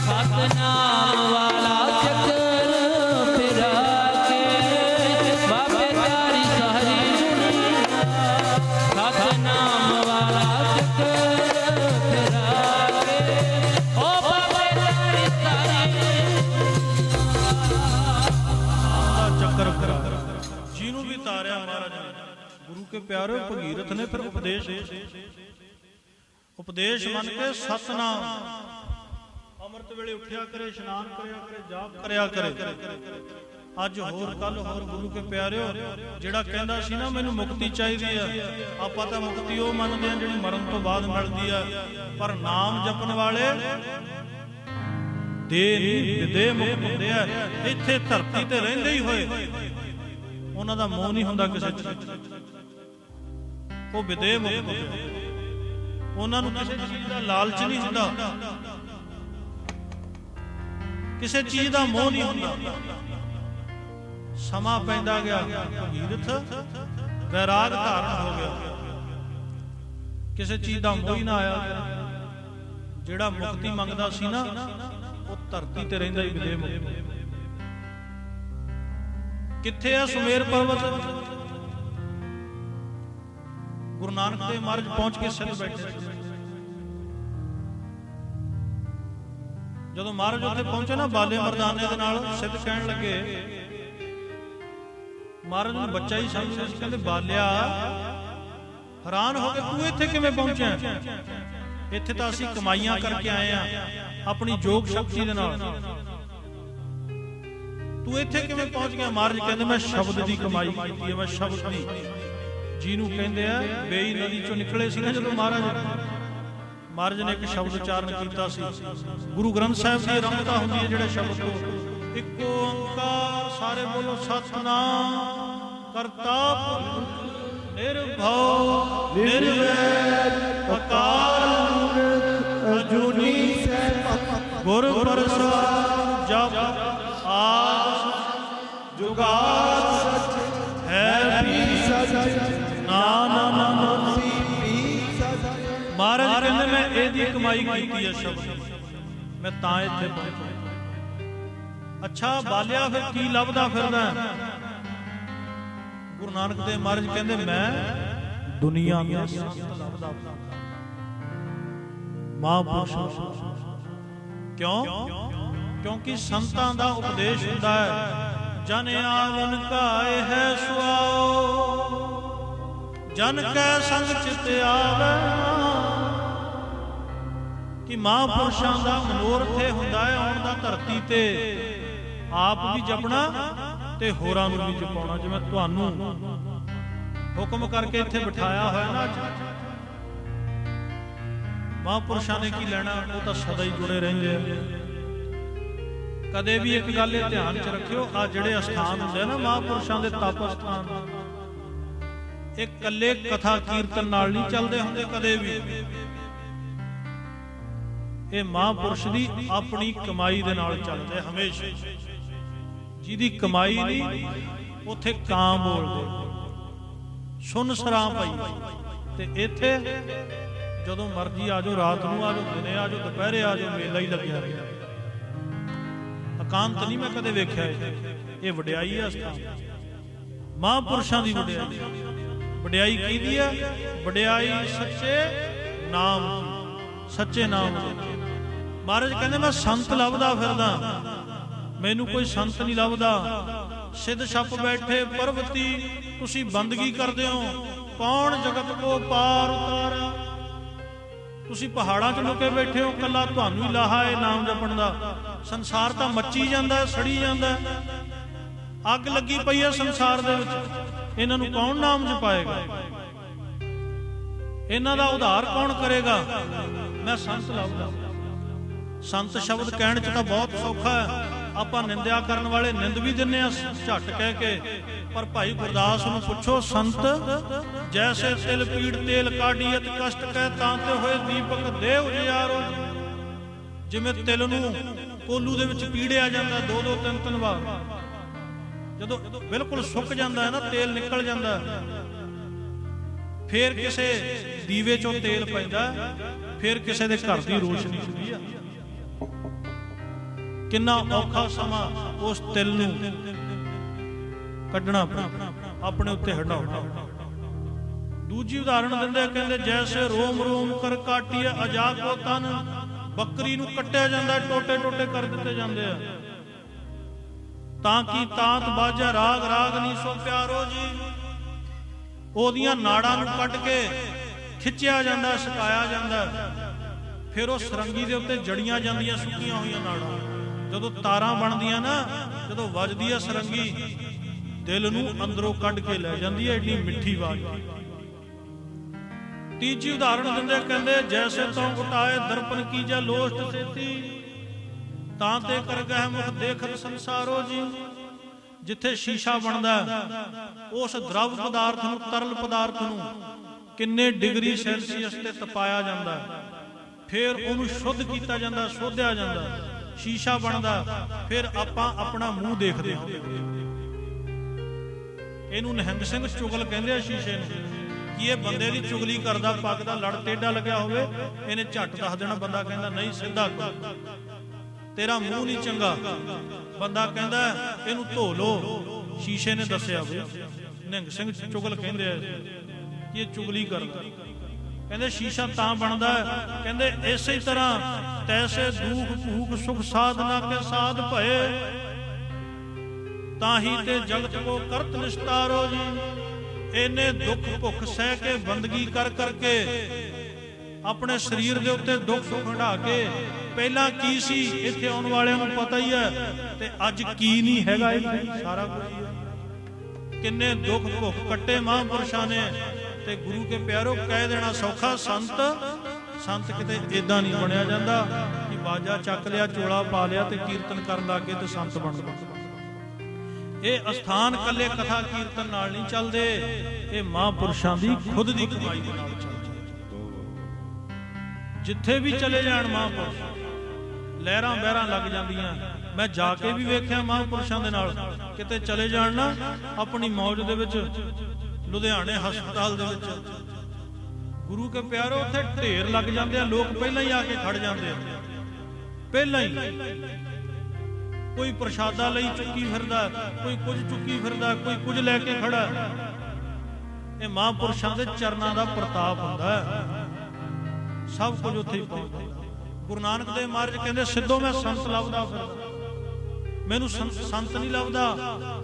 ਸਤਨਾਮ ਵਾਲਾ ਚੱਕਰ ਫਿਰਾ ਕੇ ਬਾਬੇ ਤਾਰੀ ਸਾਰੀ ਦੁਨੀਆ ਬਾਬੇ ਤਾਰੀ ਸਾਰੀ ਦੁਨੀਆ ਬਾਬੇ ਤਾਰੀ ਸਾਰੀ ਦੁਨੀਆ ਓ ਬਾਬੇ ਜਿਹਨੂੰ ਵੀ ਤਾਰਿਆ ਮਹਾਰਾਜ ਨੇ ਗੁਰੂ ਕੇ ਪਿਆਰੇ ਭਗੀਰਥ ਨੇ ਫਿਰ ਉਪਦੇਸ਼ ਮੰਨ ਕੇ ਸਤਨਾਮ ਅੰਮ੍ਰਿਤ ਵੇਲੇ ਉੱਠਿਆ ਕਰੇ, ਇਸ਼ਨਾਨ ਕਰਿਆ ਕਰੇ, ਜਾਪ ਕਰਿਆ ਕਰੇ। ਅੱਜ ਹੋਰ ਕੱਲ ਹੋਰ ਗੁਰੂ ਕੇ ਪਿਆਰਿਓ ਜਿਹੜਾ ਕਹਿੰਦਾ ਸੀ ਨਾ ਮੈਨੂੰ ਮੁਕਤੀ ਚਾਹੀਦੀ ਆ, ਆਪਾਂ ਤਾਂ ਮੁਕਤੀ ਉਹ ਮੰਨਦੇ ਆ ਜਿਹੜੀ ਮਰਨ ਤੋਂ ਬਾਅਦ ਮਿਲਦੀ ਆ, ਪਰ ਨਾਮ ਜਪਣ ਵਾਲੇ ਦੇ ਮੁਕਤ ਹੁੰਦੇ ਆ। ਇੱਥੇ ਧਰਤੀ ਤੇ ਰਹਿੰਦੇ ਹੀ ਹੋਏ ਉਹਨਾਂ ਦਾ ਮੋਹ ਨਹੀਂ ਹੁੰਦਾ ਕਿਸੇ ਚੀਜ਼, ਉਹ ਵਿਦੇ ਮੁਕਤ ਹੁੰਦੇ, ਉਹਨਾਂ ਨੂੰ ਕਿਸੇ ਚੀਜ਼ ਦਾ ਲਾਲਚ ਨਹੀਂ ਹੁੰਦਾ, ਕਿਸੇ ਚੀਜ਼ ਦਾ ਮੋਹ ਨਹੀਂ ਹੁੰਦਾ। ਸਮਾਂ ਪੈਂਦਾ ਗਿਆ, ਭਗੀਰਥ ਵੈਰਾਗ ਧਾਰਨ ਹੋ ਗਿਆ, ਕਿਸੇ ਚੀਜ਼ ਦਾ ਮੋਹ ਹੀ ਨਾ ਆਇਆ। ਜਿਹੜਾ ਮੁਕਤੀ ਮੰਗਦਾ ਸੀ ਨਾ ਉਹ ਧਰਤੀ ਤੇ ਰਹਿੰਦਾ ਹੀ ਵਿਦੇ ਮੁਕਤ। ਕਿੱਥੇ ਆ ਸੁਮੇਰ ਪਰਬਤ? ਗੁਰੂ ਨਾਨਕ ਦੇਵ ਮਹਾਰਾਜ ਪਹੁੰਚ ਕੇ ਸਿੱਧ ਬੈਠੇ। ਜਦੋਂ ਮਹਾਰਾਜ ਉੱਥੇ ਪਹੁੰਚੇ ਨਾ ਬਾਲੇ ਮਰਦਾਨੇ ਦੇ ਨਾਲ, ਸਿੱਧ ਕਹਿਣ ਲੱਗੇ, ਮਹਾਰਾਜ ਨੂੰ ਬੱਚਾ ਹੀ ਸਮਝਦੇ ਸੀ, ਕਹਿੰਦੇ ਬਾਲਿਆ ਹੈਰਾਨ ਹੋ ਗਏ ਤੂੰ ਇੱਥੇ ਕਿਵੇਂ ਪਹੁੰਚਿਆ? ਇੱਥੇ ਤਾਂ ਅਸੀਂ ਕਮਾਈਆਂ ਕਰਕੇ ਆਏ ਆ ਆਪਣੀ ਯੋਗ ਸ਼ਕਤੀ ਦੇ ਨਾਲ, ਤੂੰ ਇੱਥੇ ਕਿਵੇਂ ਪਹੁੰਚ ਗਿਆ? ਮਹਾਰਾਜ ਕਹਿੰਦੇ ਮੈਂ ਸ਼ਬਦ ਦੀ ਕਮਾਈ ਕੀਤੀ ਹੈ, ਮੈਂ ਸ਼ਬਦ ਦੀ, ਜਿਹਨੂੰ ਕਹਿੰਦੇ ਆ ਬੇਈ ਨਦੀ ਚੋਂ ਨਿਕਲੇ ਸੀ ਨਾ ਜਦੋਂ ਮਹਾਰਾਜ ਨੇ ਇੱਕ ਸ਼ਬਦ ਉਚਾਰਨ ਕੀਤਾ ਸੀ। ਗੁਰੂ ਗ੍ਰੰਥ ਸਾਹਿਬ ਦੀ ਰਮਤਾ ਹੁੰਦੀ ਹੈ ਜਿਹੜੇ ਸ਼ਬਦ ਤੋਂ, ਇੱਕ ਓੰਕਾਰ, ਸਾਰੇ ਬੋਲੋ ਸਤਨਾਮ ਕਰਤਾ ਪੁਰਖ ਨਿਰਭਉ ਨਿਰਵੈਰ ਅਕਾਲ ਮੂਰਤ ਅਜੂਨੀ ਸੈਭੰ ਗੁਰ ਪ੍ਰਸਾਦਿ ਜਪ ਆਦਿ ਜੁਗਾਦ ਹੈ ਵੀ ਸਚ ਨਾਨਕ ਵੀ ਸਚ। ਮਹਾਰਾਜ ਕਹਿੰਦੇ ਮੈਂ ਇਹਦੀ ਕਮਾਈ ਕੀਤੀ ਹੈ ਸ਼ਬਦ, ਮੈਂ ਤਾਂ ਇੱਥੇ ਪਹੁੰਚਿਆ। ਅੱਛਾ ਬਾਲਿਆ ਫਿਰ ਕੀ ਲੱਭਦਾ ਫਿਰਦਾ? ਗੁਰੂ ਨਾਨਕ ਦੇਵ ਮਹਾਰਾਜ ਕਹਿੰਦੇ ਮੈਂ ਦੁਨੀਆ ਦਾ ਸੰਤ ਲੱਭਦਾ। ਮਹਾਂਪੁਰਸ਼ ਕਿਉਂ? ਕਿਉਂਕਿ ਸੰਤਾਂ ਦਾ ਉਪਦੇਸ਼ ਹੁੰਦਾ ਹੈ, ਜਨ ਆਵਨ ਕਾਇ ਹੈ ਸੁਆਓ, ਜਨ ਕੈ ਸੰਗ ਚਿਤ ਆਵੈ। ਕਿ ਮਹਾਂਪੁਰਸ਼ਾਂ ਦਾ ਮਨੋਰਥ ਇਹ ਹੁੰਦਾ ਹੈ ਆਉਣ ਦਾ ਧਰਤੀ ਤੇ, ਆਪ ਵੀ ਜਪਣਾ ਤੇ ਹੋਰਾਂ ਨੂੰ ਵੀ ਜਪਾਉਣਾ। ਜਿਵੇਂ ਤੁਹਾਨੂੰ ਹੁਕਮ ਕਰਕੇ ਇੱਥੇ ਬਿਠਾਇਆ ਹੋਇਆ ਨਾ, ਮਹਾਂਪੁਰਸ਼ਾਂ ਨੇ ਕੀ ਲੈਣਾ, ਉਹ ਤਾਂ ਸਦਾ ਹੀ ਜੁੜੇ ਰਹਿੰਦੇ ਆ। ਕਦੇ ਵੀ ਇੱਕ ਗੱਲ ਇਹ ਧਿਆਨ 'ਚ ਰੱਖਿਓ, ਆ ਜਿਹੜੇ ਅਸਥਾਨ ਹੁੰਦੇ ਨਾ ਮਹਾਂਪੁਰਸ਼ਾਂ ਦੇ ਤਪ ਅਸਥਾਨ, ਇਹ ਇਕੱਲੇ ਕਥਾ ਕੀਰਤਨ ਨਾਲ ਨਹੀਂ ਚੱਲਦੇ ਹੁੰਦੇ ਕਦੇ ਵੀ। ਇਹ ਮਹਾਂਪੁਰਸ਼ ਦੀ ਆਪਣੀ ਕਮਾਈ ਦੇ ਨਾਲ ਚੱਲਦੇ ਹਮੇਸ਼ਾ। ਜਿਹਦੀ ਕਮਾਈ ਨਹੀਂ ਉੱਥੇ ਕਾਂ ਬੋਲਦੇ, ਸੁੰਨ ਸਰਾਂ ਪਈ। ਤੇ ਇੱਥੇ ਜਦੋਂ ਮਰਜੀ ਆ ਜਾਓ, ਰਾਤ ਨੂੰ ਆ ਜਾਓ, ਦਿਨੇ ਆ ਜਾਓ, ਦੁਪਹਿਰੇ ਆ ਜਾਓ, ਮੇਲਾ ਹੀ ਲੱਗਿਆ ਰਿਹਾ। ਇਕਾਂਤ ਨਹੀਂ ਮੈਂ ਕਦੇ ਵੇਖਿਆ ਇਹ ਵਡਿਆਈ ਹੈ ਅਸਥਾਨ, ਮਹਾਂਪੁਰਸ਼ਾਂ ਦੀ ਵਡਿਆਈ। ਵਡਿਆਈ ਕਿਹਦੀ ਆ? ਵਡਿਆਈ ਸੱਚੇ ਨਾਮ ਦੀ, ਸੱਚੇ ਨਾਮ ਦੀ। ਮਹਾਰਾਜ ਕਹਿੰਦੇ ਮੈਂ ਸੰਤ ਲੱਭਦਾ ਫਿਰਦਾ, ਮੈਨੂੰ ਕੋਈ ਸੰਤ ਨਹੀਂ ਲੱਭਦਾ। ਸਿੱਧ ਛੱਪ ਬੈਠੇ ਪਰਵਤੀ, ਤੁਸੀਂ ਬੰਦਗੀ ਕਰਦੇ ਹੋ, ਕੌਣ ਜਗਤ ਕੋ ਪਾਰ ਉਤਾਰਾ। ਤੁਸੀਂ ਪਹਾੜਾਂ 'ਚ ਲੁਕੇ ਬੈਠੇ ਹੋ, ਕੱਲਾ ਤੁਹਾਨੂੰ ਹੀ ਲਾਹਾ ਹੈ ਨਾਮ ਜਪਣ ਦਾ। ਸੰਸਾਰ ਤਾਂ ਮੱਚੀ ਜਾਂਦਾ, ਸੜੀ ਜਾਂਦਾ, ਅੱਗ ਲੱਗੀ ਪਈ ਹੈ ਸੰਸਾਰ ਦੇ ਵਿੱਚ। ਇਹਨਾਂ ਨੂੰ ਕੌਣ ਨਾਮ ਜਪਾਏਗਾ? ਇਹਨਾਂ ਦਾ ਉਧਾਰ ਕੌਣ ਕਰੇਗਾ? ਮੈਂ ਸੰਤ ਲੱਭਦਾ। ਸੰਤ ਸ਼ਬਦ ਕਹਿਣ 'ਚ ਤਾਂ ਬਹੁਤ ਸੌਖਾ ਹੈ, ਆਪਾਂ ਨਿੰਦਿਆ ਕਰਨ ਵਾਲੇ ਨਿੰਦ ਵੀ ਦਿੰਨੇ ਆ ਝੱਟ ਕਹਿ ਕੇ। ਪਰ ਭਾਈ ਗੁਰਦਾਸ ਨੂੰ ਪੁੱਛੋ, ਸੰਤ ਜੈਸੇ ਤਿਲ ਪੀੜ ਤੇਲ ਕਾਢੀਅਤ ਕਸ਼ਟ ਕਹਿ ਤਾਂ ਤੇ ਹੋਏ ਦੀਪਕ ਦੇ ਉਜਿਆਰੋ। ਜਿਵੇਂ ਤਿਲ ਨੂੰ ਕੋਲੂ ਦੇ ਵਿੱਚ ਪੀੜਿਆ ਜਾਂਦਾ 2-2 3-3 ਵਾਰ, ਜਦੋਂ ਬਿਲਕੁਲ ਸੁੱਕ ਜਾਂਦਾ ਹੈ ਨਾ, ਤੇਲ ਨਿਕਲ ਜਾਂਦਾ, ਫੇਰ ਕਿਸੇ ਦੀਵੇ 'ਚੋਂ ਤੇਲ ਪੈਂਦਾ, ਫੇਰ ਕਿਸੇ ਦੇ ਘਰ ਦੀ ਰੋਸ਼ਨੀ ਹੁੰਦੀ ਆ। ਕਿੰਨਾ ਔਖਾ ਸਮਾਂ ਉਸ ਤਿਲ ਨੂੰ ਕੱਢਣਾ ਪੈਂਦਾ, ਆਪਣੇ ਉੱਤੇ ਹਟਾਉਣਾ। ਦੂਜੀ ਉਦਾਹਰਣ ਦਿੰਦੇ, ਕਹਿੰਦੇ ਜੈਸੇ ਰੋਮ ਰੋਮ ਕਰ ਕਾਟੀਏ ਅਜਾ ਕੋ ਤਨ। ਬੱਕਰੀ ਨੂੰ ਕੱਟਿਆ ਜਾਂਦਾ, ਟੋਟੇ ਟੋਟੇ ਕਰ ਦਿੱਤੇ ਜਾਂਦੇ ਆ, ਤਾਂ ਕਿ ਤਾਂਤ ਬਾਜਾ ਰਾਗ ਰਾਗ ਨਹੀਂ ਸੋ ਪਿਆਰੋ ਜੀ। ਉਹਦੀਆਂ ਨਾੜਾਂ ਨੂੰ ਕੱਢ ਕੇ ਖਿੱਚਿਆ ਜਾਂਦਾ, ਸੁਕਾਇਆ ਜਾਂਦਾ, ਫਿਰ ਉਹ ਸਰੰਗੀ ਦੇ ਉੱਤੇ ਜੜੀਆਂ ਜਾਂਦੀਆਂ ਸੁੱਕੀਆਂ ਹੋਈਆਂ ਨਾੜਾਂ। ਜਦੋਂ ਤਾਰਾਂ ਬਣਦੀਆਂ ਨਾ, ਜਦੋਂ ਵੱਜਦੀ ਆ ਸਰੰਗੀ, ਦਿਲ ਨੂੰ ਅੰਦਰੋਂ ਕੱਢ ਕੇ ਲੈ ਜਾਂਦੀ ਹੈ, ਏਡੀ ਮਿੱਠੀ ਆਵਾਜ਼। ਤੀਜੀ ਉਦਾਹਰਣ ਦਿੰਦੇ, ਕਹਿੰਦੇ ਜੈਸੇ ਤੋਂ ਉਟਾਏ ਦਰਪਨ ਕੀ ਜਾ ਲੋਸਟ ਸੇਤੀ, ਤਾਂ ਤੇ ਕਰ ਗਹਿ ਮੁਖ ਦੇਖਤ ਸੰਸਾਰੋ ਜੀ। ਜਿੱਥੇ ਸ਼ੀਸ਼ਾ ਬਣਦਾ, ਉਸ ਦਰਵ ਪਦਾਰਥ ਨੂੰ, ਤਰਲ ਪਦਾਰਥ ਨੂੰ ਕਿੰਨੇ ਡਿਗਰੀ ਸੈਲਸੀਅਸ ਤੇ ਤਪਾਇਆ ਜਾਂਦਾ, ਫਿਰ ਉਹਨੂੰ ਸ਼ੁੱਧ ਕੀਤਾ ਜਾਂਦਾ, ਸੋਧਿਆ ਜਾਂਦਾ, ਸ਼ੀਸ਼ਾ ਬਣਦਾ, ਫਿਰ ਆਪਾਂ ਆਪਣਾ ਮੂੰਹ ਦੇਖਦੇ ਹਾਂ। ਇਹਨੂੰ ਨਿਹੰਗ ਸਿੰਘ ਚੁਗਲ ਕਹਿੰਦੇ ਆ ਸ਼ੀਸ਼ੇ ਨੂੰ, ਕਿ ਇਹ ਬੰਦੇ ਦੀ ਚੁਗਲੀ ਕਰਦਾ, ਪੱਗ ਦਾ ਲੜ ਟੇਢਾ ਲੱਗਿਆ ਹੋਵੇ, ਇਹਨੇ ਝੱਟ ਦੱਸ ਦੇਣਾ। ਬੰਦਾ ਕਹਿੰਦਾ ਨਹੀਂ ਸਿੱਧਾ ਕਰ, ਤੇਰਾ ਮੂੰਹ ਨਹੀਂ ਚੰਗਾ। ਬੰਦਾ ਕਹਿੰਦਾ ਇਹਨੂੰ ਧੋ ਲੋ, ਸ਼ੀਸ਼ੇ ਨੇ ਦੱਸਿਆ ਬਈ। ਨਿਹੰਗ ਸਿੰਘ ਚੁਗਲ ਕਹਿੰਦੇ ਆ ਕਿ ਇਹ ਚੁਗਲੀ ਕਰਦਾ। ਕਹਿੰਦੇ ਸ਼ੀਸ਼ਾ ਤਾਂ ਬਣਦਾ, ਕਹਿੰਦੇ ਇਸੇ ਤਰ੍ਹਾਂ ਤੈਸੇ ਦੁਖ ਭੂਖ ਸੁਖ ਸਾਧਨਾ ਕੇ ਸਾਧ ਭਏ, ਤਾਂ ਹੀ ਤੇ ਜਗਤ ਕੋ ਕਰਤ ਨਿਸਤਾਰੋ ਜੀ। ਇਹਨੇ ਦੁੱਖ ਭੁੱਖ ਸਹਿ ਕੇ, ਬੰਦਗੀ ਕਰ ਕਰਕੇ, ਆਪਣੇ ਸਰੀਰ ਦੇ ਉੱਤੇ ਦੁੱਖ ਸੁੱਖ ਹੰਢਾ ਕੇ, ਪਹਿਲਾਂ ਕੀ ਸੀ ਇੱਥੇ ਆਉਣ ਵਾਲਿਆਂ ਨੂੰ ਪਤਾ ਹੀ ਹੈ, ਤੇ ਅੱਜ ਕੀ ਨਹੀਂ ਹੈਗਾ, ਇਹ ਸਾਰਾ ਕੁਝ ਹੀ ਹੈ। ਕਿੰਨੇ ਦੁੱਖ ਭੁੱਖ ਕੱਟੇ ਮਹਾਂਪੁਰਸ਼ਾਂ ਨੇ। ਤੇ ਗੁਰੂ ਕੇ ਪਿਆਰੋ, ਕਹਿ ਦੇਣਾ ਸੌਖਾ, ਸੰਤ ਕਿਤੇ ਏਦਾਂ ਨਹੀਂ ਬਣਿਆ ਜਾਂਦਾ ਕਿ ਬਾਜਾ ਚੱਕ ਲਿਆ, ਚੋਲਾ ਪਾ ਲਿਆ ਤੇ ਕੀਰਤਨ ਕਰਨ ਲੱਗ ਗਏ ਤੇ ਸੰਤ ਬਣ ਗਏ। ਇਹ ਅਸਥਾਨ ਕੱਲੇ ਕਥਾ ਕੀਰਤਨ ਨਾਲ ਨਹੀਂ ਚੱਲਦੇ, ਇਹ ਮਹਾਂਪੁਰਸ਼ਾਂ ਦੀ ਖੁਦ ਦੀ ਕਮਾਈ ਦੇ ਨਾਲ ਚੱਲਦੇ। ਜਿੱਥੇ ਵੀ ਚਲੇ ਜਾਣ ਮਹਾਂਪੁਰਸ਼, ਲਹਿਰਾਂ ਬਹਿਰਾਂ ਲੱਗ ਜਾਂਦੀਆਂ। ਮੈਂ ਜਾ ਕੇ ਵੀ ਵੇਖਿਆ ਮਹਾਂਪੁਰਸ਼ਾਂ ਦੇ ਨਾਲ, ਕਿਤੇ ਚਲੇ ਜਾਣ ਨਾ ਆਪਣੀ ਮੌਜ ਦੇ ਵਿੱਚ, ਲੁਧਿਆਣੇ ਹਸਪਤਾਲ ਦੇ ਵਿੱਚ, ਗੁਰੂ ਕੇ ਪਿਆਰੋ, ਉੱਥੇ ਢੇਰ ਲੱਗ ਜਾਂਦੇ ਆ, ਲੋਕ ਪਹਿਲਾਂ ਹੀ ਆ ਕੇ ਖੜ ਜਾਂਦੇ ਆ, ਪਹਿਲਾਂ ਹੀ। ਕੋਈ ਪ੍ਰਸ਼ਾਦਾ ਲਈ ਚੁੱਕੀ ਫਿਰਦਾ, ਕੋਈ ਕੁਝ ਚੁੱਕੀ ਫਿਰਦਾ, ਕੋਈ ਕੁਝ ਲੈ ਕੇ ਖੜਾ। ਇਹ ਮਹਾਂਪੁਰਸ਼ਾਂ ਦੇ ਚਰਨਾਂ ਦਾ ਪ੍ਰਤਾਪ ਹੁੰਦਾ ਹੈ, ਸਭ ਕੁਝ ਉੱਥੇ ਹੀ ਪਹੁੰਚਦਾ। ਗੁਰੂ ਨਾਨਕ ਦੇਵ ਮਹਾਰਾਜ ਕਹਿੰਦੇ, ਸਿੱਧੋ ਮੈਂ ਸੰਤ ਲੱਭਦਾ ਫਿਰਦਾ, ਮੈਨੂੰ ਸੰਤ ਨਹੀਂ ਲੱਭਦਾ।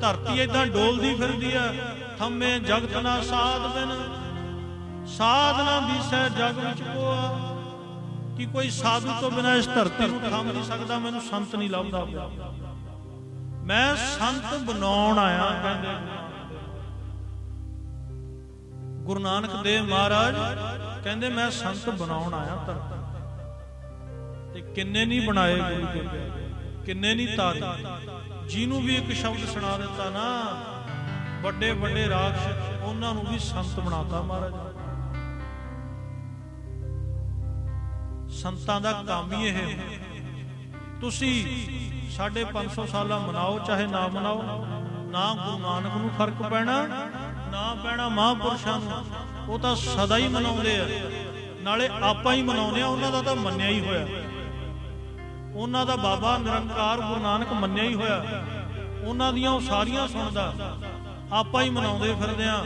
ਧਰਤੀ ਏਦਾਂ ਡੋਲਦੀ ਫਿਰਦੀ ਆ, ਥੰਮੇ ਜਗਤ ਨਾ ਸਾਧ ਬਿਨ, ਸਾਧ ਨਾ ਦਿਸੈ ਜਗ ਵਿੱਚ ਕੋਆ। ਕਿ ਕੋਈ ਸਾਧੂ ਤੋਂ ਬਿਨਾਂ ਇਸ ਧਰਤੀ ਨੂੰ ਥੰਮ ਨਹੀਂ ਸਕਦਾ, ਮੈਨੂੰ ਸੰਤ ਨਹੀਂ ਲੱਭਦਾ ਪਿਆ। ਮੈਂ ਸੰਤ ਬਣਾਉਣ ਆਇਆ, ਕਹਿੰਦੇ ਗੁਰੂ ਨਾਨਕ ਦੇਵ ਮਹਾਰਾਜ ਕਹਿੰਦੇ, ਮੈਂ ਸੰਤ ਬਣਾਉਣ ਆਇਆ ਧਰਤੀ ਤੇ। ਕਿੰਨੇ ਨਹੀਂ ਬਣਾਏ ਗੁਰੂ ਕੇ ਪਿਆਰੇ, ਕਿੰਨੇ ਨਹੀਂ ਤਾਰੇ। ਜਿਹਨੂੰ ਵੀ ਇੱਕ ਸ਼ਬਦ ਸੁਣਾ ਦਿੱਤਾ ਨਾ, ਵੱਡੇ ਵੱਡੇ ਰਾਖਸ਼, ਉਹਨਾਂ ਨੂੰ ਵੀ ਸੰਤ ਬਣਾਤਾ ਮਹਾਰਾਜ। ਸੰਤਾਂ ਦਾ ਕੰਮ ਹੀ ਇਹ। ਤੁਸੀਂ 550 ਸਾਲਾ ਮਨਾਓ ਚਾਹੇ ਨਾ ਮਨਾਓ, ਨਾ ਗੁਰੂ ਨਾਨਕ ਨੂੰ ਫਰਕ ਪੈਣਾ ਨਾ ਪੈਣਾ ਮਹਾਂਪੁਰਸ਼ਾਂ ਨੂੰ, ਉਹ ਤਾਂ ਸਦਾ ਹੀ ਮਨਾਉਂਦੇ ਆ, ਨਾਲੇ ਆਪਾਂ ਹੀ ਮਨਾਉਂਦੇ ਆ, ਉਹਨਾਂ ਦਾ ਤਾਂ ਮੰਨਿਆ ਹੀ ਹੋਇਆ, ਉਹਨਾਂ ਦਾ ਬਾਬਾ ਨਿਰੰਕਾਰ ਗੁਰੂ ਨਾਨਕ ਮੰਨਿਆ ਹੀ ਹੋਇਆ, ਉਹਨਾਂ ਦੀਆਂ ਉਹ ਸਾਰੀਆਂ ਸੁਣਦਾ, ਆਪਾਂ ਹੀ ਮਨਾਉਂਦੇ ਫਿਰਦੇ ਆ।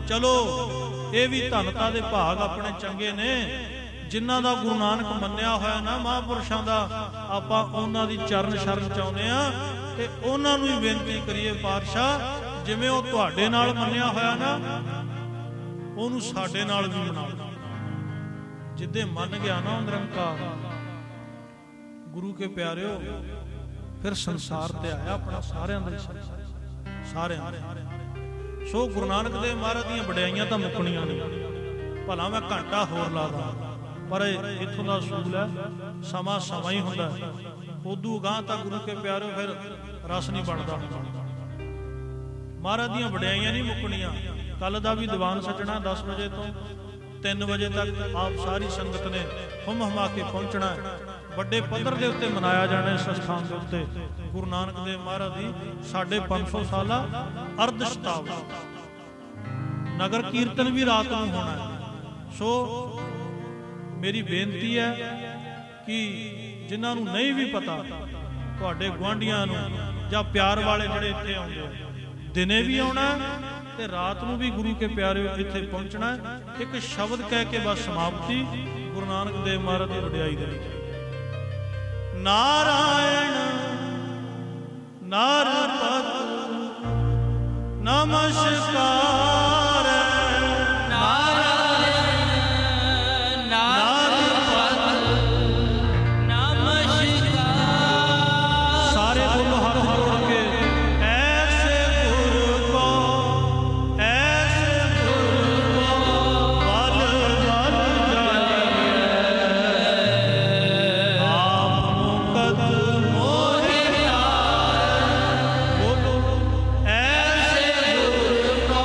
ਚਲੋ ਇਹ ਵੀ ਧੰਨਤਾ ਦੇ ਭਾਗ ਆਪਣੇ ਚੰਗੇ ਨੇ ਜਿਨ੍ਹਾਂ ਦਾ ਗੁਰੂ ਨਾਨਕ ਮੰਨਿਆ ਹੋਇਆ ਨਾ ਮਹਾਂਪੁਰਸ਼ਾਂ ਦਾ, ਆਪਾਂ ਉਹਨਾਂ ਦੀ ਚਰਨ ਸ਼ਰਨ ਚਾਹੁੰਦੇ ਆ ਤੇ ਉਹਨਾਂ ਨੂੰ ਹੀ ਬੇਨਤੀ ਕਰੀਏ, ਪਾਤਸ਼ਾਹ ਜਿਵੇਂ ਉਹ ਤੁਹਾਡੇ ਨਾਲ ਮੰਨਿਆ ਹੋਇਆ ਨਾ ਉਹਨੂੰ ਸਾਡੇ ਨਾਲ ਵੀ ਮਨਾਓ। ਜਿੱਦੇ ਮੰਨ ਗਿਆ ਨਾ ਨਿਰੰਕਾਰ ਗੁਰੂ ਕੇ ਪਿਆਰਿਓ, ਫਿਰ ਸੰਸਾਰ ਤੇ ਆਇਆ ਆਪਣਾ ਸਾਰਿਆਂ ਦਾ ਸਾਰਿਆਂ। ਸੋ ਗੁਰੂ ਨਾਨਕ ਦੇਵ ਮਹਾਰਾਜ ਦੀਆਂ ਵਡਿਆਈਆਂ ਤਾਂ ਮੁੱਕਣੀਆਂ ਨਹੀਂ, ਭਲਾ ਮੈਂ ਘੰਟਾ ਹੋਰ ਲਾ ਦਾਂ, ਪਰ ਇੱਥੋਂ ਦਾ ਅਸੂਲ ਹੈ ਸਮਾਂ ਸਮਾਂ ਹੀ ਹੁੰਦਾ, ਉਦੋਂ ਗਾਂ ਤਾਂ ਗੁਰੂ ਕੇ ਪਿਆਰਿਓ ਫਿਰ ਰਸ ਨਹੀਂ ਬਣਦਾ। ਮਹਾਰਾਜ ਦੀਆਂ ਵਡਿਆਈਆਂ ਨਹੀਂ ਮੁੱਕਣੀਆਂ। ਕੱਲ ਦਾ ਵੀ ਦੀਵਾਨ ਸੱਜਣਾ 10 ਵਜੇ ਤੋਂ 3 ਵਜੇ ਤੱਕ ਆਪ ਸਾਰੀ ਸੰਗਤ ਨੇ ਹੁਮ ਹੁਮਾ ਕੇ ਪਹੁੰਚਣਾ, ਵੱਡੇ ਪੱਧਰ ਦੇ ਉੱਤੇ ਮਨਾਇਆ ਜਾਣਾ ਇਸ ਸਥਾਨ ਦੇ ਉੱਤੇ ਗੁਰੂ ਨਾਨਕ ਦੇਵ ਮਹਾਰਾਜ ਦੀ 550 ਸਾਲਾ ਅਰਧ ਸ਼ਤਾਬਦੀ। ਨਗਰ ਕੀਰਤਨ ਵੀ ਰਾਤ ਨੂੰ ਹੋਣਾ ਹੈ। ਸੋ ਮੇਰੀ ਬੇਨਤੀ ਹੈ ਕਿ ਜਿਨ੍ਹਾਂ ਨੂੰ ਨਹੀਂ ਵੀ ਪਤਾ, ਤੁਹਾਡੇ ਗੁਆਂਢੀਆਂ ਨੂੰ ਜਾਂ ਪਿਆਰ ਵਾਲੇ ਜਿਹੜੇ ਇੱਥੇ ਆਉਂਦੇ, ਦਿਨੇ ਵੀ ਆਉਣਾ ਤੇ ਰਾਤ ਨੂੰ ਵੀ ਗੁਰੂ ਕੇ ਪਿਆਰੇ ਇੱਥੇ ਪਹੁੰਚਣਾ। ਇੱਕ ਸ਼ਬਦ ਕਹਿ ਕੇ ਬਸ ਸਮਾਪਤੀ ਗੁਰੂ ਨਾਨਕ ਦੇਵ ਮਹਾਰਾਜ ਦੀ ਵਡਿਆਈ ਦੇ ਵਿੱਚ। ਨਾਰਾਇਣ ਨਰਪਤ ਨਮਸਕਾਰ, ਨਾਰਾਇਣ ਨਰਪਤ ਨਮਸਕਾਰ। ਸਾਰੇ ਬੋਲੋ ਹੱਥ ਜੋੜ ਕੇ, ਐਸੇ ਗੁਰ ਕੋ ਐਸੇ ਗੁਰ ਕੋ ਬਲ ਬਲ ਜਾਈਏ, ਆਪ ਮੁਕਤ ਮੋਹਿ ਤਾਰੈ। ਬੋਲੋ ਐਸੇ ਗੁਰ ਕੋ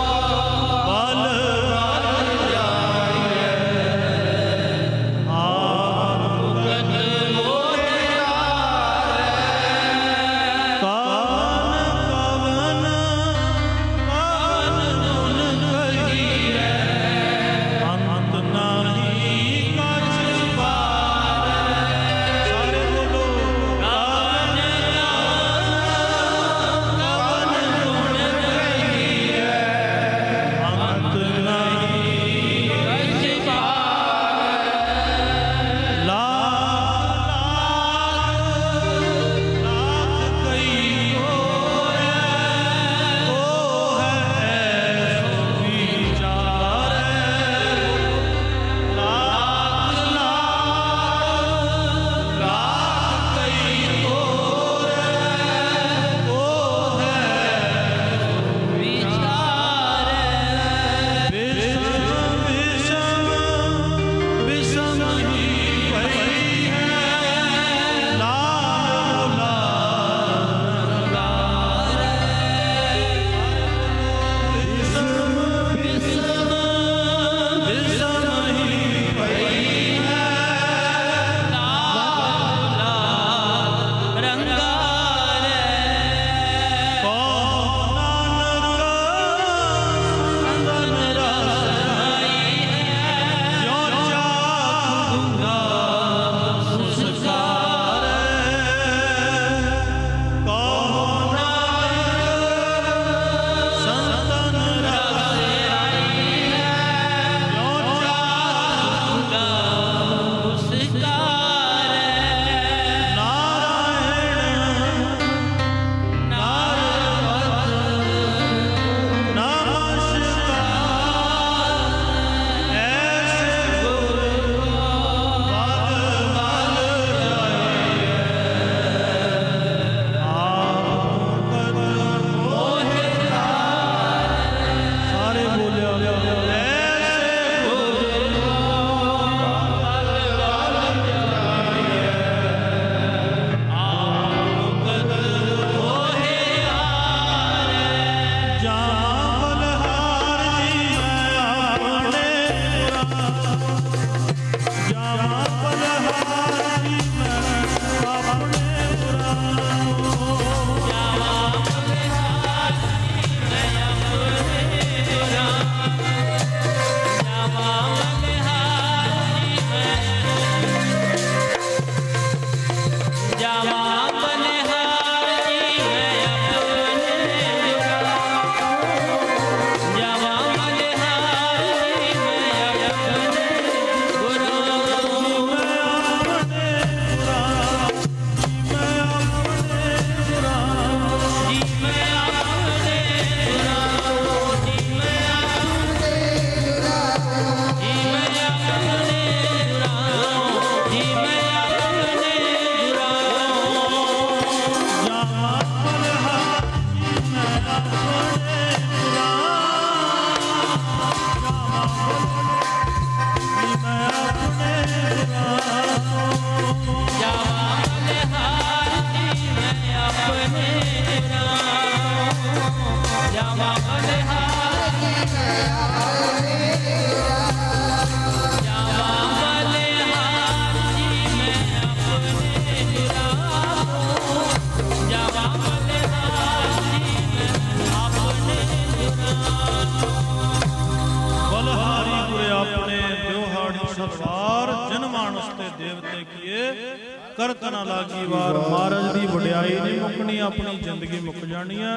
ਕਰਤ ਨਾ ਲਾਗੀ ਵਾਰ। ਮਹਾਰਾਜ ਦੀ ਵਡਿਆਈ ਨਹੀਂ ਮੁੱਕਣੀ, ਆਪਣੀ ਜ਼ਿੰਦਗੀ ਮੁੱਕ ਜਾਣੀ ਹੈ।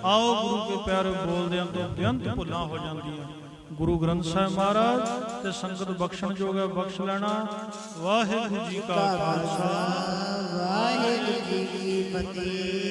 ਆਓ ਗੁਰੂ ਕੇ ਪਿਆਰੇ ਬੋਲਦਿਆਂ ਤੋਂ ਬੇਅੰਤ ਭੁੱਲਾਂ ਹੋ ਜਾਂਦੀਆਂ। ਗੁਰੂ ਗ੍ਰੰਥ ਸਾਹਿਬ ਮਹਾਰਾਜ ਤੇ ਸੰਗਤ ਬਖਸ਼ਣ ਜੋਗ ਹੈ, ਬਖਸ਼ ਲੈਣਾ। ਵਾਹਿਗੁਰੂ ਜੀ ਕਾ ਖਾਲਸਾ, ਵਾਹਿਗੁਰੂ ਜੀ ਕੀ ਫਤਿਹ।